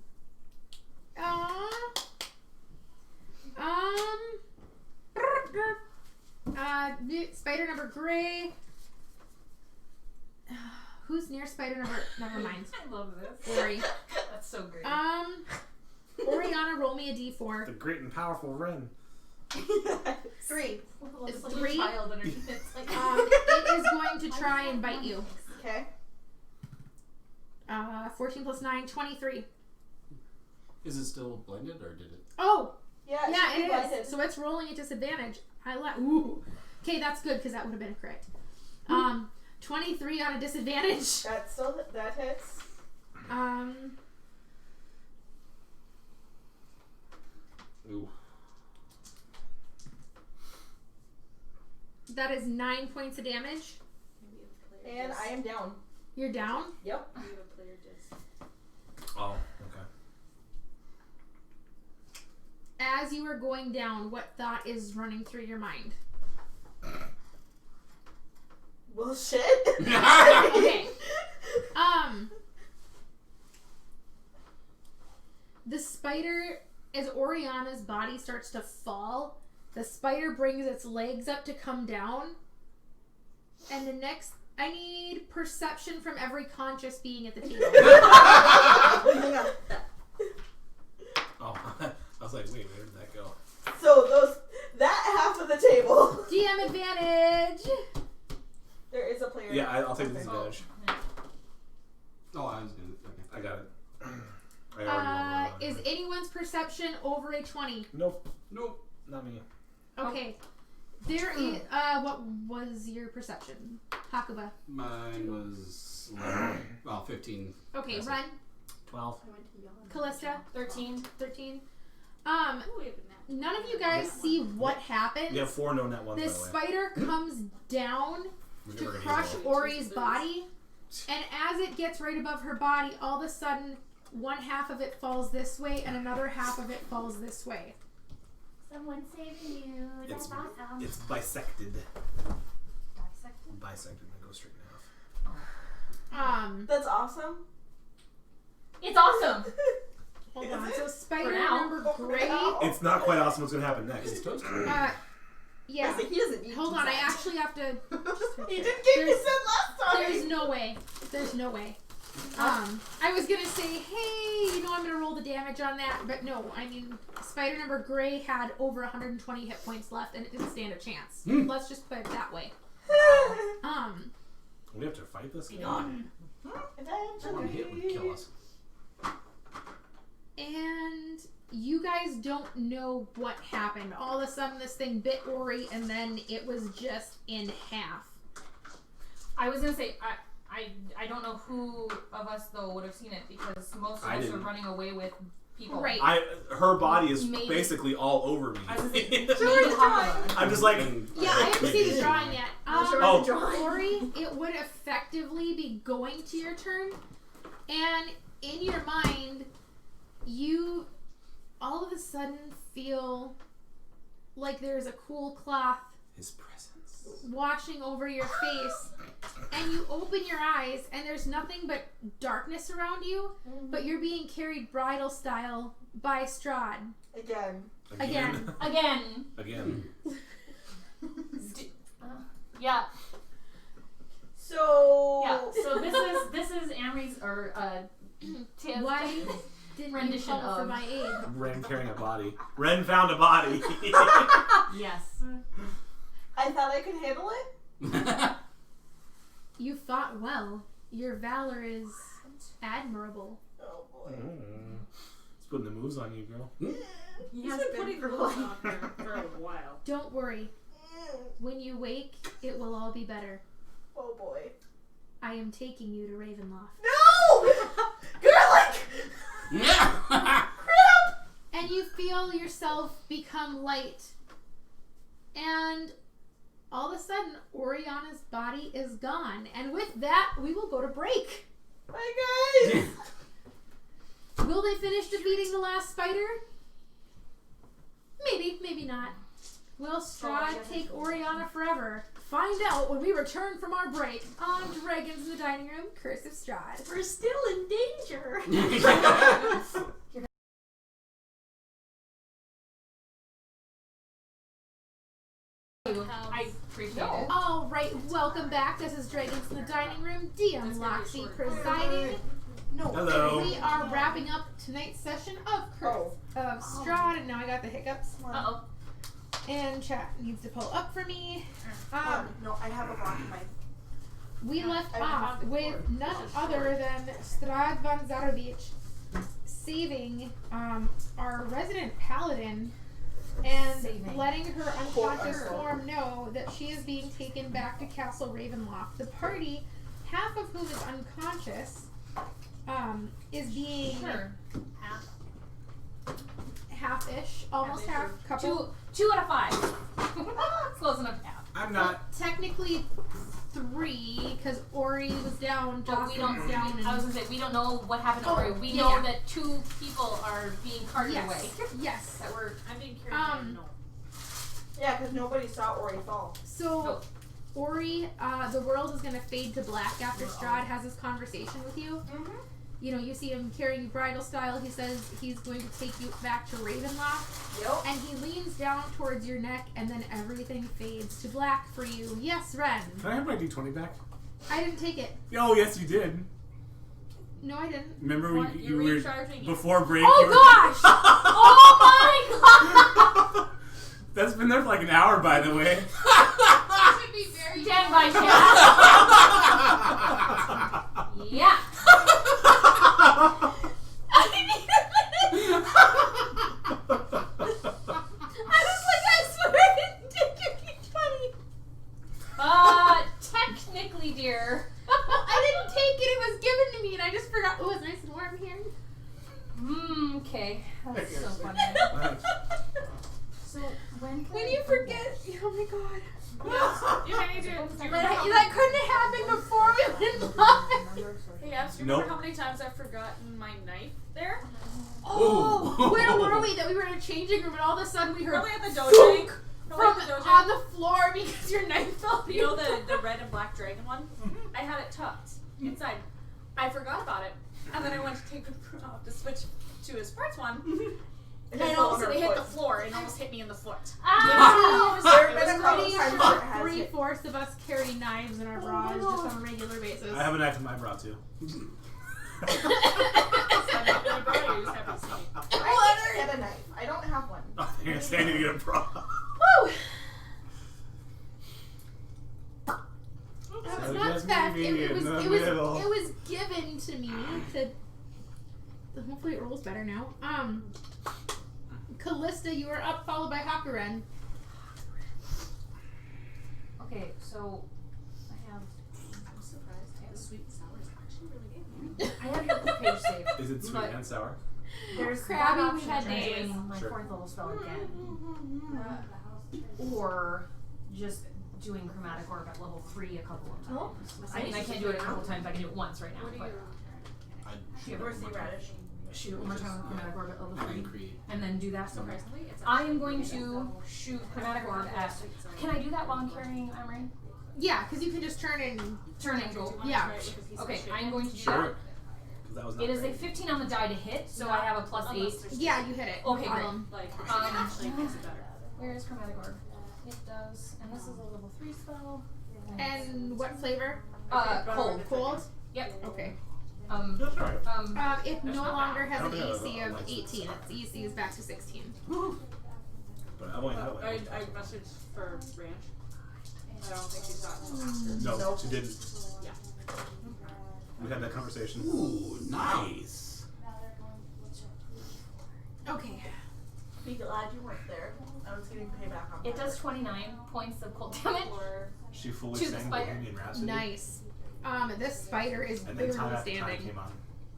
Spider number gray. Who's near spider number? Never mind. I love this. Ori. That's so great. Oriana, roll me a d4. The great and powerful Ren. 3. It's like 3. a child underneath. It's like It is going to try and bite you. Okay. 14 plus 9, 23. Is it still blended or did it? Oh, Yeah, yeah, should be it blinded. is. So it's rolling at disadvantage. Ooh. Okay, that's good because that would have been a crit. 23 on a disadvantage. That's still that hits. Ooh. That is 9 points of damage. And I am down. You're down. Yep. Oh, okay. As you are going down, what thought is running through your mind? Well, shit. Okay. The spider, as Oriana's body starts to fall, the spider brings its legs up to come down. And the next, I need perception from every conscious being at the table. Oh, I was like, wait, where did that go? So that half of the table. DM advantage. There is a player. Yeah, I'll take the disadvantage. Oh, I was gonna. Okay. I got it. I already rolled Is it. anyone's perception over a 20? Nope, Nope. not me. Okay. There is, what was your perception? Hakuba. Mine was 15. Okay, Yes. run. 12. Callista, 13. 13. Ooh, we have a nat. None of you guys see what happens. We have 4 no net ones, This by the way. spider comes down We're to never gonna crush get Ori's body, and as it gets right above her body, all of a sudden, one half of it falls this way, and another half of it falls this way. Someone saving you. That's awesome. It's bisected. Dissected? Bisected and goes straight in half. That's awesome. It's awesome. Hold on. So spider For now. number Gray. It's not quite awesome what's gonna happen next. Yeah. He doesn't need Hold on. I actually have to. He didn't get There's- consent last time. There's no way. There's no way. I was gonna say, hey, I'm gonna roll the damage on that, but no. I mean, spider number Gray had over 120 hit points left, and it didn't stand a chance. Let's just put it that way. We have to fight this guy. One hit would kill us. And you guys don't know what happened. All of a sudden, this thing bit Ori, and then it was just in half. I was gonna say, I don't know who of us though would have seen it because most of I us didn't. are running away with people. Right. Her body is Maybe. basically all over me. I was gonna say, maybe I'm just like. Yeah, I haven't seen the drawing yet. Oh. Ori, it would effectively be going to your turn, and in your mind, you all of a sudden feel like there's a cool cloth His presence. washing over your face, and you open your eyes, and there's nothing but darkness around you, but you're being carried bridal style by Strahd. Again. Again. Again. Yeah. So. Yeah. So this is Amory's or Tia's Why didn't you rendition call for of my aid? Ren carrying a body. Ren found a body. yes. I thought I could handle it. You fought well. Your valor is admirable. Oh boy. It's putting the moves on you, girl. He has been putting rules on her for a while. Don't worry. When you wake, it will all be better. Oh boy. I am taking you to Ravenloft. No! Garlic! And you feel yourself become light. And all of a sudden, Oriana's body is gone. And with that, we will go to break. Bye guys! Will they finish defeating the last spider? Maybe, maybe not. Will Strahd take Oriana forever? Find out when we return from our break on Dragons in the Dining Room, Curse of Strahd. We're still in danger. I appreciate it. All right, welcome back. This is Dragons in the Dining Room. DMLoxy presiding. No. Hello. We are wrapping up tonight's session of Curse of Strahd, and now I got the hiccups. Uh-oh. And chat needs to pull up for me. No, I have a rock in my. We left I off have the with cord. none other than Strahd von Zarovich saving our resident paladin and Saving. letting her unconscious Quote, form know that she is being taken back to Castle Ravenloft. The party, half of whom is unconscious, is being Sure. half-ish, almost half, couple. 2 out of 5. Close enough to half. I'm not. Technically 3, because Ori was down, But we Jocelyn don't. was down, and I was gonna say we don't know what happened to Oh, Ori. We yeah, know yeah. that 2 people are being carted yes, away. yes. That were. I'm being curious. No. Yeah, because nobody saw Ori fall. So, Nope. Ori, the world is going to fade to black after Strahd has this conversation with you. Mm-hmm. You know, you see him carrying you bridal style. He says he's going to take you back to Ravenloft. Yep. And he leans down towards your neck, and then everything fades to black for you. Yes, Ren. Can I have my D20 back? I didn't take it. Oh, yes, you did. No, I didn't. Remember What? you You're were recharging it. before break. Oh, you were- gosh! Oh my god! That's been there for like an hour, by the way. Should be very Stand by, chat. Yeah. I was like, I swear I didn't take your D20. Technically, dear. I didn't take it. It was given to me, and I just forgot. Oh, it's nice and warm here. That's so funny. So when you forget, oh my god. You need to. That couldn't have happened before we went live. Hey, Abs, do you remember how many times I've forgotten my knife there? Oh, where were we? That we were in a changing room and all of a sudden we heard Probably at the dojo. from on the floor because your knife fell. You know the red and black dragon one? I had it tucked inside. I forgot about it, and then I went to take it off to switch to his sports one, and then all of a sudden it hit the floor and almost hit me in the foot. Ah! There have been a couple Pretty times sure where it has hit. 3/4 of us carry knives in our bras just on a regular basis. I have a knife in my bra too. I get a knife. I don't have one. Oh, you're standing to get a bra. Woo! That's So not just theft. meet me It in the was middle. it was given to me to. Hopefully it rolls better now. Callista, you are up, followed by Hakuren. Okay, so I have. I'm surprised. I have sweet and sour is actually really good. I have your page saved. Is it sweet But and sour? There's Crabby, that we option had of days. doing my Sure. 4th level spell again, or just doing chromatic orb at level 3 a couple of times. I mean, I can't do it a couple of times. I can do it once right now. But Where's the radish? shoot it one more time with chromatic orb at level 3, Creed. and then do that. Surprisingly, I am going to shoot chromatic orb at. Can I do that while I'm carrying Emery? Yeah, because you can just turn and Turn and go. yeah. Okay, I'm going to do Sure. that. 'Cause that was not It is a great. 15 on the die to hit, so I have a +8. Yeah, you hit it. Okay, No great. problem. Actually makes it better. Where is chromatic orb? It does, and this is a level 3 spell. And what flavor? Cold. Cold? Yep. Okay. That's alright. It no longer has I an don't have AC a of license. 18. Its AC is back to 16. But I've only had it I like messaged for Ranch. I don't think she saw it. No, she didn't. Yeah. We had that conversation. Ooh, nice. Okay. Be glad you weren't there. I was getting payback on It that. does 29 points of cold damage. She fully To the sang spider. Bohemian Rhapsody. Nice. This spider is And then barely time standing. came on.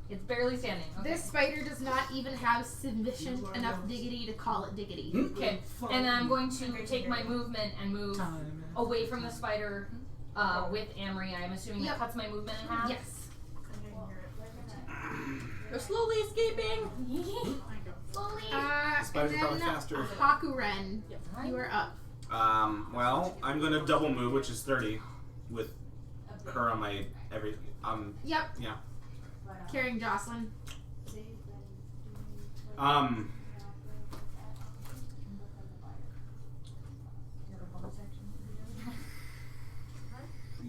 It's barely standing. Okay. This spider does not even have sufficient enough diggity to call it diggity. Okay, and then I'm going to take my movement and move away from the spider with Amory. I'm assuming Yep. that cuts my movement in half. Yes. We're slowly escaping. Slowly. Spider's and probably then faster. Hakuren, you are up. Well, I'm gonna double move, which is 30, with her on my Yep. yeah. Carrying Jocelyn.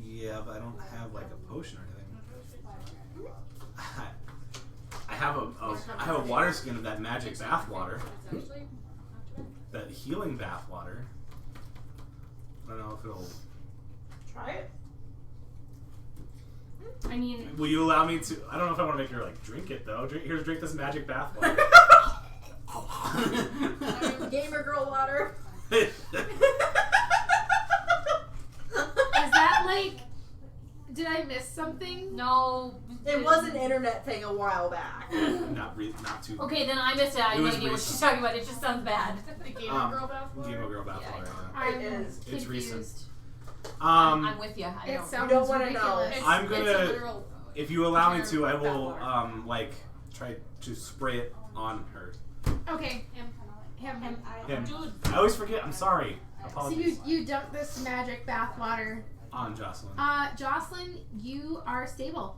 Yeah, but I don't have like a potion or anything. I have a water skin of that magic bath water, that healing bath water. I don't know if it'll. Try it. I mean, Will you allow me to? I don't know if I want to make her like drink it though. Drink this magic bath water. Gamer girl water. Is that like? Did I miss something? no. It was an internet thing a while back. not too. Okay, then I missed it. I have It no was idea what recent. she's talking about. It just sounds bad. The gamer girl bath water? Game of Girl bath Yeah, water. I'm It is. It's confused. recent. I'm with you. I It don't. sounds don't wanna know. ridiculous. I'm It's a gonna. literal. If you allow me to, I Bath will water. like try to spray it on her. Okay. Him. Him. Dude. I always forget. I'm sorry. So Apologies. you dump this magic bath water. On Jocelyn. Jocelyn, you are stable.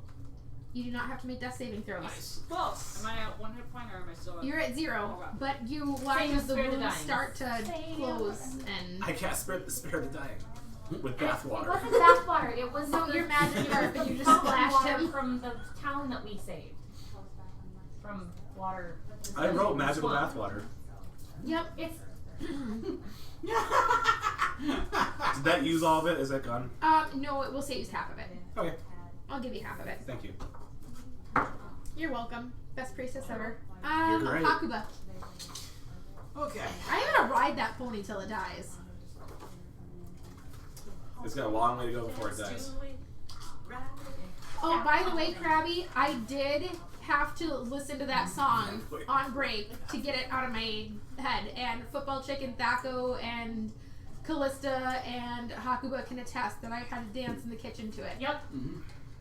You do not have to make death saving throws. Nice. Well, am I at 1 hit point or am I still at? You're at 0, Oh, wow. but you watch Same as as the Spare the wounds Dying. start to Same. close and. I cast spare the dying with bath It water. wasn't bath water. It was No, the- your magic part, but you just fountain splashed water him. from the town that we saved. From water. I wrote magical bath water. Yep. It's Did that use all of it? Is that gone? No, it will say use half of it. Okay. I'll give you half of it. Thank you. You're welcome. Best priestess ever. You're great. Hakuba. Okay. I'm gonna ride that pony till it dies. It's got a long way to go before it dies. Oh, by the way, Krabby, I did have to listen to that song on break to get it out of my head. And Football Chicken, Thaco, and Callista, and Hakuba can attest that I had to dance in the kitchen to it. Yep. Mm-hmm.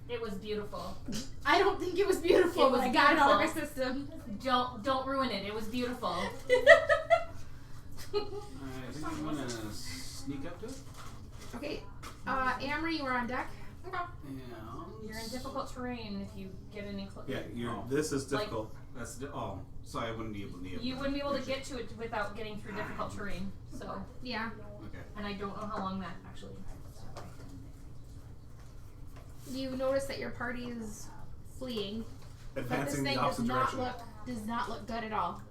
It was beautiful. I don't think it was beautiful, It was but I got it out of my beautiful. system. Don't ruin it. It was beautiful. I think I'm gonna sneak up to it. Okay, Amory, you are on deck. You're in difficult terrain if you get any close. Yeah, this is difficult. That's so I wouldn't be able to. You wouldn't be able to get to it without getting through difficult terrain. So, Yeah. Okay. and I don't know how long that actually. You notice that your party is fleeing, but this Advancing thing the opposite direction. does not look good at all.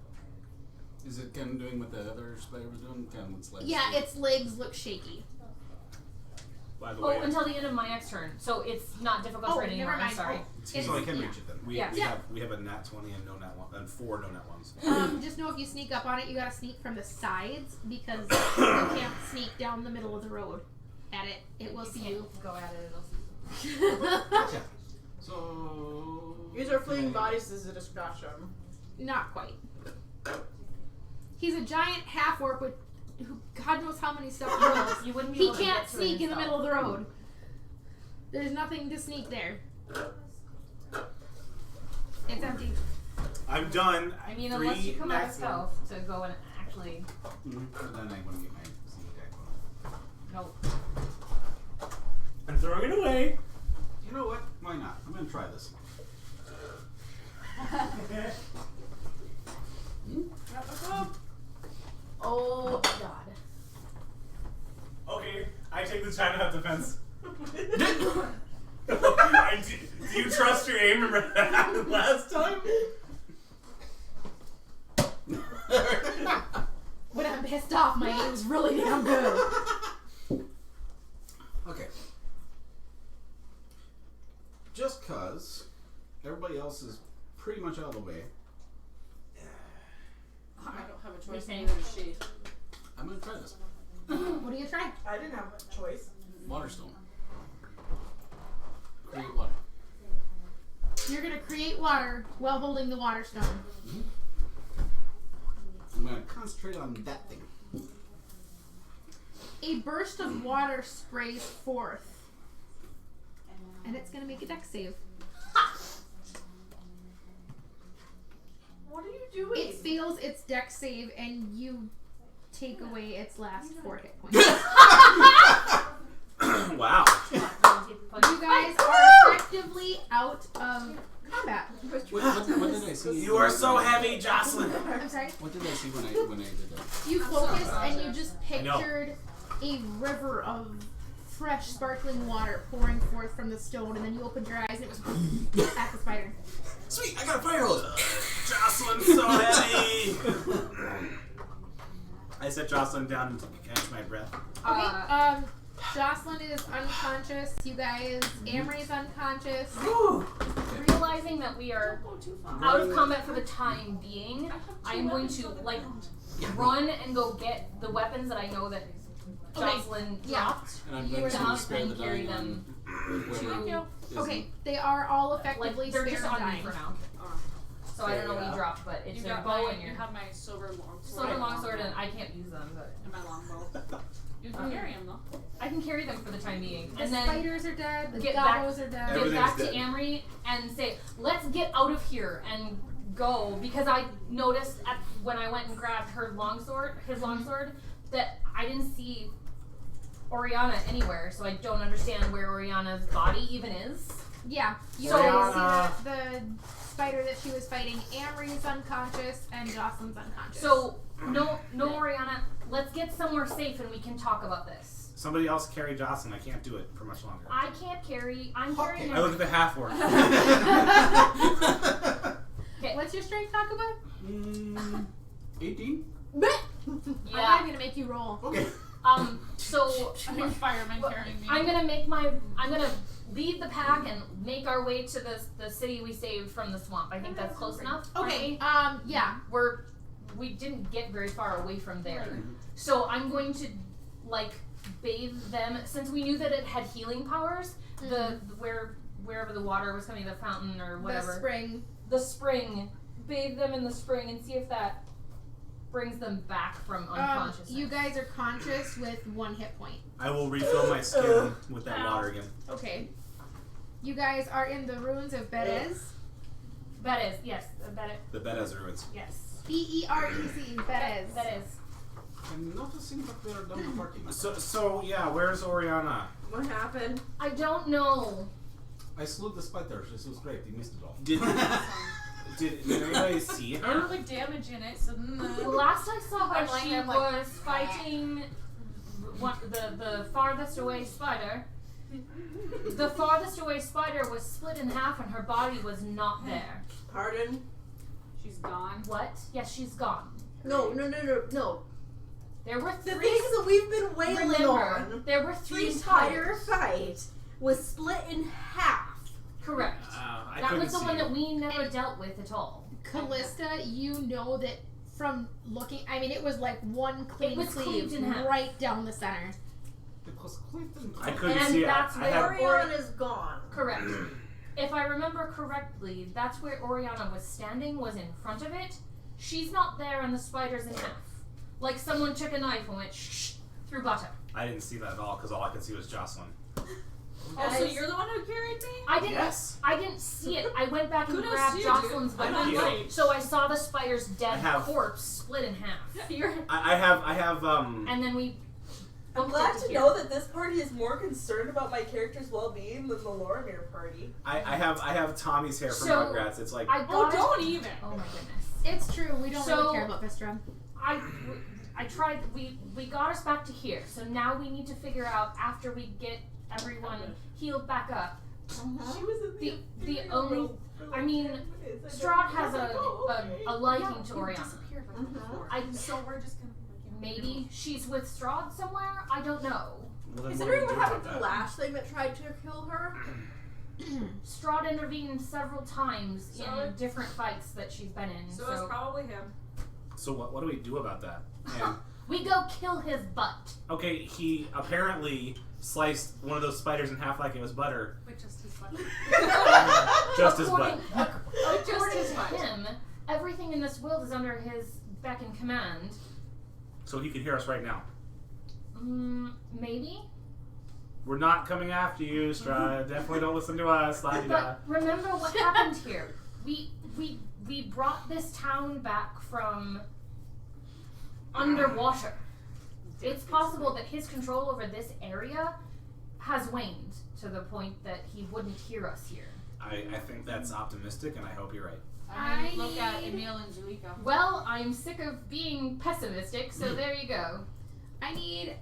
Is it kind of doing what the other spider was doing? Kind of its legs. Yeah, its legs look shaky. By the Oh, way, until the end of my next turn. So it's not difficult Oh, terrain anymore. never I'm mind. sorry. so I can reach it then. We Yeah. have a nat 20 and no nat 1 and 4 no nat 1s. Just know if you sneak up on it, you gotta sneak from the sides because you can't sneak down the middle of the road at it. It will see you. Go at it. It'll see. Gotcha. So. Use our fleeing bodies as a distraction. Not quite. He's a giant half orc with who God knows how many stuff he rolls. You wouldn't be He able to can't get to it sneak in the himself. middle of the road. There's nothing to sneak there. It's empty. I'm done. I mean, unless you come out of maximum. stealth to go and actually. But then I want to get my sneak attack bonus. Nope. I'm throwing it away. You know what? Why not? I'm gonna try this. Oh God. Okay, I take the China Hut defense. Do you trust your aim? Remember that happened last time? When I'm pissed off, my aim's really damn good. Okay. Just cause everybody else is pretty much out of the way, I don't have a You're choice. saying- Neither does she. I'm gonna try this. What are you trying? I didn't have a choice. Waterstone. Create water. You're gonna create water while holding the water stone. I'm gonna concentrate on that thing. A burst of water sprays forth. And it's gonna make a dex save. What are you doing? It fails its dex save and you take away its last 4 hit points. Wow. You guys are effectively out of combat. What did I see? You are so heavy, Jocelyn. I'm sorry. What did I see when I did that? You focused and you just I know. pictured a river of fresh, sparkling water pouring forth from the stone, and then you opened your eyes and it was at the spider. Sweet, I got a fire hose. Jocelyn's so heavy. I set Jocelyn down to catch my breath. Okay, Jocelyn is unconscious. You guys, Amory's unconscious. Realizing that we are out of combat for the time being, I'm going to like run and go get the weapons that I know that Jocelyn dropped. And I'm You going were to down spare the and carry dying them whoever is- Okay, they are all Like effectively they're just spared on me dying. for now. So I don't know what you dropped, but it's You your got bow my, and you your had my silver longsword. silver longsword, and I can't use them, but And my longbow. You can carry them though. I can carry them for the time being. The And then spiders are dead. The get back- gobbos are dead. get Everything's back dead. to Amory and say, let's get out of here and go, because I noticed when I went and grabbed his longsword, that I didn't see Oriana anywhere, so I don't understand where Oriana's body even is. Yeah, you So- guys see that the spider that she was fighting, Amory is unconscious and Jocelyn's unconscious. So no Oriana, let's get somewhere safe and we can talk about this. Somebody else carry Jocelyn. I can't do it for much longer. I'm carrying I look at the half orc. What's your strength, Takuba? 18? I'm Yeah. not gonna make you roll. Okay. So More firemen carrying me. I'm gonna lead the pack and make our way to the city we saved from the swamp. I think that's close enough. Okay. Right? Yeah. We didn't get very far away from there. So I'm going to like bathe them, since we knew that it had healing powers. Where wherever the water was coming, the fountain or whatever. The spring. The spring. Bathe them in the spring and see if that brings them back from unconsciousness. You guys are conscious with 1 hit point. I will refill my skin with that water again. Okay. You guys are in the ruins of Berez. Berez, yes. Berez. The Berez ruins. Yes. Berez. Berez. Berez. I'm noticing that they are double parking. So yeah, where's Oriana? What happened? I don't know. I slew the spider. This was great. You missed it all. Did anybody see I her? don't like damage in it, so The last I saw her, I'm like- she I'm like- was fighting the farthest away spider. The farthest away spider was split in half and her body was not there. Pardon? she's gone. What? Yes, she's gone. No. There were The 3. things that we've been wailing Remember, on. there were The 3 entire spiders. fight was split in half. Correct. I That couldn't was the see one it. that we never dealt with at all. Callista, you know that from looking, I mean, it was like one clean It was sleeve cleaved in half. right down the center. Because Clinton. I couldn't And see it. that's I where had, Orion is gone. Correct. If I remember correctly, that's where Oriana was standing, was in front of it. She's not there and the spider's in half. Like someone took a knife and went shh through butter. I didn't see that at all because all I could see was Jocelyn. Oh, so you're the one who carried me? I didn't Yes. I didn't see it. I went back and Kudos grabbed to you, Jocelyn's dude. I'm weapon. not late. So I saw the spider's dead I have- corpse split in half. You're I have And then we I'm booked glad it to here. know that this party is more concerned about my character's well-being than the Lorimier party. I have Tommy's hair from So, Rugrats. It's like I Oh, got don't even. Oh my goodness. It's true, we don't So- really care about Vistra. I tried. We got us back to here. So now we need to figure out after we get everyone healed back up. She was in The only. I mean, Strahd has a liking to Oriana. Disappeared right before. So we're just gonna maybe she's with Strahd somewhere. I don't know. well, then what do we Considering do what about happened to the that? last thing that tried to kill her, Strahd intervened several times So in it- different fights that she's been in. So it's probably him. So what do we do about that? And, we go kill his butt. okay, he apparently sliced one of those spiders in half like it was butter. But just his butt. Just his butt. According his to butt. him, everything in this world is under his beck and command. So he can hear us right now. Maybe. We're not coming after you, Strahd. Definitely don't listen to us. La-di-da. But remember what happened here. We brought this town back from underwater. It's possible that his control over this area has waned to the point that he wouldn't hear us here. I think that's optimistic, and I hope you're right. I look at Emil and Julika. Well, I'm sick of being pessimistic, so there you go. I need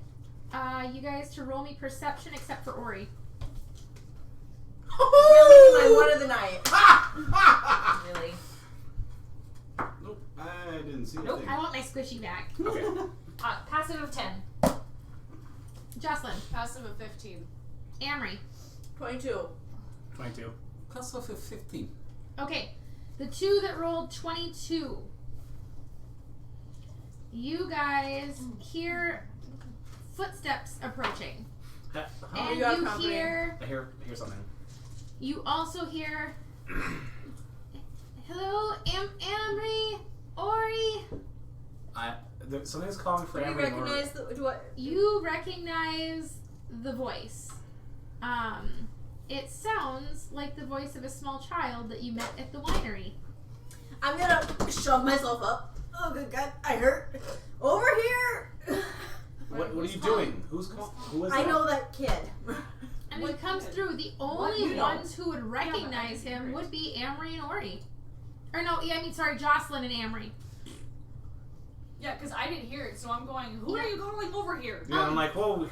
you guys to roll me perception except for Ori. really, my one of the night. Really. Nope, I didn't see Nope. a I want my squishy back. Okay. Passive of 10. Jocelyn, Passive of 15. Amory. 22. 22. Plus of 15. Okay, the 2 that rolled 22. You guys hear footsteps approaching. And you got you company. hear, I hear something. you also hear, hello, Amory, Ori. Something's calling for Do you Emery. recognize the what? You recognize the voice. It sounds like the voice of a small child that you met at the winery. I'm gonna shove myself up. Oh good God, I hurt. Over here. What are you doing? Who is I that? know that kid. And he comes through. The What? only You don't. ones who would recognize him would be Amory and Ori. Or no, yeah, I mean, sorry, Jocelyn and Amory. Yeah, because I didn't hear it, so I'm going, who are you calling over here? Yeah, I'm like, whoa.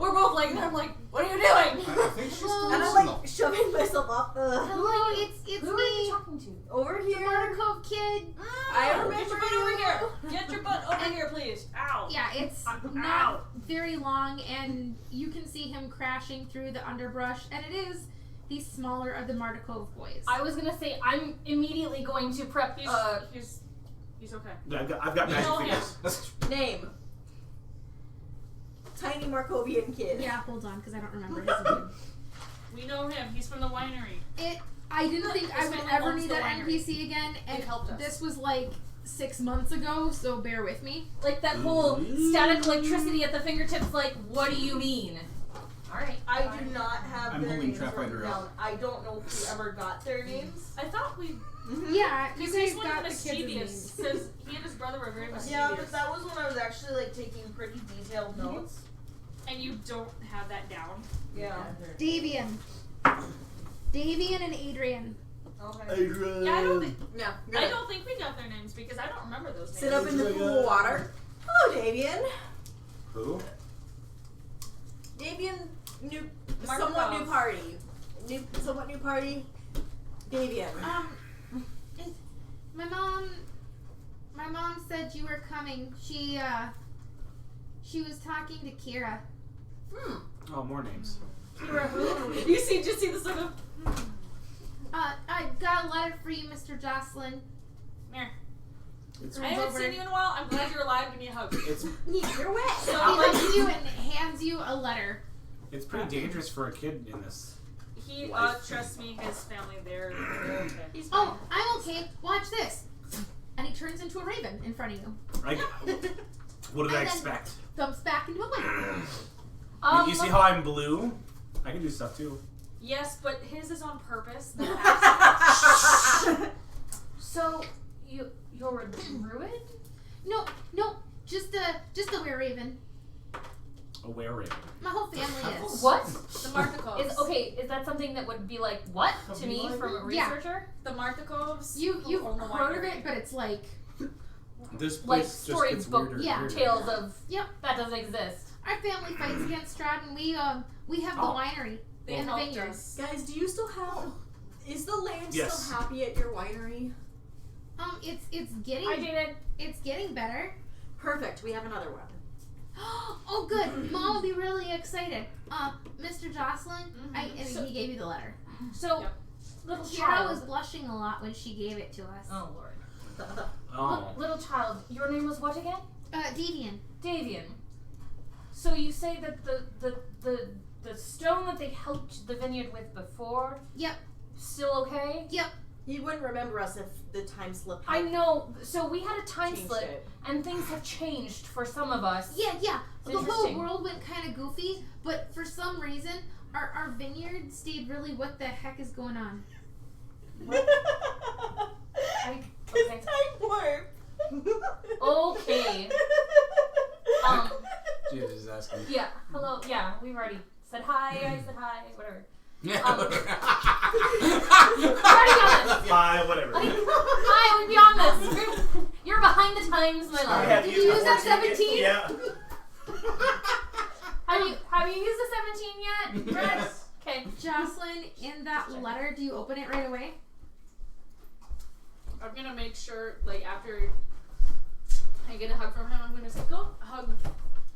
We're both like, and I'm like, what are you doing? I think she's still And I'm listening. like shoving myself up. Hello, it's Who are you me, talking to? Over the here. Martyr Cove kid. I Get remember your butt you. over here. Get your butt over here, please. Ow. Yeah, it's Ow. not very long, and you can see him crashing through the underbrush, and it is the smaller of the Martyr Cove boys. I was gonna say, I'm immediately going to prep. He's okay. I've got magic know him. fingers. Name. Tiny Markovian kid. Yeah, hold on, because I don't remember his name. We know him. He's from the I didn't think I would ever need that NPC again, and helped us. this was like 6 months ago, so bear with me. Like that whole static electricity at the fingertips, like, what do you mean? Alright. I do not have I'm their holding names Trap written Rider down. up. I don't know if we ever got their names. I thought we. Yeah, you Because guys he's one got of the kids' mischievous. names. Says he and his brother were very mischievous. Yeah, but that was when I was actually like taking pretty detailed notes. And you don't have that down. Yeah. Davian and Adrian. Okay. Yeah, I don't think. Yeah. I don't think we got their names because I don't remember those names. Sit up in the pool of water. Hello, Davian. Who? Davian, Mark somewhat Cross. new party. Somewhat new party. Davian. My mom said you were coming. She was talking to Kira. Oh, more names. Kira who? You just see this look of. I got a letter for you, Mr. Jocelyn. Here. It's I haven't seen you in a while. I'm glad you're alive. Give me a hug. You're wet. So he hugs you and hands you a letter. It's pretty dangerous for a kid in this. He Life. trusts me. His family, they're okay. He's fine. Oh, I'm okay. Watch this. And he turns into a raven in front of you. Like, what did I And then- expect? Thumps back into a window. You see how I'm blue? I can do stuff too. Yes, but his is on purpose. So, you're a druid? No, just a were-raven. A were-raven. My whole family is. What? The Marthacoves. Is that something that would be like, what? To me, from a Yeah. researcher? The Marthacoves. You've own the heard of winery. it, but it's like This Like place just stories, gets book, weirder. yeah, and weirder. tales of, Yep. that doesn't exist. our family fights against Strahd, and we have the Oh. winery They and the helped vineyard. us. Guys, do you still have? Is the land Yes. still happy at your winery? It's getting I did. it's getting better. Perfect. We have another one. Oh, good. Mom will be really excited. Mr. Jocelyn, and he gave you the letter. So, Yep. little Kira child. was blushing a lot when she gave it to us. Oh, Lord. Oh. Little child, your name was what again? Davian. Davian. So you say that the stone that they helped the vineyard with before, Yep. still okay? Yep. You wouldn't remember us if the time slip I had know. So we had a time changed slip, it. and things have changed for some of us. Yeah. The whole Interesting. world went kind of goofy, but for some reason, our vineyard stayed really. What the heck is going on? Okay. Time warp. Okay. Jesus is asking. Yeah. Hello. Yeah. We've already said hi. I said hi. Whatever. Yeah. Already on this. Bye, whatever. Hi. We're beyond this. You're behind the times, my love. Have Did you use that 17? Yeah. Have you used the 17 yet? Yes. Okay. Jocelyn, in that letter, do you open it right away? I'm gonna make sure, like, after I get a hug from him, I'm gonna say, go hug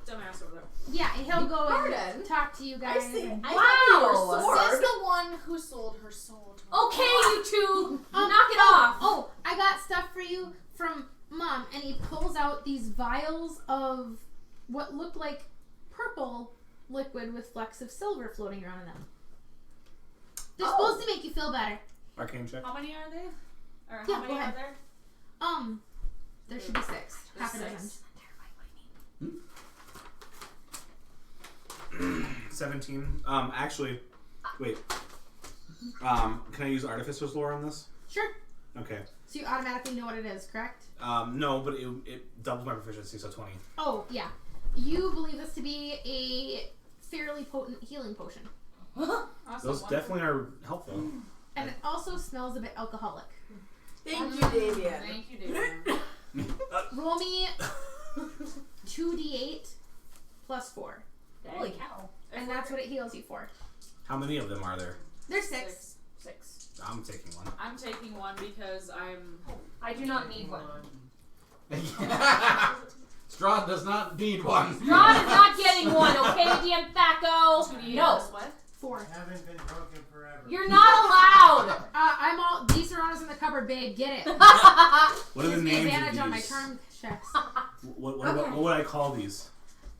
dumbass over there. Yeah, and he'll go and Pardon? talk to you guys. and- Wow. Says the one who sold her soul to me. Okay, you two. Knock it off. Oh, I got stuff for you from Mom, and he pulls out these vials of what looked like purple liquid with flecks of silver floating around in them. They're supposed to make you feel better. Arcane check. How many are they? Or Yeah, how many go are ahead. there? There should be 6. Half a dozen. 6. 17. Actually, wait. Can I use Artificer's Lore on this? Sure. Okay. So you automatically know what it is, correct? No, but it doubles my proficiency, so 20. Oh, yeah. You believe this to be a fairly potent healing potion. Awesome. Those definitely are helpful. And it also smells a bit alcoholic. Thank you, Davian. Thank you, David. Roll me 2d8 plus 4. Holy cow. And that's what it heals you for. How many of them are there? There's 6. 6. I'm taking one. I'm taking one because I do not need one. Strahd does not need one. Rod is not getting one, okay, DM Thaco? No. What? 4. Haven't been broken forever. You're not allowed. I'm all. These are honors in the cupboard, babe. Get it. What are the Gives me names advantage of on my these? charm checks. What would I call these?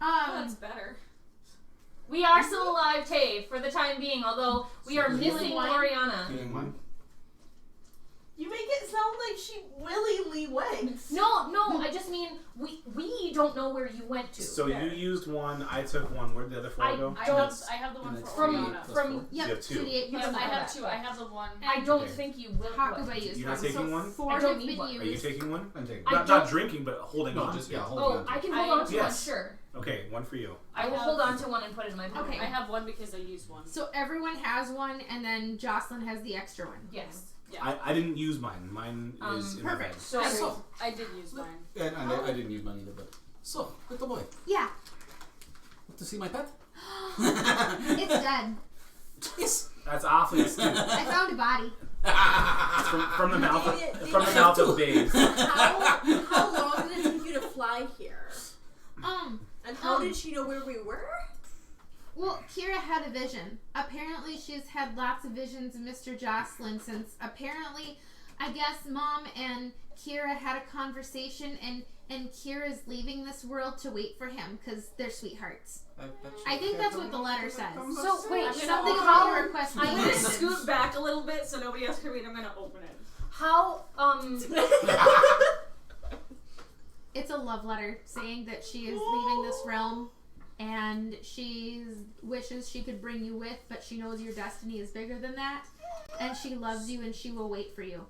That's better. We are still alive, Tay, for the time being, although we are missing wine? Oriana. Healing one. sound like she willingly went. No, I just mean we don't know where you went to. So you used one, I took one. Where'd the other four go? I have the one And for it's Oriana. from You have two. Yes, I have two. I have the one. I don't Okay. think you will. Hakuba used You're not one. taking So one? 4 I have don't been need one. used. Are you taking one? I'm taking I Not don't- drinking, but holding No, on. just hold Oh, on to I it. can hold on to Yes. one, sure. Okay, one for you. I will hold on to one and put it in my pocket. Okay. I have one because I used one. So everyone has one, and then Jocelyn has the extra one. Yes. Yeah. I didn't use mine. Mine is in my perfect. bag. So I did use mine. And I didn't use mine either, but. So, little boy, Yeah. want to see my pet? It's dead. Yes! That's awfully astute. I found a body. from the mouth of, Did from the you- mouth of babes. How long did it take you to fly here? And how did she know where we were? Well, Kira had a vision. Apparently, she's had lots of visions of Mr. Jocelyn since apparently, I guess, Mom and Kira had a conversation, and Kira's leaving this world to wait for him because they're sweethearts. I think that's what the letter says. So wait, I'm gonna Something open about it. your request. I'm being gonna granted. scoot back a little bit so nobody else can read. I'm gonna open it. how It's a love letter saying that she is leaving this realm and she wishes she could bring you with, but she knows your destiny is bigger than that, and she loves you and she will wait for you.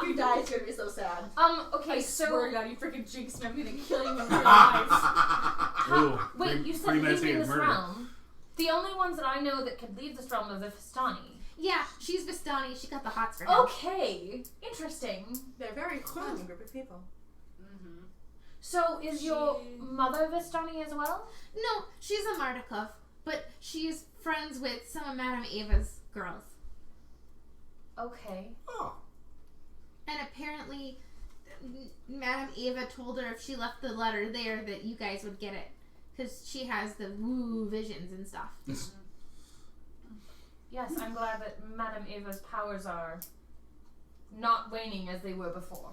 If you die, it's gonna be so sad. okay, I so swear to God, you freaking jinxed me. I'm gonna kill you in real life. Ooh, wait, you said leaving premeditated this murder. realm. The only ones that I know that could leave this realm are the Vistani. Yeah, she's Vistani. She got the hots for him. Okay, interesting. They're very fun group of people. So is your mother Vistani as well? No, she's a Mardukov, but she's friends with some of Madame Ava's girls. Okay. Oh. And apparently, Madame Ava told her if she left the letter there that you guys would get it. Because she has the woo visions and stuff. Yes, I'm glad that Madame Ava's powers are not waning as they were before.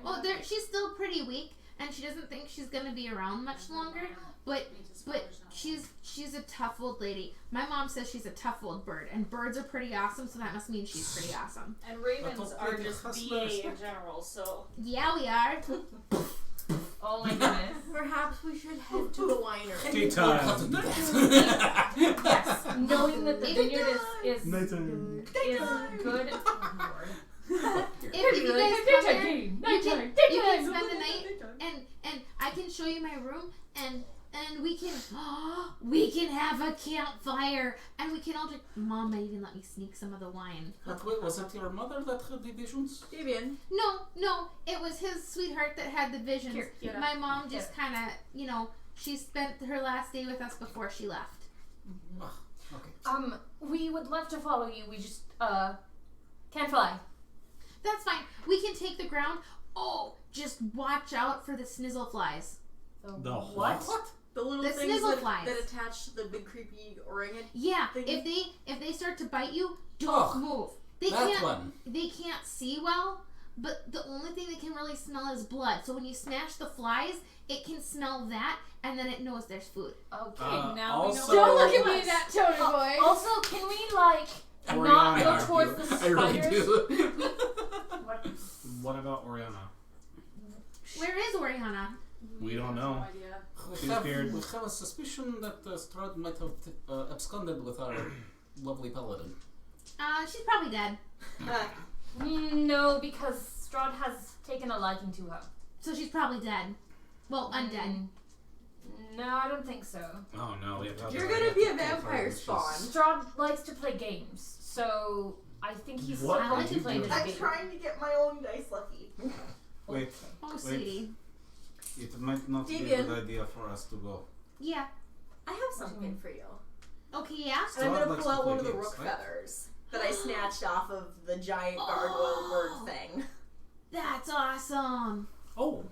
Well, she's still pretty weak, and she doesn't think she's going to be around much longer. But she's a tough old lady. My mom says she's a tough old bird, and birds are pretty awesome, so that must mean she's pretty awesome. And ravens are just BA in general, so. Yeah, we are. Oh my goodness. Perhaps we should head to the winery. Tea time. Yes, knowing that the vineyard is Nighttime. good. Oh, Lord. If you guys come here, you Nighttime. can spend the night, and I can show you my room, and we can have a campfire, and we can all drink. Mom might even let me sneak some of the wine. But wait, was that your mother that had the visions? Fabian. No, it was his sweetheart that had the visions. Kira. My mom just kind of, she spent her last day with us before she left. Okay. We would love to follow you. We just can't fly. That's fine. We can take the ground. Oh, just watch out for the snizzle flies. The what? The little The things snizzle that, flies. that attach to the big creepy orangutan. Yeah, Thingy. if they start to bite you, don't Oh, move. They that can't one. they can't see well, but the only thing they can really smell is blood. So when you smash the flies, it can smell that, and then it knows there's food. Okay. Now we know. also- Don't look at me, that Tony boy. Also, can we not Oriana. go towards the I spiders? really do. What? What about Oriana? Where is Oriana? We don't know. No idea. She's scared. We have a suspicion that Strahd might have absconded with our lovely paladin. She's probably dead. No, because Strahd has taken a liking to her. So she's probably dead. Well, undead. No, I don't think so. Oh no, we have to. You're gonna be a vampire spawn. Strahd likes to play games, so I think he's What willing are to you play doing? this I'm game. trying to get my own dice lucky. Wait, Oh, Wait. sweetie. it might not be a Deviant. good idea for us to go. Yeah. I have something for you. Okay, yeah. And I'm Strahd gonna likes pull to out play one of the games, rook right? feathers that I snatched off of the giant gargoyle bird thing. That's awesome. Oh.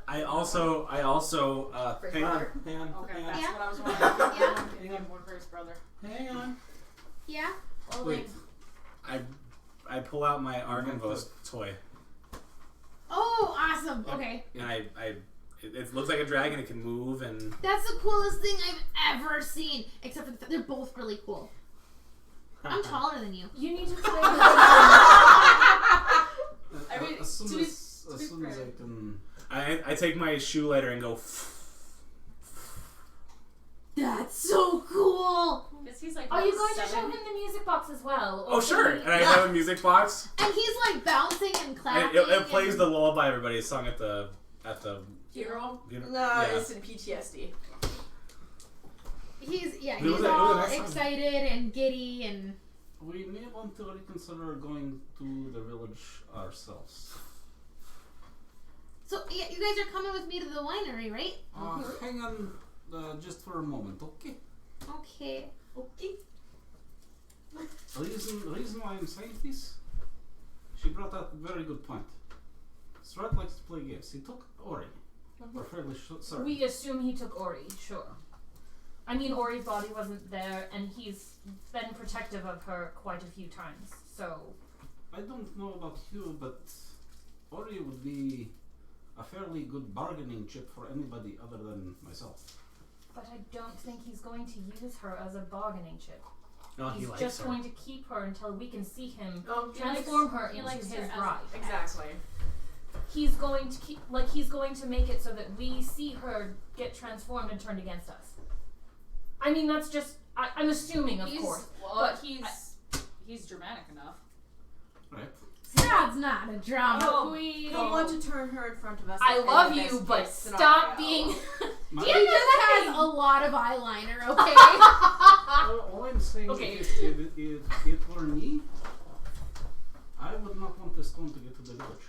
I also hang on. Okay, that's Yeah. what I was wondering. Yeah. Getting on board for his brother. Hang on. Yeah. Wait. I pull out my Arganvos toy. Oh, awesome. Okay. And it looks like a dragon, it can move and That's the coolest thing I've ever seen. Except for they're both really cool. I'm taller than you. You need to play. I mean, as soon to be as I fair. can. I take my shoe lighter and go. That's so cool. Because he's like, Are you what, going to show 7? him the music box as well? Oh, sure. And I have a music box. And he's like bouncing and And clapping. it plays the lullaby everybody sung at the Funeral? you know, No, yeah. it's in PTSD. He's Who was he's it? Who was all the next one? excited and giddy and. We may want to reconsider going to the village ourselves. So yeah, you guys are coming with me to the winery, right? Hang on just for a moment, okay? Okay. Okay. Reason why I'm saying this, she brought up a very good point. Strahd likes to play games. He took Ori. We're fairly certain. We assume he took Ori, sure. I mean, Ori's body wasn't there, and he's been protective of her quite a few times, so... I don't know about you, but Ori would be a fairly good bargaining chip for anybody other than myself. But I don't think he's going to use her as a bargaining chip. No, he He's likes just her. going to keep her until we can see him Oh, transform her He into likes his her as bride. Exactly. He's going to keep, he's going to make it so that we see her get transformed and turned against us. I mean, that's just, I'm assuming, of course. Well, but he's dramatic enough. Right? That's not a drama Oh, queen. Don't want to turn her in front of us. I in love the you, best but case stop scenario. being... My- He just has a lot of eyeliner, okay? all I'm saying Okay. is if it were me, I would not want the stone to get to the village.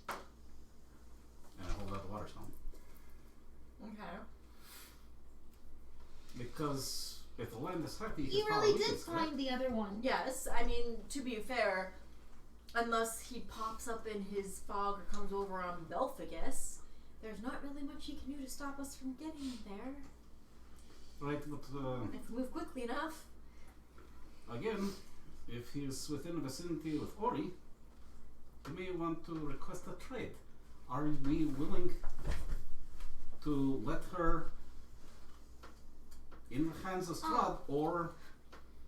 And I hold out the water stone. Okay. Because if the land is happy, He his power really did weakens, right? find the other one. Yes, I mean, to be fair, unless he pops up in his fog or comes over on Belphagus, there's not really much he can do to stop us from getting there. Right, but If we move quickly enough. again, if he's within the vicinity with Ori, you may want to request a trade. Are we willing to let her in the hands of Strahd, or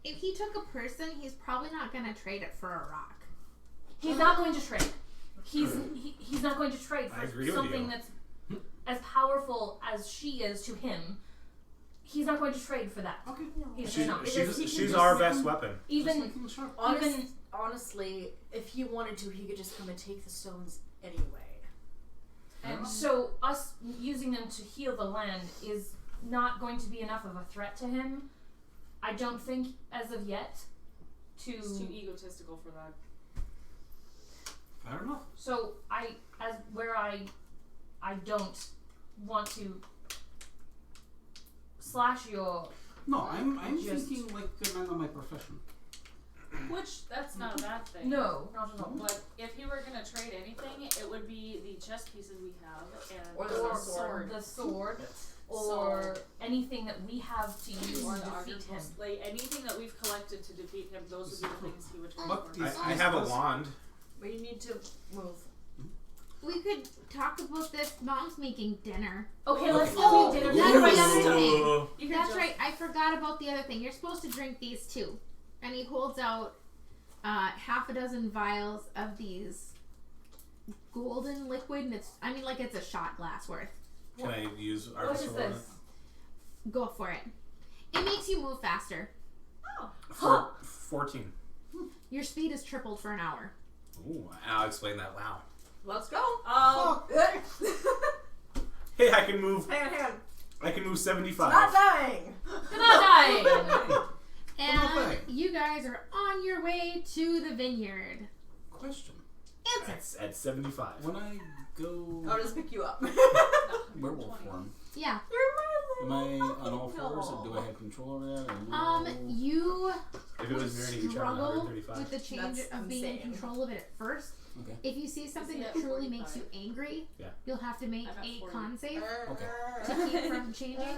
If he took a person, he's probably not going to trade it for a rock. He's not going to trade. He's not going to trade I for agree with something you. that's as powerful as she is to him. He's not going to trade for that. okay? He's just not. She's our best weapon. Even Just making sure. Honestly, if he wanted to, he could just come and take the stones anyway. and so us using them to heal the land is not going to be enough of a threat to him. I don't think as of yet. He's too egotistical for that. Fair enough. So I don't want to slash your. No, I'm Just- thinking like a man of my profession. Which, that's not a bad thing. No, not at all. But if he were going to trade anything, it would be the chess pieces we have and Or the Or sword. the sword, or anything that we have to use or to the defeat him. articles. Like anything that we've collected to defeat him, those would be the things he would trade But for. is- I have a wand. We need to move. We could talk about this. Mom's making dinner. Okay, let's Oh, do dinner. that's Dinner right. right Other now. thing. Ooh. You can That's just- right. I forgot about the other thing. You're supposed to drink these too. And he holds out half a dozen vials of these golden liquid, and it's a shot glass worth. Can I use What Arcus is Roll on this? Go for it. It makes you move faster. it? 14. Your speed is tripled for an hour. Ooh, I'll explain that. Wow. Let's go. Hey, I can move. Hang on. I can move 75. Not dying. You're not dying. And you guys are on your way to the vineyard. Question. Answer. At 75. When I go I'll just pick you up. werewolf form, Yeah. am I on all fours, or do I have control over that? Or no? You If it was mirroring each other, struggle 135. with the change That's of being in insane. control of it at first. Okay. If you see something See, that at truly 45. makes you angry, Yeah. you'll have to make I'm at a 40. con save Okay. to keep from changing.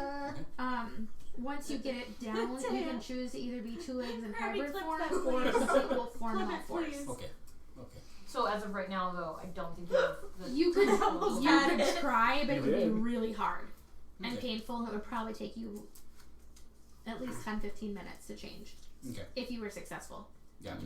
Once you get it down, you can choose to either be two legs in Harry, hybrid clip form that, or please. complete wolf form in Clip all it, fours. please. Okay. Okay. So as of right now, though, I don't think you have the. You could had it. try, but it You would be did. really hard and Okay. painful. It would probably take you at least 10-15 minutes to change. Okay. If you were successful. Gotcha.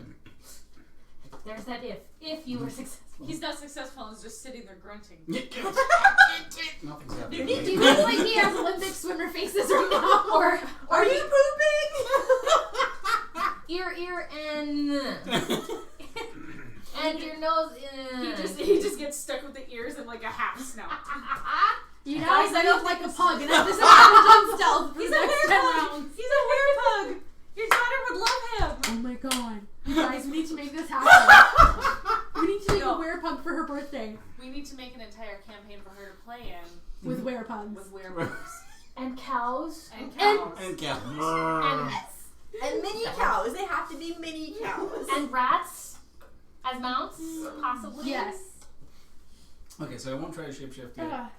There's that if you were successful. He's not successful and is just sitting there grunting. Nothing's happening. Do you look like he has Olympic swimmer faces right now? Or Are you pooping? ear and your nose. He just gets stuck with the ears and like a half snout. you know, Guys, I I don't look like a think pug, and I just have stealth for He's the a next 10 werepug. rounds. He's a werepug. Your daughter would love him. Oh my god. You guys, we need to make this happen. We need to make a werepug for her birthday. We need to make an entire campaign for her to play in With werepugs. with werepugs and cows. and cows. And cows. And mini cows. They have to be mini cows. And rats as mounts, possibly. Yes. Okay, so I won't try to shapeshift yet. Ah.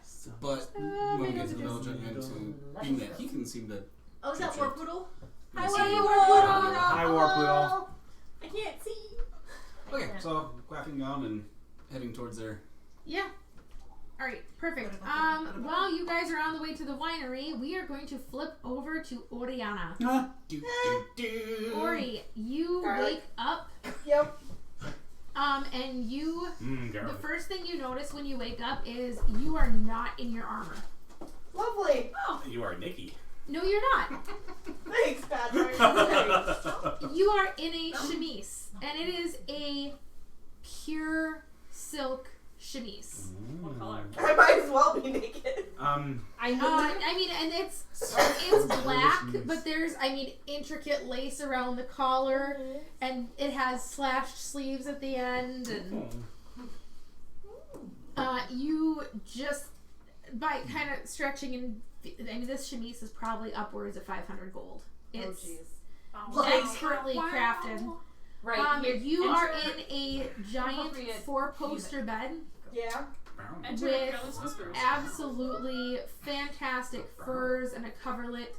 But my when we get nose to the village, I'm going to being that he can seem to. Oh, is that Shapeshift. Warpoodle? Hi, Yes. Warpoodle. Hi, Warpoodle. I can't see. Okay, so quaffing down and heading towards there. Yeah. Alright, perfect. While you guys are on the way to the winery, we are going to flip over to Oriana. Ori, you wake up, Yep. and you, the Garlic. first thing you notice when you wake up is you are not in your armor. Lovely. You are Nikki. No, you're not. Thanks, Patrick. You are in a chemise, and it is a pure silk chemise. What color? I might as well be naked. I mean, and it's black, but there's, intricate lace around the collar, and it has slashed sleeves at the end, and you just, by kind of stretching and, this chemise is probably upwards of 500 gold. It's expertly crafted. Right. You are in a giant appropriate 4-poster bed. Yeah. Enter With Careless Whispers. absolutely fantastic furs and a coverlet.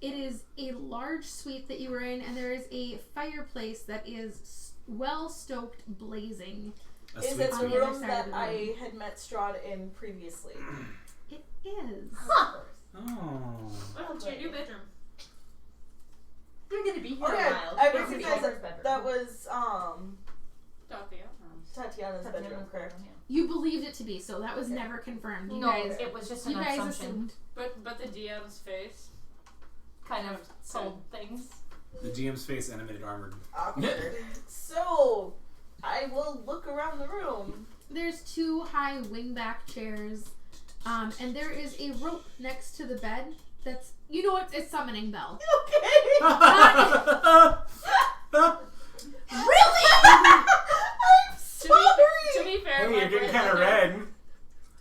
It is a large suite that you are in, and there is a fireplace that is well stoked, blazing. Is sweet it the sweet. room that I had met Strahd in previously? It is. Oh. Welcome to your new bedroom. You're gonna be here Oh a yeah, while. I It's gonna be recognize Oliver's that. bedroom. That was Dorothea. Tatiana's bedroom, correct? You believed it to be, so that was never confirmed. You No, guys, it was just an you guys assumption. assumed. But the DM's face. Kind of sold things. The GM's face animated armored. Awkward. So, I will look around the room. There's 2 high wingback chairs, and there is a rope next to the bed that's, it's summoning bell. Okay. Really? I'm sorry. To be fair, Hey, my you're getting brain kind of went there. red.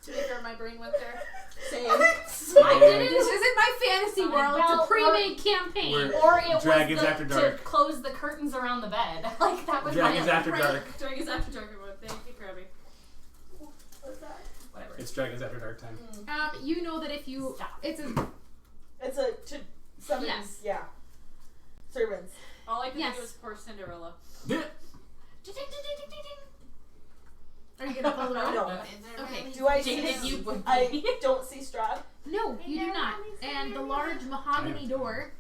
To be fair, my brain went there. Same. I'm sorry. This isn't my fantasy world. It's a pre-made campaign. We're- Or it Dragons was After to Dark. close the curtains around the bed. Like, that was Dragons my After right. Dark. Dragons After Dark. Thank you, Krabby. What's that? Whatever. It's Dragons After Dark time. You know that if you, Stop. it's a, It's a to summon. Yes. Yeah. Servants. All I could Yes. think was poor Cinderella. are you gonna pull the rope? No. Okay. Do I Jaded see? you would I be. don't see Strahd. No, you do not. And the large mahogany door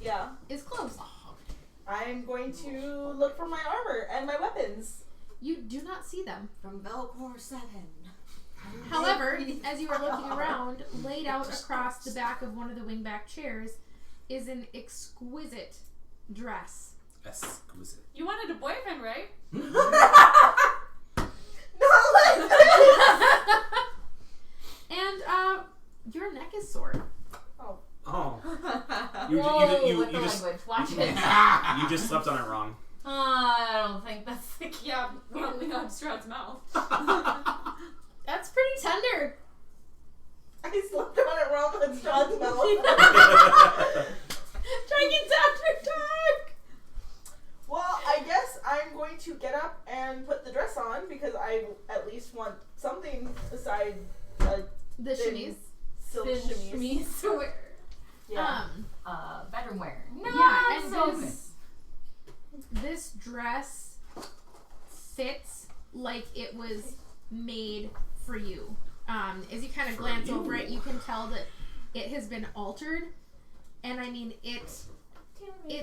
Yeah. is closed. I'm going to look for my armor and my weapons. You do not see them. From Belcor 7. However, as you are looking around, laid out across the back of one of the wingback chairs is an exquisite dress. Exquisite. You wanted a boyfriend, right? Not like that. And your neck is sore. Oh. Whoa, You with the just language. Watch it. you just slept on it wrong. I don't think that's the key. Yeah, only on Strahd's mouth. That's pretty tender. I slept on it wrong with Strahd's mouth. Dragons After Dark. Well, I guess I'm going to get up and put the dress on because I at least want something aside The thin chemise. silk Thin chemise. chemise to wear. Yeah. Bedroom wear. No, Yeah, and so this dress fits like it was made for you. As you kind of glance over it, you can tell that it has been altered, and I mean it's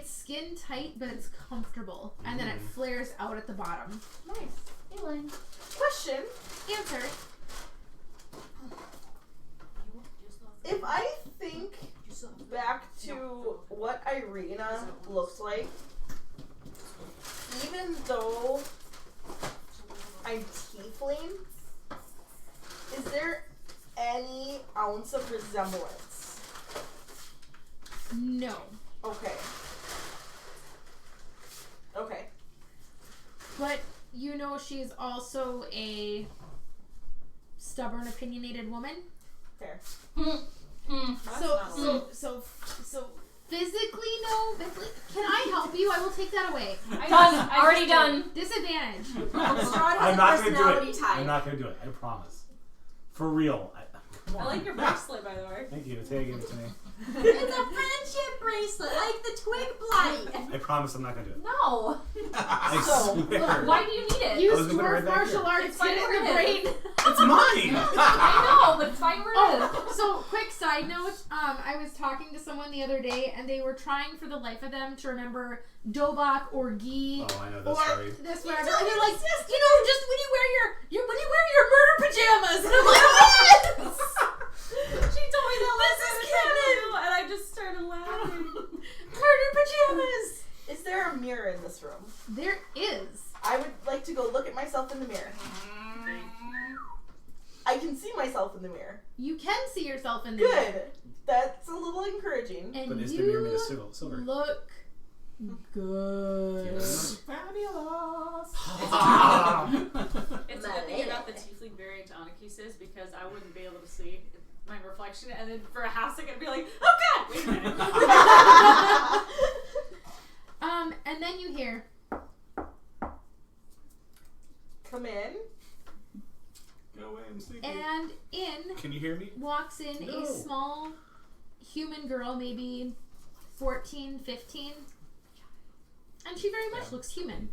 skin tight, but it's comfortable, and then it flares out at the bottom. Nice. Hey, Lynn. Question. Answer. If I think back to what Irina looks like, even though I'm tiefling, is there any ounce of resemblance? No. Okay. Okay. But you know she's also a stubborn, opinionated woman. Fair. So physically no. Can I help you? I will take that away. Done. Already done. Disadvantage. I'm not going to do it. I'm not going to do it. I promise. For real. I like your bracelet, by the way. Thank you. Tay gave it to me. It's a friendship bracelet, like the twig blight. I promise I'm not going to do it. No. I swear. Why do you need it? Use gonna put it right dwarf back martial here. arts. It's fine Get where in the it brain. is. It's mine. I know, but it's fine where it is. Oh, so quick side note. I was talking to someone the other day, and they were trying for the life of them to remember Dobak or Guy Oh, I know this or story. this whatever. And they're like, just when you wear your murder pajamas. And I'm like, what? She told me that This is canon. and I just started laughing. Murder pajamas. Is there a mirror in this room? There is. I would like to go look at myself in the mirror. I can see myself in the mirror. You can see yourself in the mirror. Good. That's a little encouraging. And But is you the mirror made of silver? look good. Fabulous. It's a good thing about the tiefling variant Onyx because I wouldn't be able to see my reflection, and then for a half second I'd be like, oh god, wait a minute. And then you hear, Come in. Go away and sleep. and in Can you hear me? walks in No. a small human girl, maybe 14, 15. And she very much looks human.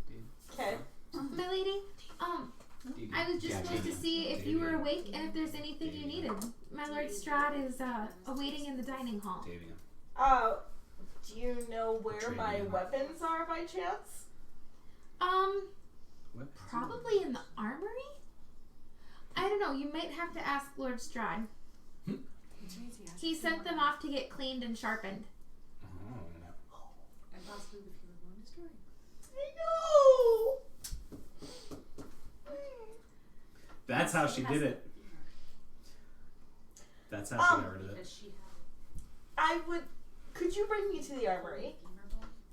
Okay. My lady, I was just supposed to see if you were awake and if there's anything you needed. My Lord Strahd is awaiting in the dining hall. Do you know where my weapons are by chance? What? Probably in the armory? I don't know, you might have to ask Lord Strahd. He sent them off to get cleaned and sharpened. And possibly the fear of one destroyed. I know! That's how she did it. That's how she got rid of it. Does she Could you bring me to the armory?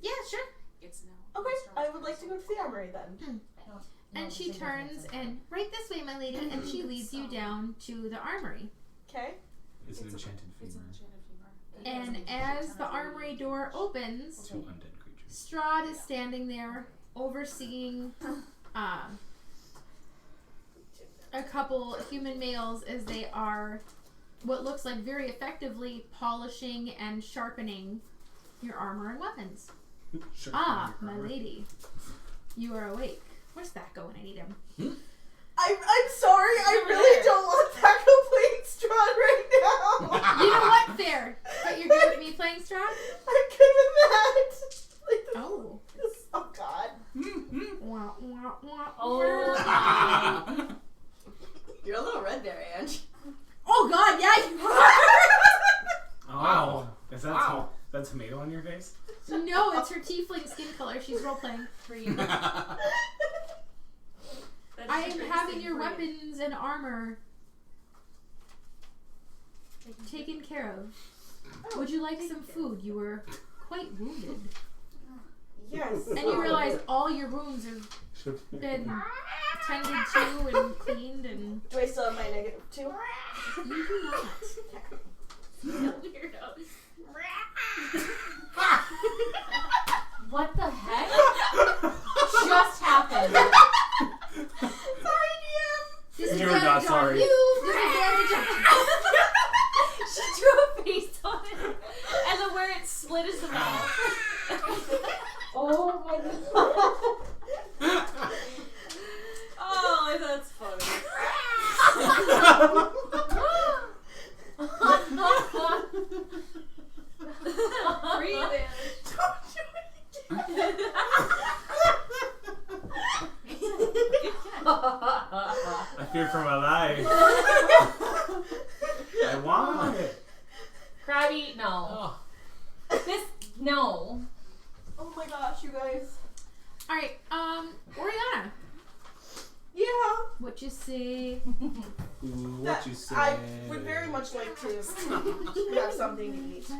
Yeah, sure. It's now. Okay, I would like to go to the armory then. And she turns and, right this way, my lady, and she leads you down to the armory. Okay. It's an enchanted It's an femur. enchanted femur. And as the armory door opens, Two undead creatures. Strahd is standing there overseeing a couple human males as they are what looks like very effectively polishing and sharpening your armor and weapons. Sure. My lady, you are awake. Where's that going? I need him. I'm sorry, I really don't want that complete Strahd right now. You know what? Fair. But you're good with me playing Strahd? I'm good with that. Like, Oh. oh god. Wah, wah, wah. Oh. You're a little red there, Ange. Oh god, yeah, you are! Oh. Is that tomato on your face? No, it's her tiefling skin color. She's role-playing. I am having your weapons and armor taken care of. Would you like some food? You were quite wounded. Yes. And you realize all your wounds have been tended to and cleaned and... Do I still have my -2? You do not. Weirdo. What the heck just happened? Sorry, DM. Disadvantage not on sorry. you. Disadvantage on... She drew a face on it, and then where it split is the mouth. Oh my god. Oh, that's funny. I fear for my life. I want it. Krabby, no. This, no. Oh my gosh, you guys. Alright, Oriana. Yeah. What you say? Ooh, what That- you say? I would very much like to have something to eat.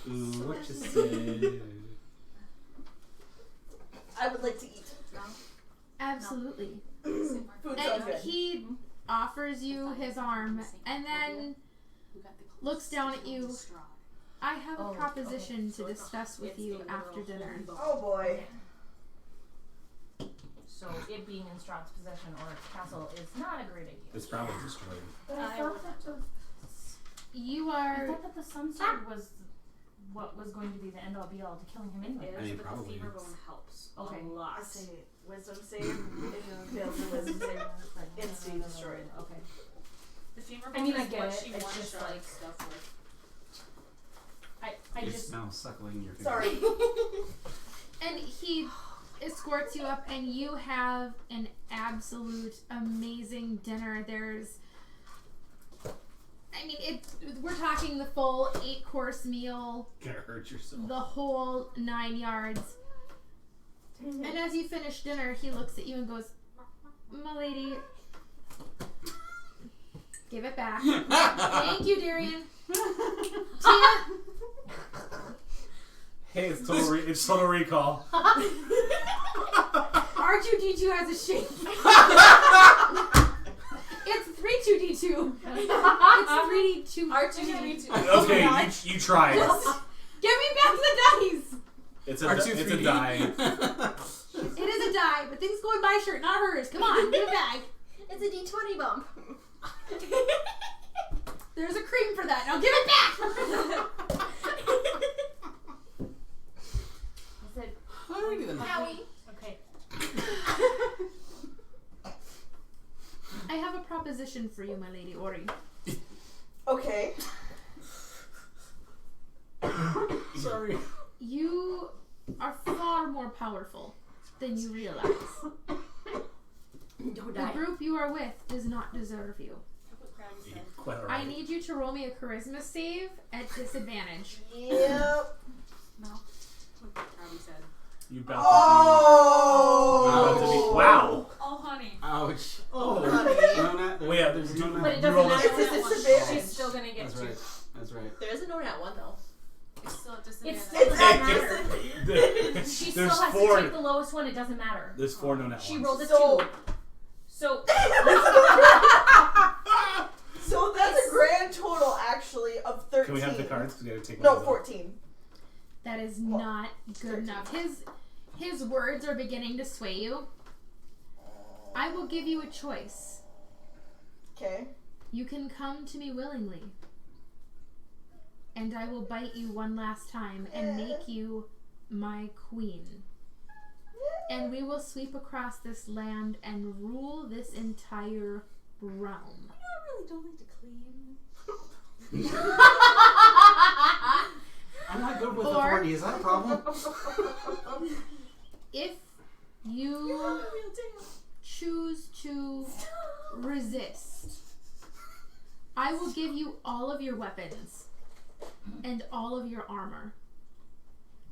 Ooh, what you say? I would like to eat. Absolutely. Food sounds And good. he offers you his arm and then looks down at you. I have a proposition to discuss with you after dinner. Oh boy. So it being in Strahd's possession or castle is not a great idea. It's probably destroyed. But I thought that You I are. thought that the sun sword was what was going to be the end all be all to killing him anyway. I mean, but probably. the fever bone helps Okay. a lot. I say wisdom save. If you fail the wisdom save, instantly destroyed. Okay. The fever I bone mean, is I get what it. she It's wants just Strahd like- stuff with. I You're just now suckling your finger. Sorry. And he escorts you up, and you have an absolute amazing dinner. There's. I mean, we're talking the full 8-course meal, Gonna hurt yourself. the whole 9 yards. And as you finish dinner, he looks at you and goes, "My lady, give it back." Thank you, Darian. Tia, Hey, it's total recall. R2D2 has a shape. It's 3-2D2. It's 3D2. R2D2. Okay, you tried. Give me back the dice. It's R2, a die. It is a die, but things go in my shirt, not hers. Come on, give it back. It's a D20 bump. There's a cream for that. Now give it back. I said, Alrighty then. Howie. Okay. I have a proposition for you, my lady Ori. Okay. Sorry. You are far more powerful than you realize. Don't The die. group you are with does not deserve you. Quite I alright. need you to roll me a charisma save at disadvantage. Yep. What Krabby said. You about Oh. to be. Wow. Oh, honey. Ouch. Oh, Oh. honey. No, not, Wait, there's do- no But it nat- doesn't roll matter. this- It's a when disadvantage. She's still gonna get That's two. right. That's right. There is a no nat 1 though. It's still at It's disadvantage. it doesn't matter. She still There's has four. to take the lowest one. It doesn't matter. There's 4 no net She ones. rolled a So- 2. So So that's a grand total, actually, of 13. Can we have the cards? 'Cause we gotta take one No, of them. 14. That is not good enough. His words are beginning to sway you. I will give you a choice. Okay. You can come to me willingly, and I will bite you one last time and make you my queen. And we will sweep across this land and rule this entire realm. I really don't like to clean. I'm not good with Or- authority. Is that a problem? If you choose to resist, I will give you all of your weapons and all of your armor.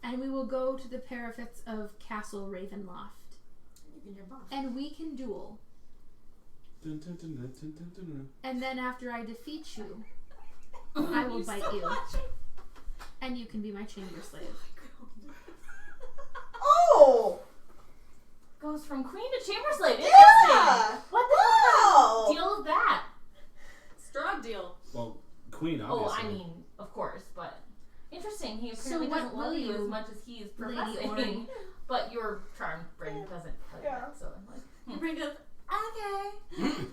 And we will go to the parapets of Castle Ravenloft. And we can duel. Dun, dun, dun, dun, dun, dun, dun, dun. And then after I defeat you, I will bite you. And you can be my chamber slave. Oh! goes from queen to chamber slave. Yeah! Interesting. What the Wow! deal is that? Strahd deal. Well, queen, Oh, obviously. I mean, of course, but interesting. He So apparently what doesn't will love you you, as much as he's Lady professing. Ori? But your charmed brain doesn't tell you Yeah. that. So I'm like, Your brain goes, okay.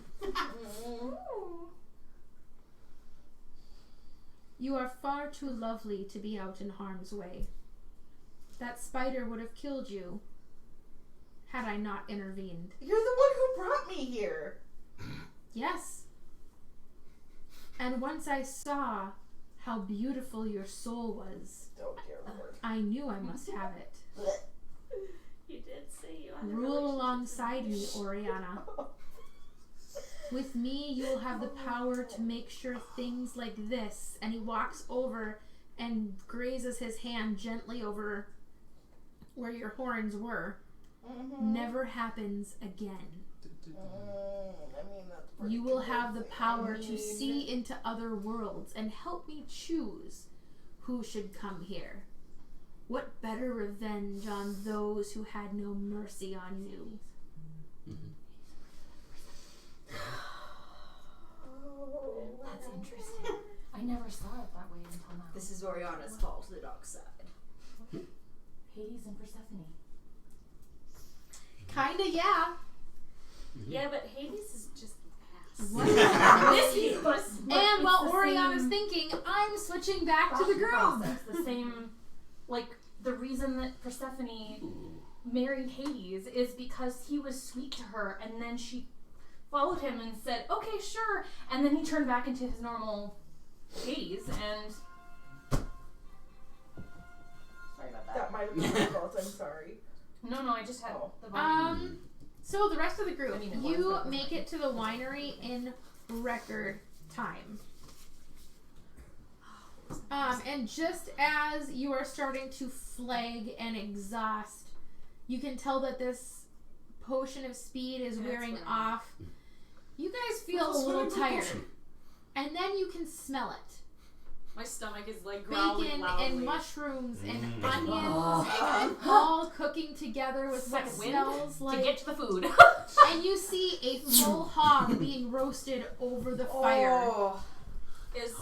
You are far too lovely to be out in harm's way. That spider would have killed you had I not intervened. You're the one who brought me here. Yes. And once I saw how beautiful your soul was, Oh dear Lord. I knew I must have it. You did say you had a Rule relationship. alongside me, Oriana. With me, you will have the power to make sure things like this. And he walks over and grazes his hand gently over where your horns were. Never happens again. You will have the power to see into other worlds and help me choose who should come here. What better revenge on those who had no mercy on you? That's interesting. I never saw it that way until now. This is Oriana's fall to the dark side. Hades and Persephone. Kinda, yeah. Yeah, but Hades is just ass. What? This was And while the Oriana's same thinking, I'm switching back to the groom. It's the same, like, the reason that Persephone married Hades is because he was sweet to her, and then she followed him and said, okay, sure, and then he turned back into his normal Hades, and... Sorry about that. That might have been my fault. I'm sorry. No, I just had the volume. So the rest of the group, I mean, it was, you but it make it to the winery in record time. And just as you are starting to flag and exhaust, you can tell that this potion of speed is wearing off. You guys feel a little tired. And then you can smell it. My stomach is like growling Bacon loudly. and mushrooms and onions all cooking together with what Second wind smells like... to get to the food. And you see a full hog being roasted over the fire. Is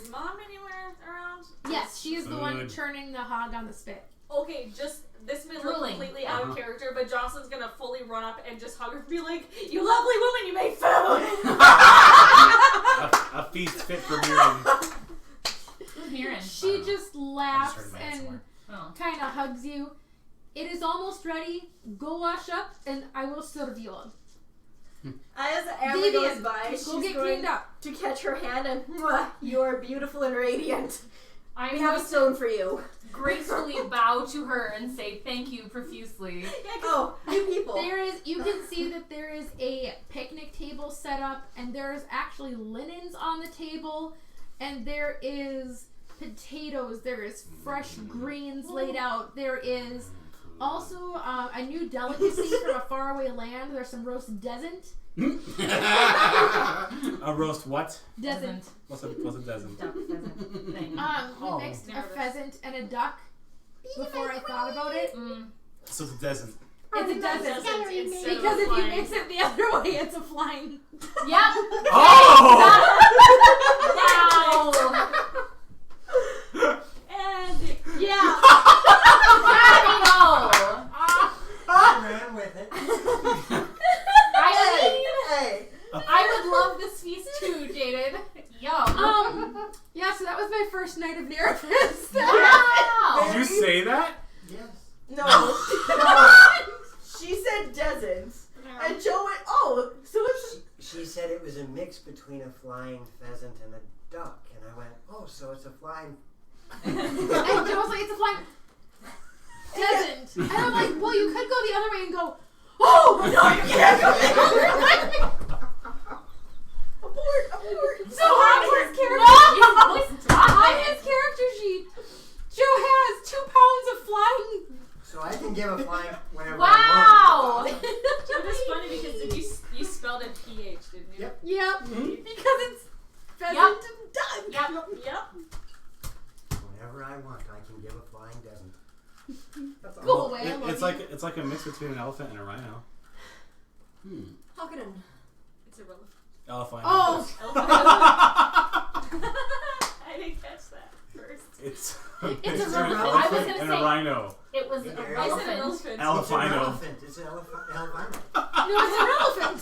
Mom anywhere around? Yes, she is the one turning the hog on the spit. Okay, just this may look Drooling. completely out of character, but Jocelyn's gonna fully run up and just hug her and be like, "You lovely woman, you made food." A feast fit for Mirren. Who's Mirren? She just laughs heard my and Oh. kind of hugs you. It is almost ready. Go wash up, and I will serve you all. As Amber Vivian, goes by, she's Go get going cleaned up. to catch her hand and, "Mwah, you are beautiful and radiant. I We have a stone for you." gracefully bow to her and say thank you profusely. Oh, new people. You can see that there is a picnic table set up, and there's actually linens on the table, and there is potatoes, there is fresh greens laid out, there is also a new delicacy from a faraway land. There's some roast desert. A roast what? Desert. What's a desert? Duck pheasant thing. We mixed a pheasant and a duck before I thought about it. So it's a desert. It's a desert. Instead of Because if you flying. mix it the other way, it's a flying. Yep. Oh! Wow. And Yeah. I ran with it. I would love this feast too, Jaden. Yum. Yeah, so that was my first night of Nervous. Wow. Did you say that? Yes. No. She said desert. And Joe went, oh, so it's... She said it was a mix between a flying pheasant and a duck. And I went, oh, so it's a flying... And Joe was like, it's a flying desert. And I'm like, well, you could go the other way and go, oh, no, you can't go the other way. Abort. So on his character on his character sheet, Joe has 2 pounds of flying. So I can give a flying whenever Wow. I want. it was funny because you spelled it PH, didn't you? Yep. Yep, because it's pheasant Yep. and duck. Yep. Whenever I want, I can give a flying desert. Go away, I love It's like a mix between an elephant and a rhino. How can It's irrelevant. Elephant. Oh, I didn't catch that first. It's It's a an rhino. I was elephant gonna and say- a rhino. It was I a said I said relevant. elephant. Elephino. It's an elephant. no, it's an elephant.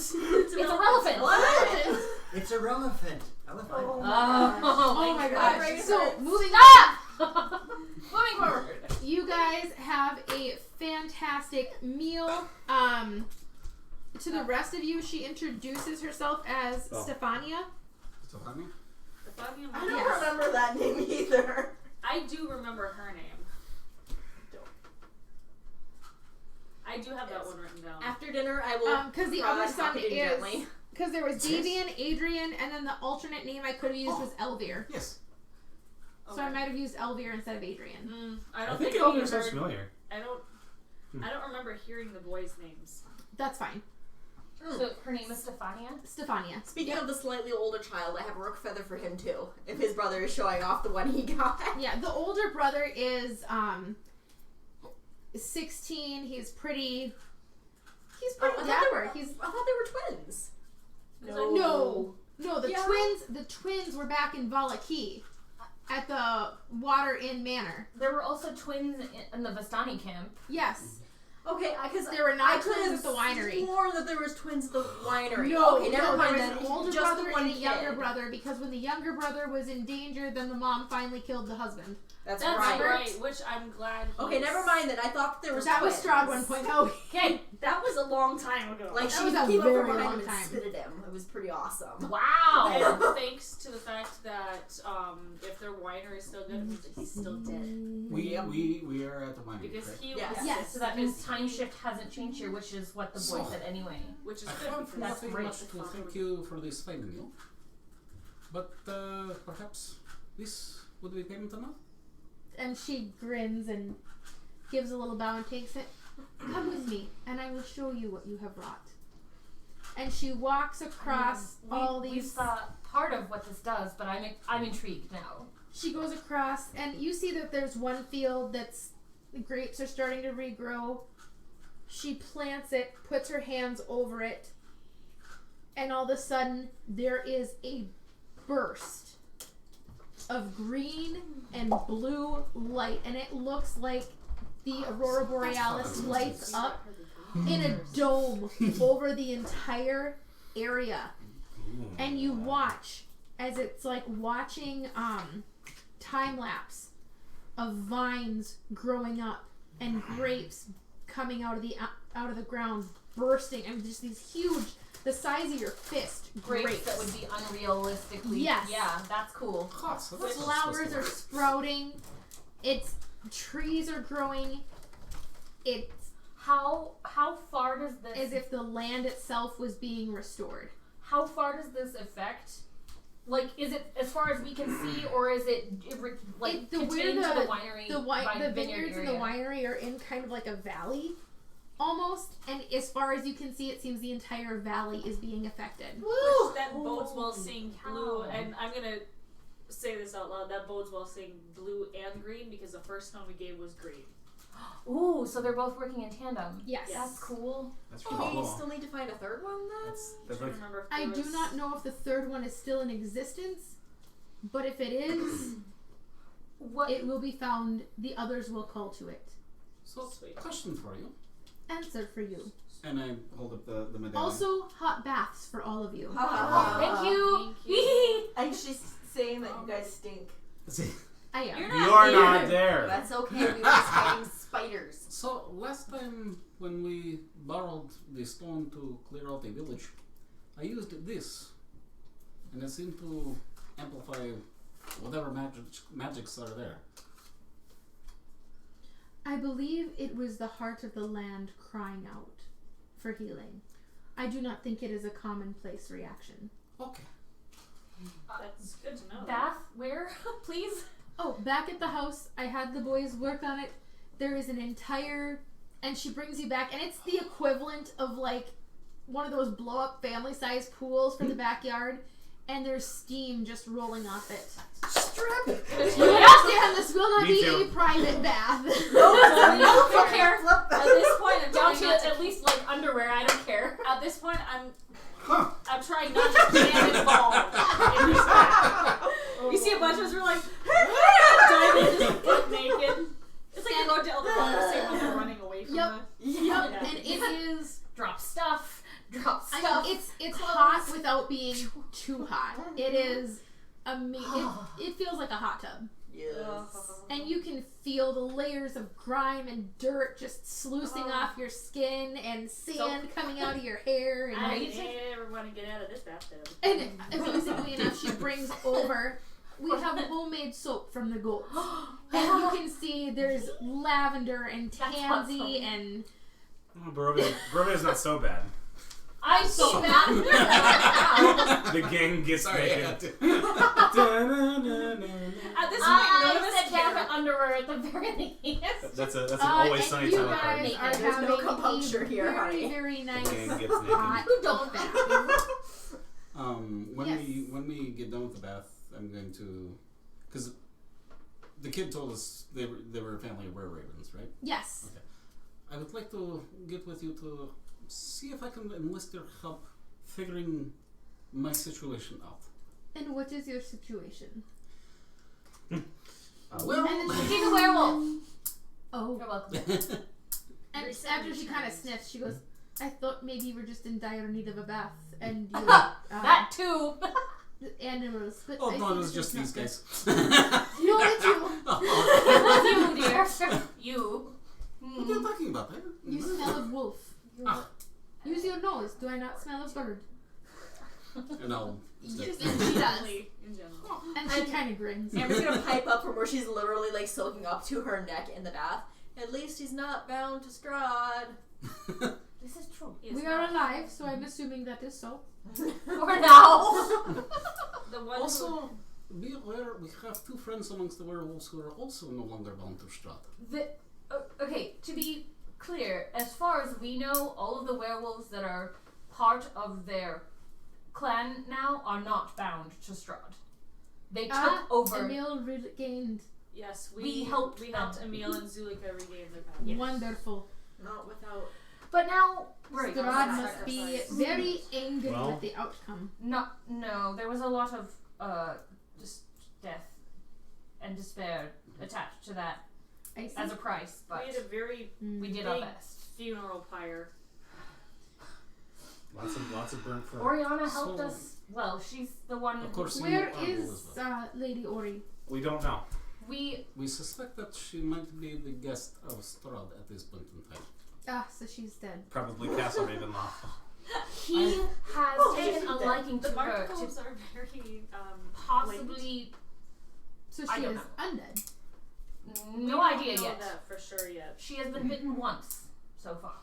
It's a relevant. What? It's a relevant. Elephant. Oh my gosh. God. So, moving Stop! Moving forward. you guys have a fantastic meal. To the rest of you, she introduces herself as Stefania. Still have me? I don't remember that name either. I do remember her name. I do have that one written down. After dinner, I will. Because the other son talk to him is. gently. Because there was Devian, Adrian, and then the alternate name I could have used was Elvir. Yes. So I might have used Elvir instead of Adrian. I don't think think Elvir we sounds heard- familiar. I don't remember hearing the boys' names. That's fine. So her name is Stefania? Stefania. Speaking of the slightly older child, I have a rook feather for him too. If his brother is showing off the one he got. Yeah, the older brother is 16. He's pretty dapper. I thought they were twins. No, the Yeah. twins were back in Valaki at the Water Inn Manor. There were also twins in the Vistani camp. Yes. Okay, because There were I not could twins have at the winery. sworn that there was twins at the winery. No, okay, never mind. there Then was an older just brother the one and a younger kid. brother because when the younger brother was in danger, then the mom finally killed the husband. That's That's right. right, which I'm glad. Okay, never mind then. I thought there was That was twins. Strahd 1.0. Okay, that was a long time ago. Like That she was would a keep up very from behind long him and time. spit at him. It was pretty awesome. Wow! And thanks to the fact that if their winery is still good, it means that he's still dead. We are at the winery. Because correct? he Yes. was Yes. So that means time shift hasn't changed here, which is what the boy So- said anyway. which is I good have because that's nothing great. much to thank you for this fine meal, but perhaps this would be payment enough? And she grins and gives a little bow and takes it. Come with me, and I will show you what you have wrought. And she walks across all We these. saw part of what this does, but I'm intrigued now. She goes across, and you see that there's one field that's the grapes are starting to regrow. She plants it, puts her hands over it, and all of a sudden there is a burst of green and blue light, and it looks like the Aurora Borealis lights up in a dome over the entire area. And you watch as it's like watching time lapse of vines growing up and grapes coming out of the ground, bursting, and just these huge, the size of your fist Grapes that would be unrealistically. Yes. Yeah, that's cool. Ah, so that's Flowers are sprouting. Trees are growing. It's How far does this? as if the land itself was being restored. How far does this affect? Like, is it as far as we can see, or is it like contained to the winery? The vineyards and the winery are in kind of like a valley, almost. And as far as you can see, it seems the entire valley is being affected. Which that bodes well seeing blue, and I'm gonna say this out loud, that bodes well seeing blue and green because the first one we gave was green. Ooh, so they're both working in tandem. Yes. That's cool. That's Do pretty we cool. still need to find a third one then? That's I don't like, remember if I there do was- not know if the third one is still in existence, but if it is, What? it will be found. The others will call to it. So, Sweet. question for you. Answer for you. And I hold up the medallion. Also, hot baths for all of you. Thank you. And she's saying that you guys stink. See, I am. You're You're not there. That's okay. We were just fighting spiders. so last time when we borrowed the stone to clear out a village, I used this, and it seemed to amplify whatever magics are there. I believe it was the heart of the land crying out for healing. I do not think it is a commonplace reaction. Okay. That's good to know. Bath? Where? Please. Oh, back at the house, I had the boys work on it. There is an entire, and she brings you back, and it's the equivalent of like one of those blow-up family-sized pools for the backyard, and there's steam just rolling off it. Strip. You understand this will not Me be too. a private bath. I don't care. At this point, I'm Down trying to not to. at least like underwear. I don't care. At this point, I'm Huh. trying not to get involved in this bath. You see a bunch of us, we're like, dive in, just get naked. It's like you're going to Elder Water, same when they're running away from Yep. the... Yep, Yeah. and it is. Drop stuff. Drop I stuff. mean, it's hot without being too hot. It is it feels like a hot tub. Yes. And you can feel the layers of grime and dirt just sluicing off your skin and sand coming out of your hair. And, I never want to get out of this bathtub. and amusingly enough, she brings over. We have homemade soap from the goats. And you can see there's lavender and That's tansy awesome. and Oh, Barovia is not so bad. I so bad. The gang gets Sorry, naked. I had to. At this point, none of I us said down care. to underwear at the very least. That's an always and sunny you time guys card. are There's having no compuncture a here, very, honey. very nice gang gets naked. hot Who don't bath. When Yes. we get done with the bath, I'm going to, because the kid told us they were a family of were-ravens, right? Yes. Okay. I would like to get with you to see if I can enlist your help figuring my situation out. And what is your situation? Well, And then She's a werewolf. Oh. You're welcome. And after she kind of sniffs, she goes, I thought maybe you were just in dire need of a bath. And you That too. the animals. But oh I no, think it was this just is these not guys. good. No, it's you. It was you, dear. You. What are you talking about? You smell of wolf. Ah. Use your nose. Do I not smell of bird? And I'll Yes, stick. and she does. In general. And she kind of grins. Amber's gonna pipe up from where she's literally like soaking up to her neck in the bath. At least he's not bound to Strahd. This is true. We are alive, so I'm assuming that is so. For now. The one Also, be aware we have two friends amongst the werewolves who are also no longer bound to Strahd. Okay, to be clear, as far as we know, all of the werewolves that are part of their clan now are not bound to Strahd. They took over. Emil regained. Yes, We helped Emil and Zulika regain their power. Yes. Wonderful. Not without. But now, right. Strahd must be very angry Well- with the outcome. No, there was a lot of just death and despair attached to that I see. as a price, but We had a very we did our big best. funeral pyre. Lots of burnt fur. Oriana helped So- us. Well, she's the one. Of course, Where you are is Elizabeth. Lady Ori? We don't know. We We suspect that she might be the guest of Strahd at this point in time. So she's dead. Probably Castle Ravenloft. he has taken a liking The to her Markles to are very possibly. So I she don't is undead. No idea know yet. that for sure yet. She has been bitten once so far.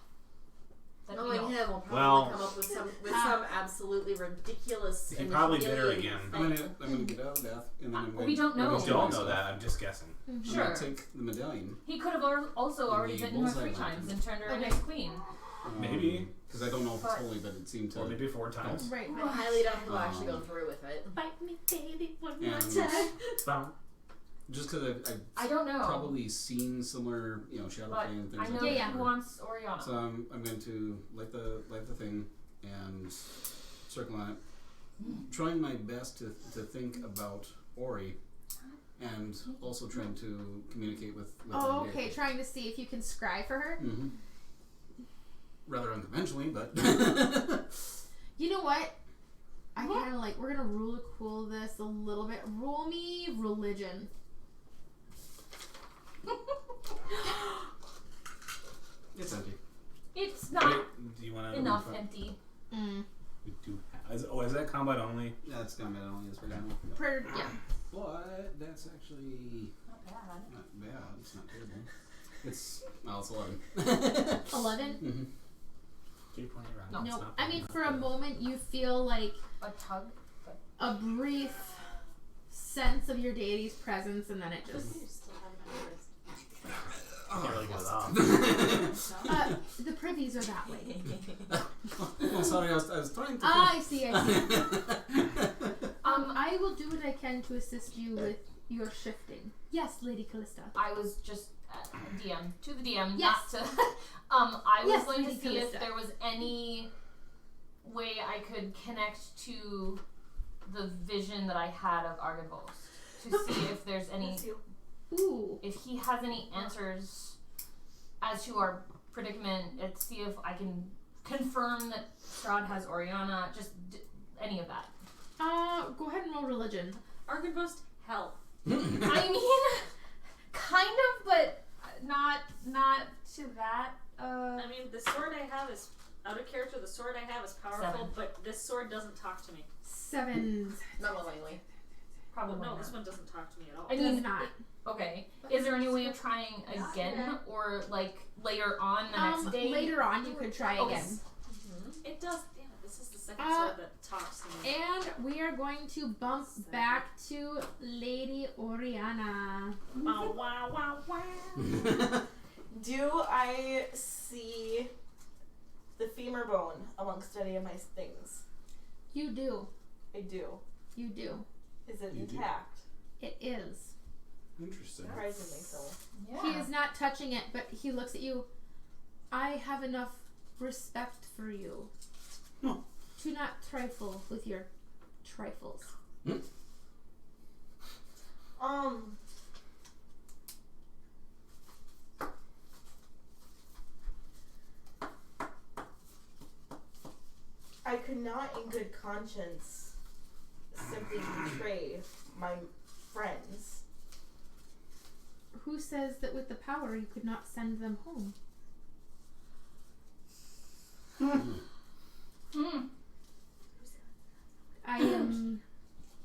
That we Knowing know. him will probably Well- come up with some absolutely ridiculous. He and probably bit her humiliating again. thing. I'm gonna get out of death, and then I'm going. We don't know. We don't know that. I'm just guessing. I'm Sure. gonna take the medallion. He could have also already The bitten her bullseye 3 lantern. times and turned her Okay. into queen. Maybe. Because I don't know if it's But- holy, but it seemed to. Or maybe 4 times. Right. I highly doubt he'll actually go through with it. Bite me, baby, one more And- time. Well, Just because I've I don't know. probably seen similar, shadow But play and things I know like Yeah, he that. wants Oriana. So I'm going to light the thing and circle on it, trying my best to think about Ori, and also trying to communicate with Oh, my okay. deity. Trying to see if you can scry for her. Mm-hmm. Rather unconventionally, but You know what? I kind of like. We're gonna rule cool this a little bit. Roll me religion. it's empty. It's not do you want to enough empty. We do. Is that combat only? Yeah, it's combat only as far as I know. Yeah. But that's actually Not bad. not bad. It's not terrible. It's 11. 11. Mm-hmm. 3 point round. No. It's No, not I bad. mean for a moment you feel like A tug. a brief sense of your deity's presence, and then it just. Still have it on your wrist. Can't really get it off. The privies are that way. Oh, sorry, I was trying to. I see. I see. I I will do what I can to assist you with your shifting. Yes, Lady Callista. I was just DM to the DM, Yes. not to. I was Yes, going to Lady see Callista. if there was any way I could connect to the vision that I had of Argynvost to see if there's any, Ooh. if he has any answers as to our predicament. And see if I can confirm that Strahd has Oriana. Just any of that. Go ahead and roll religion. Argynvost, hell. I mean, kind of, but not to that. I mean, the sword I have is out of character. The sword I have is powerful, 7. but this sword doesn't talk to me. 7. Not willingly. Probably No, not. this one doesn't talk to me at all. I Does mean, not. Okay. Is there any way of trying again, or like later on the next day? Later on, you could try Okay. again. It does. Damn it! This is the second sword that talks to me. And we are going to bump back to Lady Oriana. Wow! Wow! Wow! Wow! Do I see the femur bone amongst any of my things? You do. I do. You do. Is it You do. intact? It is. Interesting. Surprisingly so. Yeah. He is not touching it, but he looks at you. I have enough respect for you No. to not trifle with your trifles. I could not in good conscience simply betray my friends. Who says that with the power you could not send them home? I am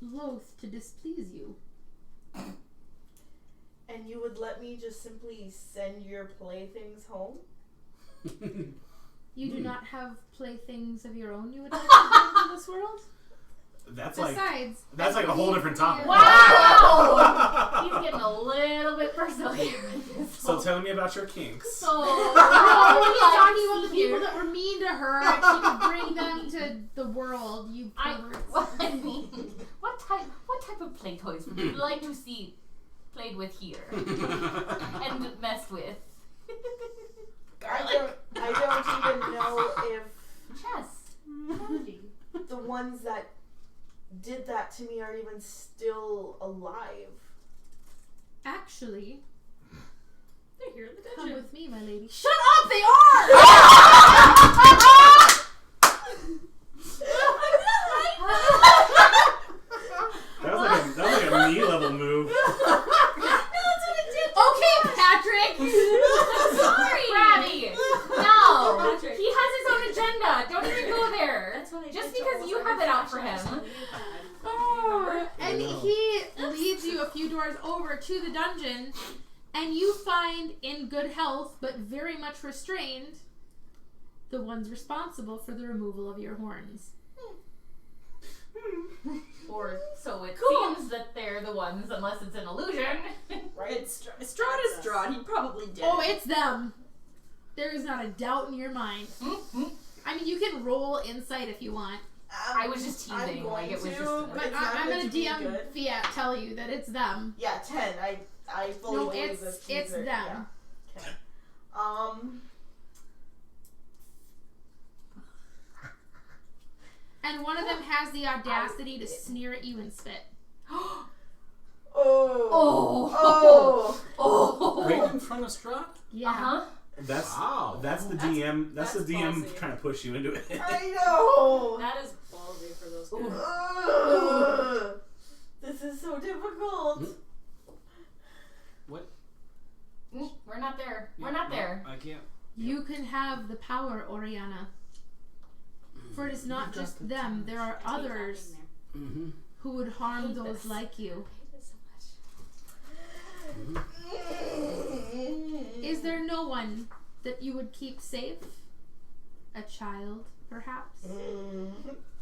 loath to displease you. And you would let me just simply send your playthings home? You do not have playthings of your own you would like to bring to this world? That's Besides, like a whole different topic. Wow! He's getting a little bit personal here. So tell me about your kinks. So, we're talking about the people that were mean to her and she could bring them to the world, you perverts. I mean, what type of play toys would you like to see played with here and messed with? I don't even know if Chess. the ones that did that to me are even still alive. Actually, They're here in the come dungeon. with me, my lady. Shut up! They are. That was like a knee level move. Okay, Patrick! Sorry, Brady. No, Patrick. he has his own agenda. Don't even go there. That's what I Just did to because all you of have our it out for factions. him. Oh, and I know. he leads you a few doors over to the dungeon, and you find, in good health but very much restrained, the ones responsible for the removal of your horns. Or so it Cool. seems that they're the ones, unless it's an illusion. Right? It's Strahd is Strahd. He probably did. Oh, it's them. There is not a doubt in your mind. I mean, you can roll insight if you want, I was just teasing. I'm going Like it was to, just. but It's not I'm good gonna to be DM good. Fiat tell you that it's them. Yeah, 10. I fully No, believe it's this. it's them. Yeah. Okay. And one of them has the audacity to sneer at you and spit. Oh. Right in front of Strahd? Yeah. Uh-huh. That's Wow. that's the DM. That's the DM ballsy. trying to push you into it. I know. That is ballsy for those guys. Ugh. This is so difficult. What? We're not there. We're Yeah, not no, there. I can't. You can have the power, Oriana. For it is not just them, there are others Mm-hmm. who would harm hate those this. like you. I hate it so much. Is there no one that you would keep safe? A child, perhaps? That's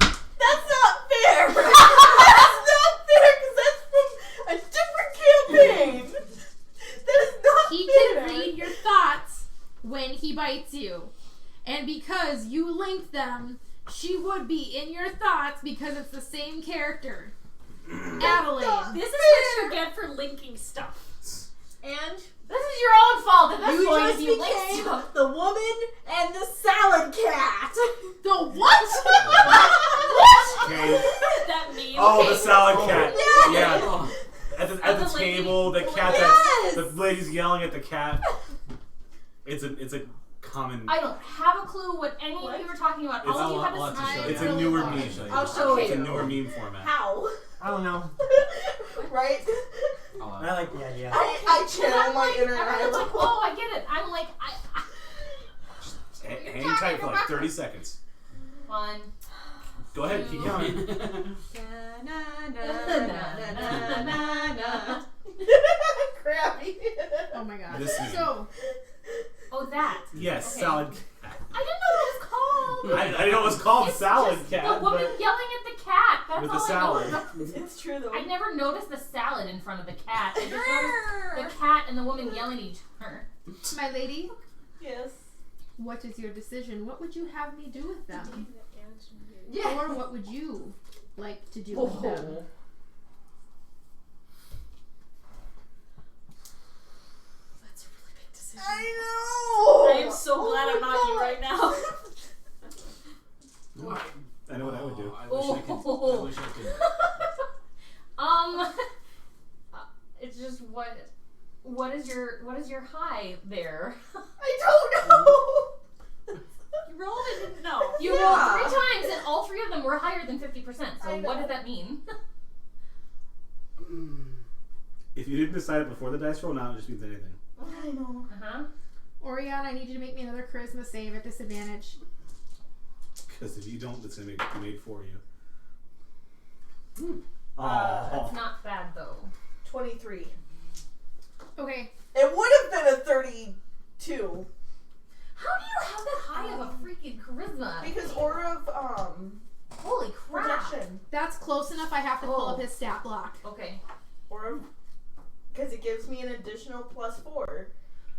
not fair. That's not fair because that's from a different campaign. That is not He fair. can read your thoughts when he bites you. And because you linked them, she would be in your thoughts because it's the same character. Adelaide. This is what you get for linking stuff. And This is your own fault at this you point just if you link became stuff. the woman and the salad cat. The what? Okay. That meme. Oh, the salad cat. Yes. Yeah. At The the lady- table, the cat. Yes. The lady's yelling at the cat. It's a common. I don't have a clue what any of you were talking about. It's- All you had I'll to have to show say. It's you. a newer I'll meme. show you. I'll show It's a you. newer meme format. How? I don't know. Right? I'll I like the idea. I channel my inner Everyone's like, Isla. oh, I get it. I'm like, Hang tight for like 30 seconds. One. Go ahead, keep going. Na, na, na, na, na, na, na. Chris. Oh my god. This mean. So, Oh, that. Yes, Okay. salad cat. I didn't know what it was called. I didn't know it was called It's salad just cat. the woman but yelling at the cat. That's with all the I salad. know. It's true though. I never noticed the salad in front of the cat. I just noticed the cat and the woman yelling at each other. my lady, Yes. what is your decision? What would you have me do with them? Yeah. Or what would you like to do with them? That's a really big decision. I know. I am so glad I'm not you right now. I know what I would do. I wish I could. It's just what is your high there? I don't know. You rolled it, didn't know. You rolled 3 times and all 3 of them were higher than 50%. So I what know. does that mean? If you didn't decide it before the dice roll, now it just means anything. I know. Uh-huh. Oriana, I need you to make me another charisma save at disadvantage. Because if you don't, it's going to be made for you. That's not bad though. 23. Okay. It would have been a 32 How do you have that high of a freaking charisma? because Aura of Holy crap. protection. That's close enough. I have to pull Oh. up his stat block. Okay. Aura, because it gives me an additional +4.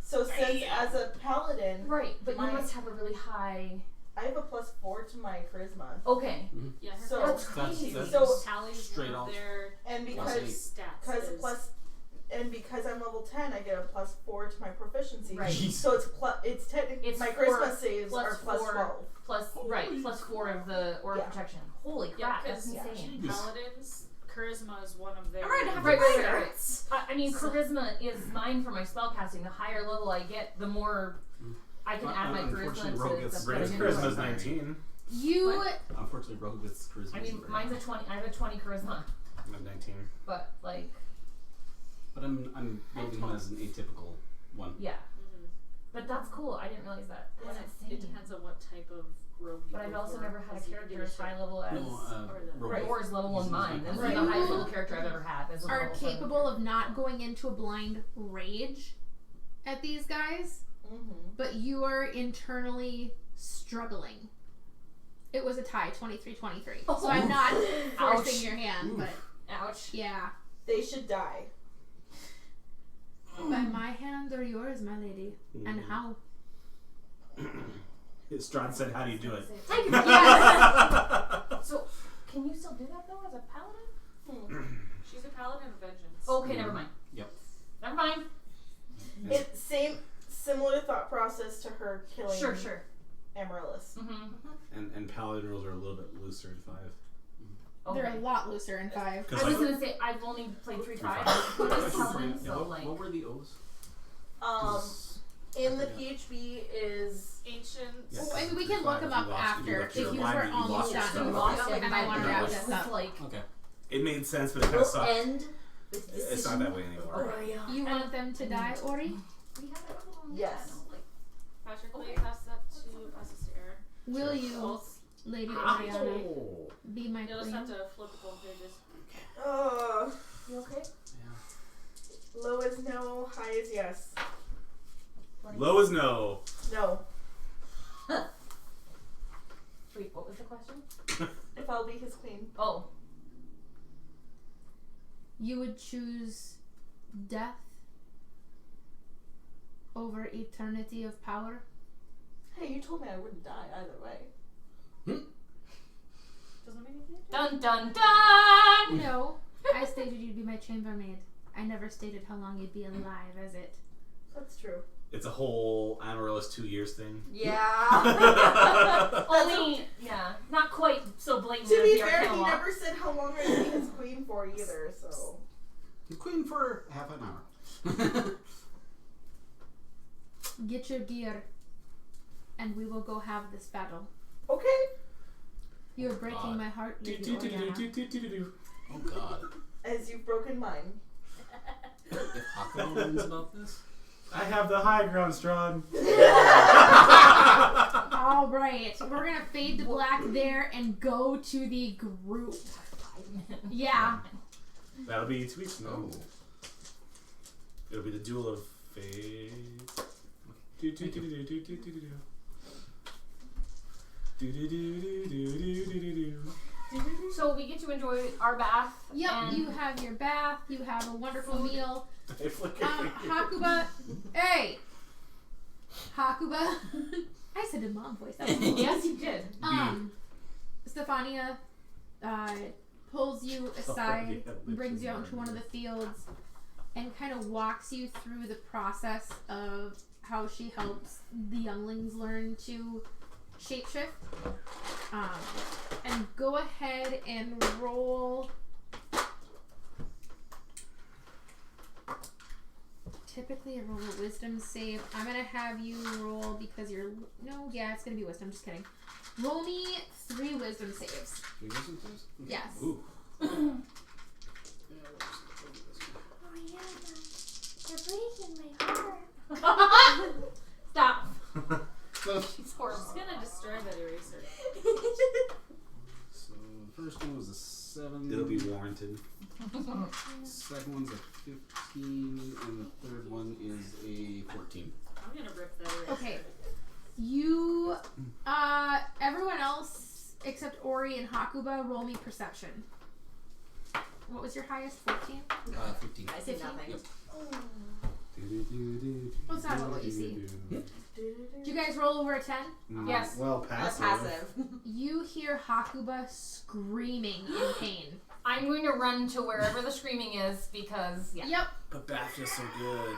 So since as a paladin, Right, but you My- must have a really high. I have a +4 to my charisma. Okay. Yeah, her So- That's That's- crazy. that's So- tallies straight one of off. their And Plus because stats. because I'm level 10, I get a +4 to my proficiency. Right. So it's technically It's my 4 charisma saves plus are +12. 4 plus 4 of the aura Yeah. protection. Holy Yeah, crap, that's because insane. paladins, charisma is one of their. I'm ready to have Right, a right, fire. right, right. I mean, charisma is mine for my spellcasting. The higher level I get, the more I can add my charisma Unfortunately, Rogue to gets stuff. Brandon's that I do. charisma is 19. You Unfortunately, Rogue gets charisma. I mean, mine's a 20. I have a 20 charisma, I'm at 19. but like, But I'm building him as an atypical one. yeah. But that's cool. I didn't realize that. That's It insane. depends on what type of rogue you But I've go also for, never had a 'cause you can character do as shit. high level as No, Rogue. Right. yours level 1 mine. This is Right. the highest level character I've ever had. As a are level 7 capable of not going into a blind rage at these guys, Mm-hmm. but you are internally struggling. It was a tie, 23-23. So I'm not forcing Ouch. your hand, but Ouch. yeah. They should die. By my hand or yours, my lady? And how? Strahd said, "How do you do it?" Thank you. Yes. So, can you still do that though as a paladin? She's a paladin of vengeance. Okay, never mind. Yep. Never mind. It's similar thought process to her killing Sure. Amaryllis. Mm-hmm. And paladin rules are a little bit looser in 5. Okay. They're a lot looser in 5. I Because was like, gonna say I've only played 3 3-5. 5 paladin, so like What were the O's? In the PHB is Ancient. Yeah. Well, I mean, we can look them up after if you because left we're your almost blind, you done. lost And I want to wrap it's this up. like Okay. it made sense, but it kind We'll of sucked. end with decision. It's not that way anymore. You want them to die, Ori? we have that little Yes. like Patrick, will you pass this to Aaron? Will you, Both. Lady Ah. Oriana, Oh. be my You'll just queen? have to flip a couple pages. you okay? low as no, high as yes. Low as no. No. Wait, what was the question? If I'll be his queen. Oh, You would choose death over eternity of power? Hey, you told me I wouldn't die either way. Doesn't make any dun dun dun! No. I stated you'd be my chambermaid. I never stated how long you'd be alive as it. That's true. It's a whole Amaryllis 2 years thing. Yeah. Only, yeah, not quite so blatant To as be the fair, Arcana he Law. never said how long I'd be his queen for either, so. The queen for half an hour. Get your gear, and we will go have this battle. Okay. You're breaking my heart, Lady Oriana. Oh God. As you've broken mine. If Hakano learns about this, I have the high ground, Strahd. All right, we're gonna fade to black there and go to the group. Yeah. That'll be 2 weeks from now. oh, It'll be the duel of Face. So we get to enjoy our bath. Yep, and you have your bath, you have a wonderful meal. I flicker. Hakuba, hey! Hakuba, I said in mom voice. That was cool. Yes, you did. Stefania pulls you aside, brings you out into one of the fields, and kind of walks you through the process of how she helps the younglings learn to shapeshift. And go ahead and roll. Typically, I roll a wisdom save. I'm gonna have you roll because you're it's gonna be wisdom. Just kidding. Roll me 3 wisdom saves. 3 wisdom saves? Yes. Ooh. Oh yeah, you're breaking my heart. Stop. She's gonna destroy that eraser. So the first one was a 7. It'll be warranted. Second one's a 15, and the third one is a 14. I'm gonna rip that eraser. Okay. You, everyone else except Ori and Hakuba, roll me perception. What was your highest? 14? 15. I see nothing. Yep. Well, it's not about what you see. Did you guys roll over a 10? Yes. Well, That's passive. passive. You hear Hakuba screaming in pain. I'm going to run to wherever the screaming is because Yep. But Bath feels so good.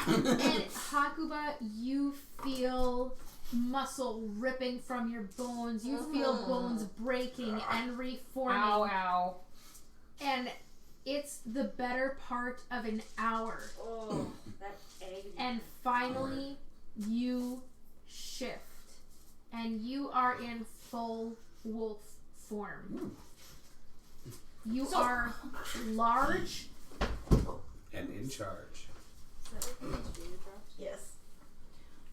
And Hakuba, you feel muscle ripping from your bones. You feel bones breaking and reforming. ow. And it's the better part of an hour. Oh, that egg. And finally, you shift. And you are in full wolf form. You are large. And in charge. Yes.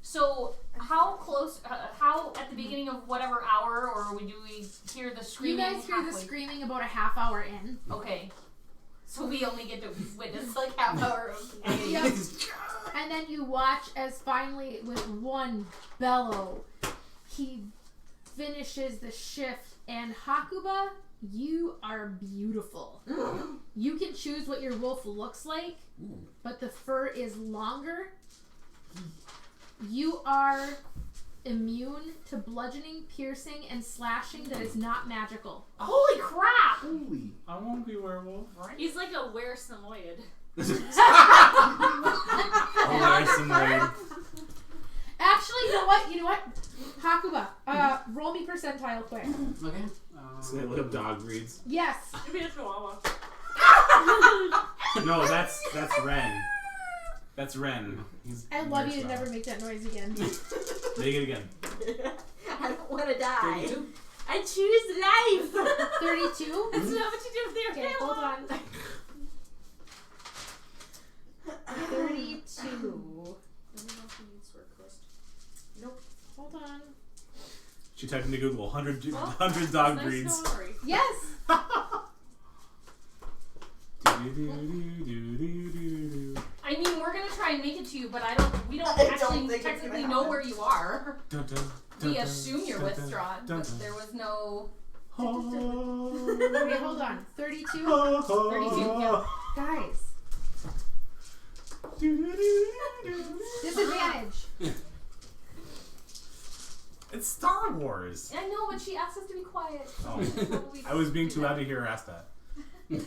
So how close? How at the beginning of whatever hour, or do we hear the You screaming? guys hear the halfway? screaming about a half hour in. Okay. So we only get to witness like half hour of agony. Yep. And then you watch as finally, with one bellow, he finishes the shift. And Hakuba, you are beautiful. You can choose what your wolf looks like, but the fur is longer. You are immune to bludgeoning, piercing, and slashing that is not magical. Holy crap! Holy. I won't be werewolf. He's like a were-samoyed. Actually, you know what? Hakuba, roll me percentile quick. Okay. So they look up dog breeds. Yes. Give me a chihuahua. No, that's Ren. That's Ren. He's I love you to style. never make that noise again. Make it again. I don't want to die. 32? I choose life. 32? That's not what you do with your Okay, hold on. 32. Nope. Hold on. She typed into Google 100 Well, dog nice breeds. story. Yes. I mean, we're gonna try and make it to you, but we don't I don't actually think it's technically gonna know happen. where you are. Dun, dun, We dun, assume you're dun, with dun, Strahd, dun, but dun. there was no. Okay, hold on. 32? 32, yeah. Guys. Disadvantage. It's Star Wars. I know, but she asked us to be quiet. Oh. I was being too loud to hear her ask that. He's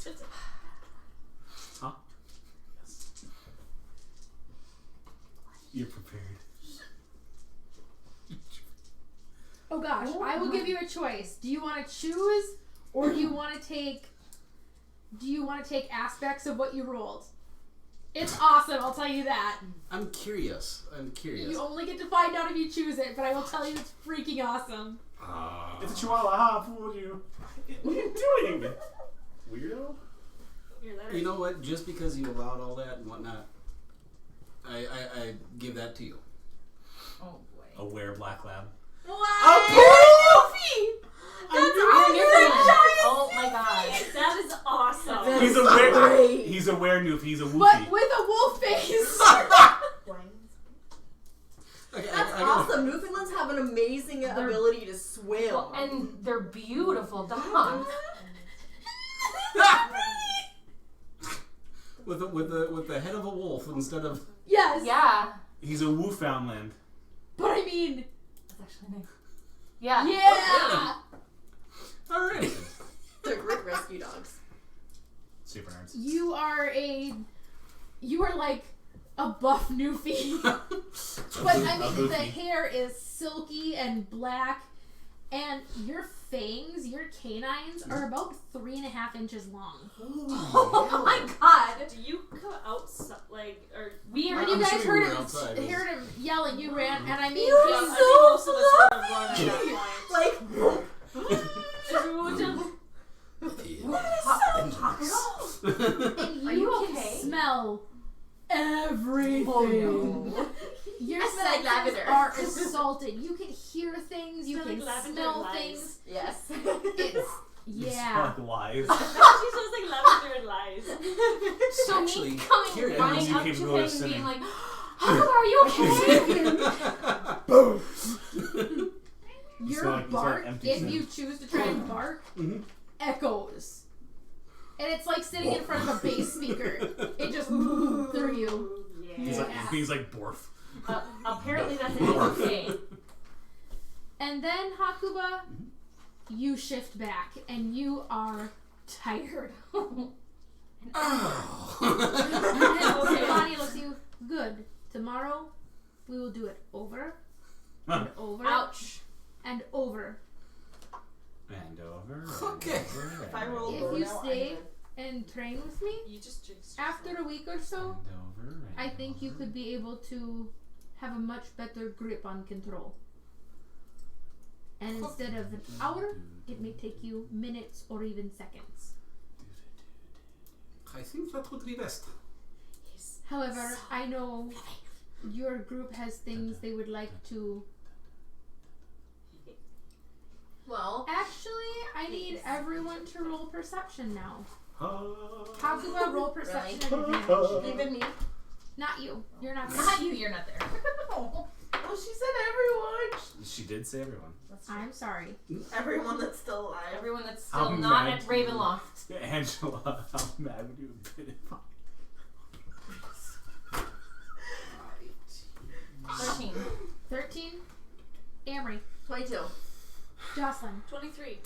just Huh? Yes. You're prepared. Oh gosh, I will give you a choice. Do you want to choose, or do you want to take aspects of what you rolled? It's awesome, I'll tell you that. I'm curious. You only get to find out if you choose it, but I will tell you it's freaking awesome. It's a chihuahua. I fooled you. What are you doing? Weirdo? You know what? Just because you allowed all that and whatnot, I give that to you. Oh boy. A were black lab. Wow. A poofy! That's Oh my my god. That is awesome. He's a He's a were-noof. He's a woofy. But with a wolf face. Okay, That's awesome. Newfoundlands have an amazing ability to swim. Well, and they're beautiful dogs. with the head of a wolf instead of. Yes. Yeah. He's a Wooffoundland. But I mean. That's actually nice. Yeah. Yeah. Alrighty. They're great rescue dogs. Super nerds. You are like a buff Newfie. But I mean, the hair is silky and black, and your fangs, your canines, are about 3.5 inches long. Oh my god. Do you come out or We When are. you guys assuming heard we're him, outside. yelling, you ran, and I mean, You're he's I think most of us would have run at that point. Like, Everyone just and Are you you can okay? smell everything. oh no. Your I smell senses lavender. are assaulted. You can hear things. You Smell can like lavender smell lies. things. Yes. It's You yeah. smell like lies. she smells like lavender and lies. So Actually, me coming curious. running You up to can him go to and sinning. being like, Huckleberry, are you okay? You Your smell like bark, empty if sin. you choose to try and bark, echoes. And it's like sitting in front of a bass speaker. It just through you. He's like Borf. Apparently that's an easy thing. And then Hakuba, you shift back and you are tired. And Bonnie looks at you. Good. Tomorrow we will do it over and over Ouch. and over. And over. Okay. If I roll If low you now, stay and train with me, You just jinxed after a week or so, over. I think you could be able to have a much better grip on control. And instead of an hour, it may take you minutes or even seconds. I think that would be best. However, I know your group has things they would like to. Well, Actually, I need everyone to roll perception now. Oh. Hakuba, roll perception at Really? advantage. even me. Not you. You're not there. Not you, you're not there. Oh, she said everyone. She did say everyone. I'm sorry. Everyone that's still alive. Everyone that's How still not mad at Ravenloft. Angela, how mad would you have been if 13. 13. Amory. 22. Jocelyn. 23.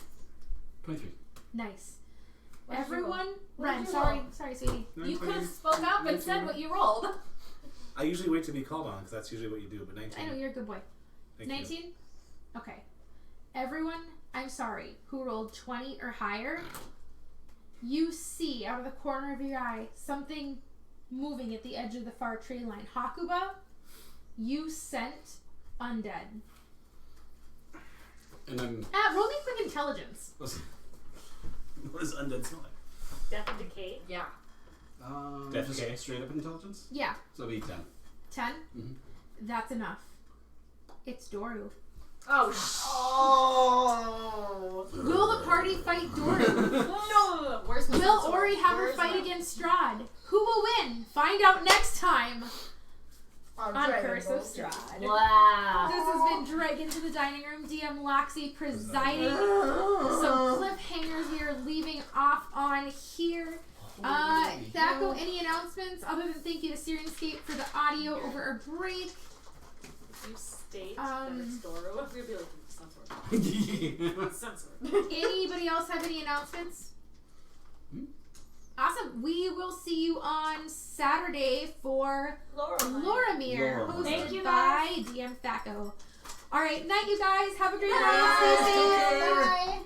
23. Nice. What did you Everyone. What Ren, did you sorry. roll? Sorry, sweetie. You could have spoke up and said what you rolled. I usually wait to be called on because that's usually what you do. But 19. I know you're a good boy. Thank 19? Okay. Everyone, I'm sorry, who rolled 20 or higher, you see out of the corner of your eye something moving at the edge of the far tree line. Hakuba, you scent undead. And then. Roll me quick intelligence. What does undead smell like? Death and decay. Yeah. Death Just decay. straight up intelligence? Yeah. So it'll be 10. 10? Mhm. That's enough. It's Doru. Oh, Oh. Will the party fight Doru? No! Where's my Will sensor? Ori have her Where's fight my- against Strahd? Who will win? Find out next time On on Dragon Curse Ball of Z. Strahd. Wow. This has been Dragon to the Dining Room. DMLoxy presiding. Some cliffhangers we are leaving off on here. Thaco, any announcements other than thank you to Syrinscape for the audio over our break? You state that it's Doro. We'd be like, censored. Censored. Anybody else have any announcements? Awesome. We will see you on Saturday for Loramir, hosted Thank you, by DM Thaco. All right, night, you guys. Have a great night. Stay safe. Bye.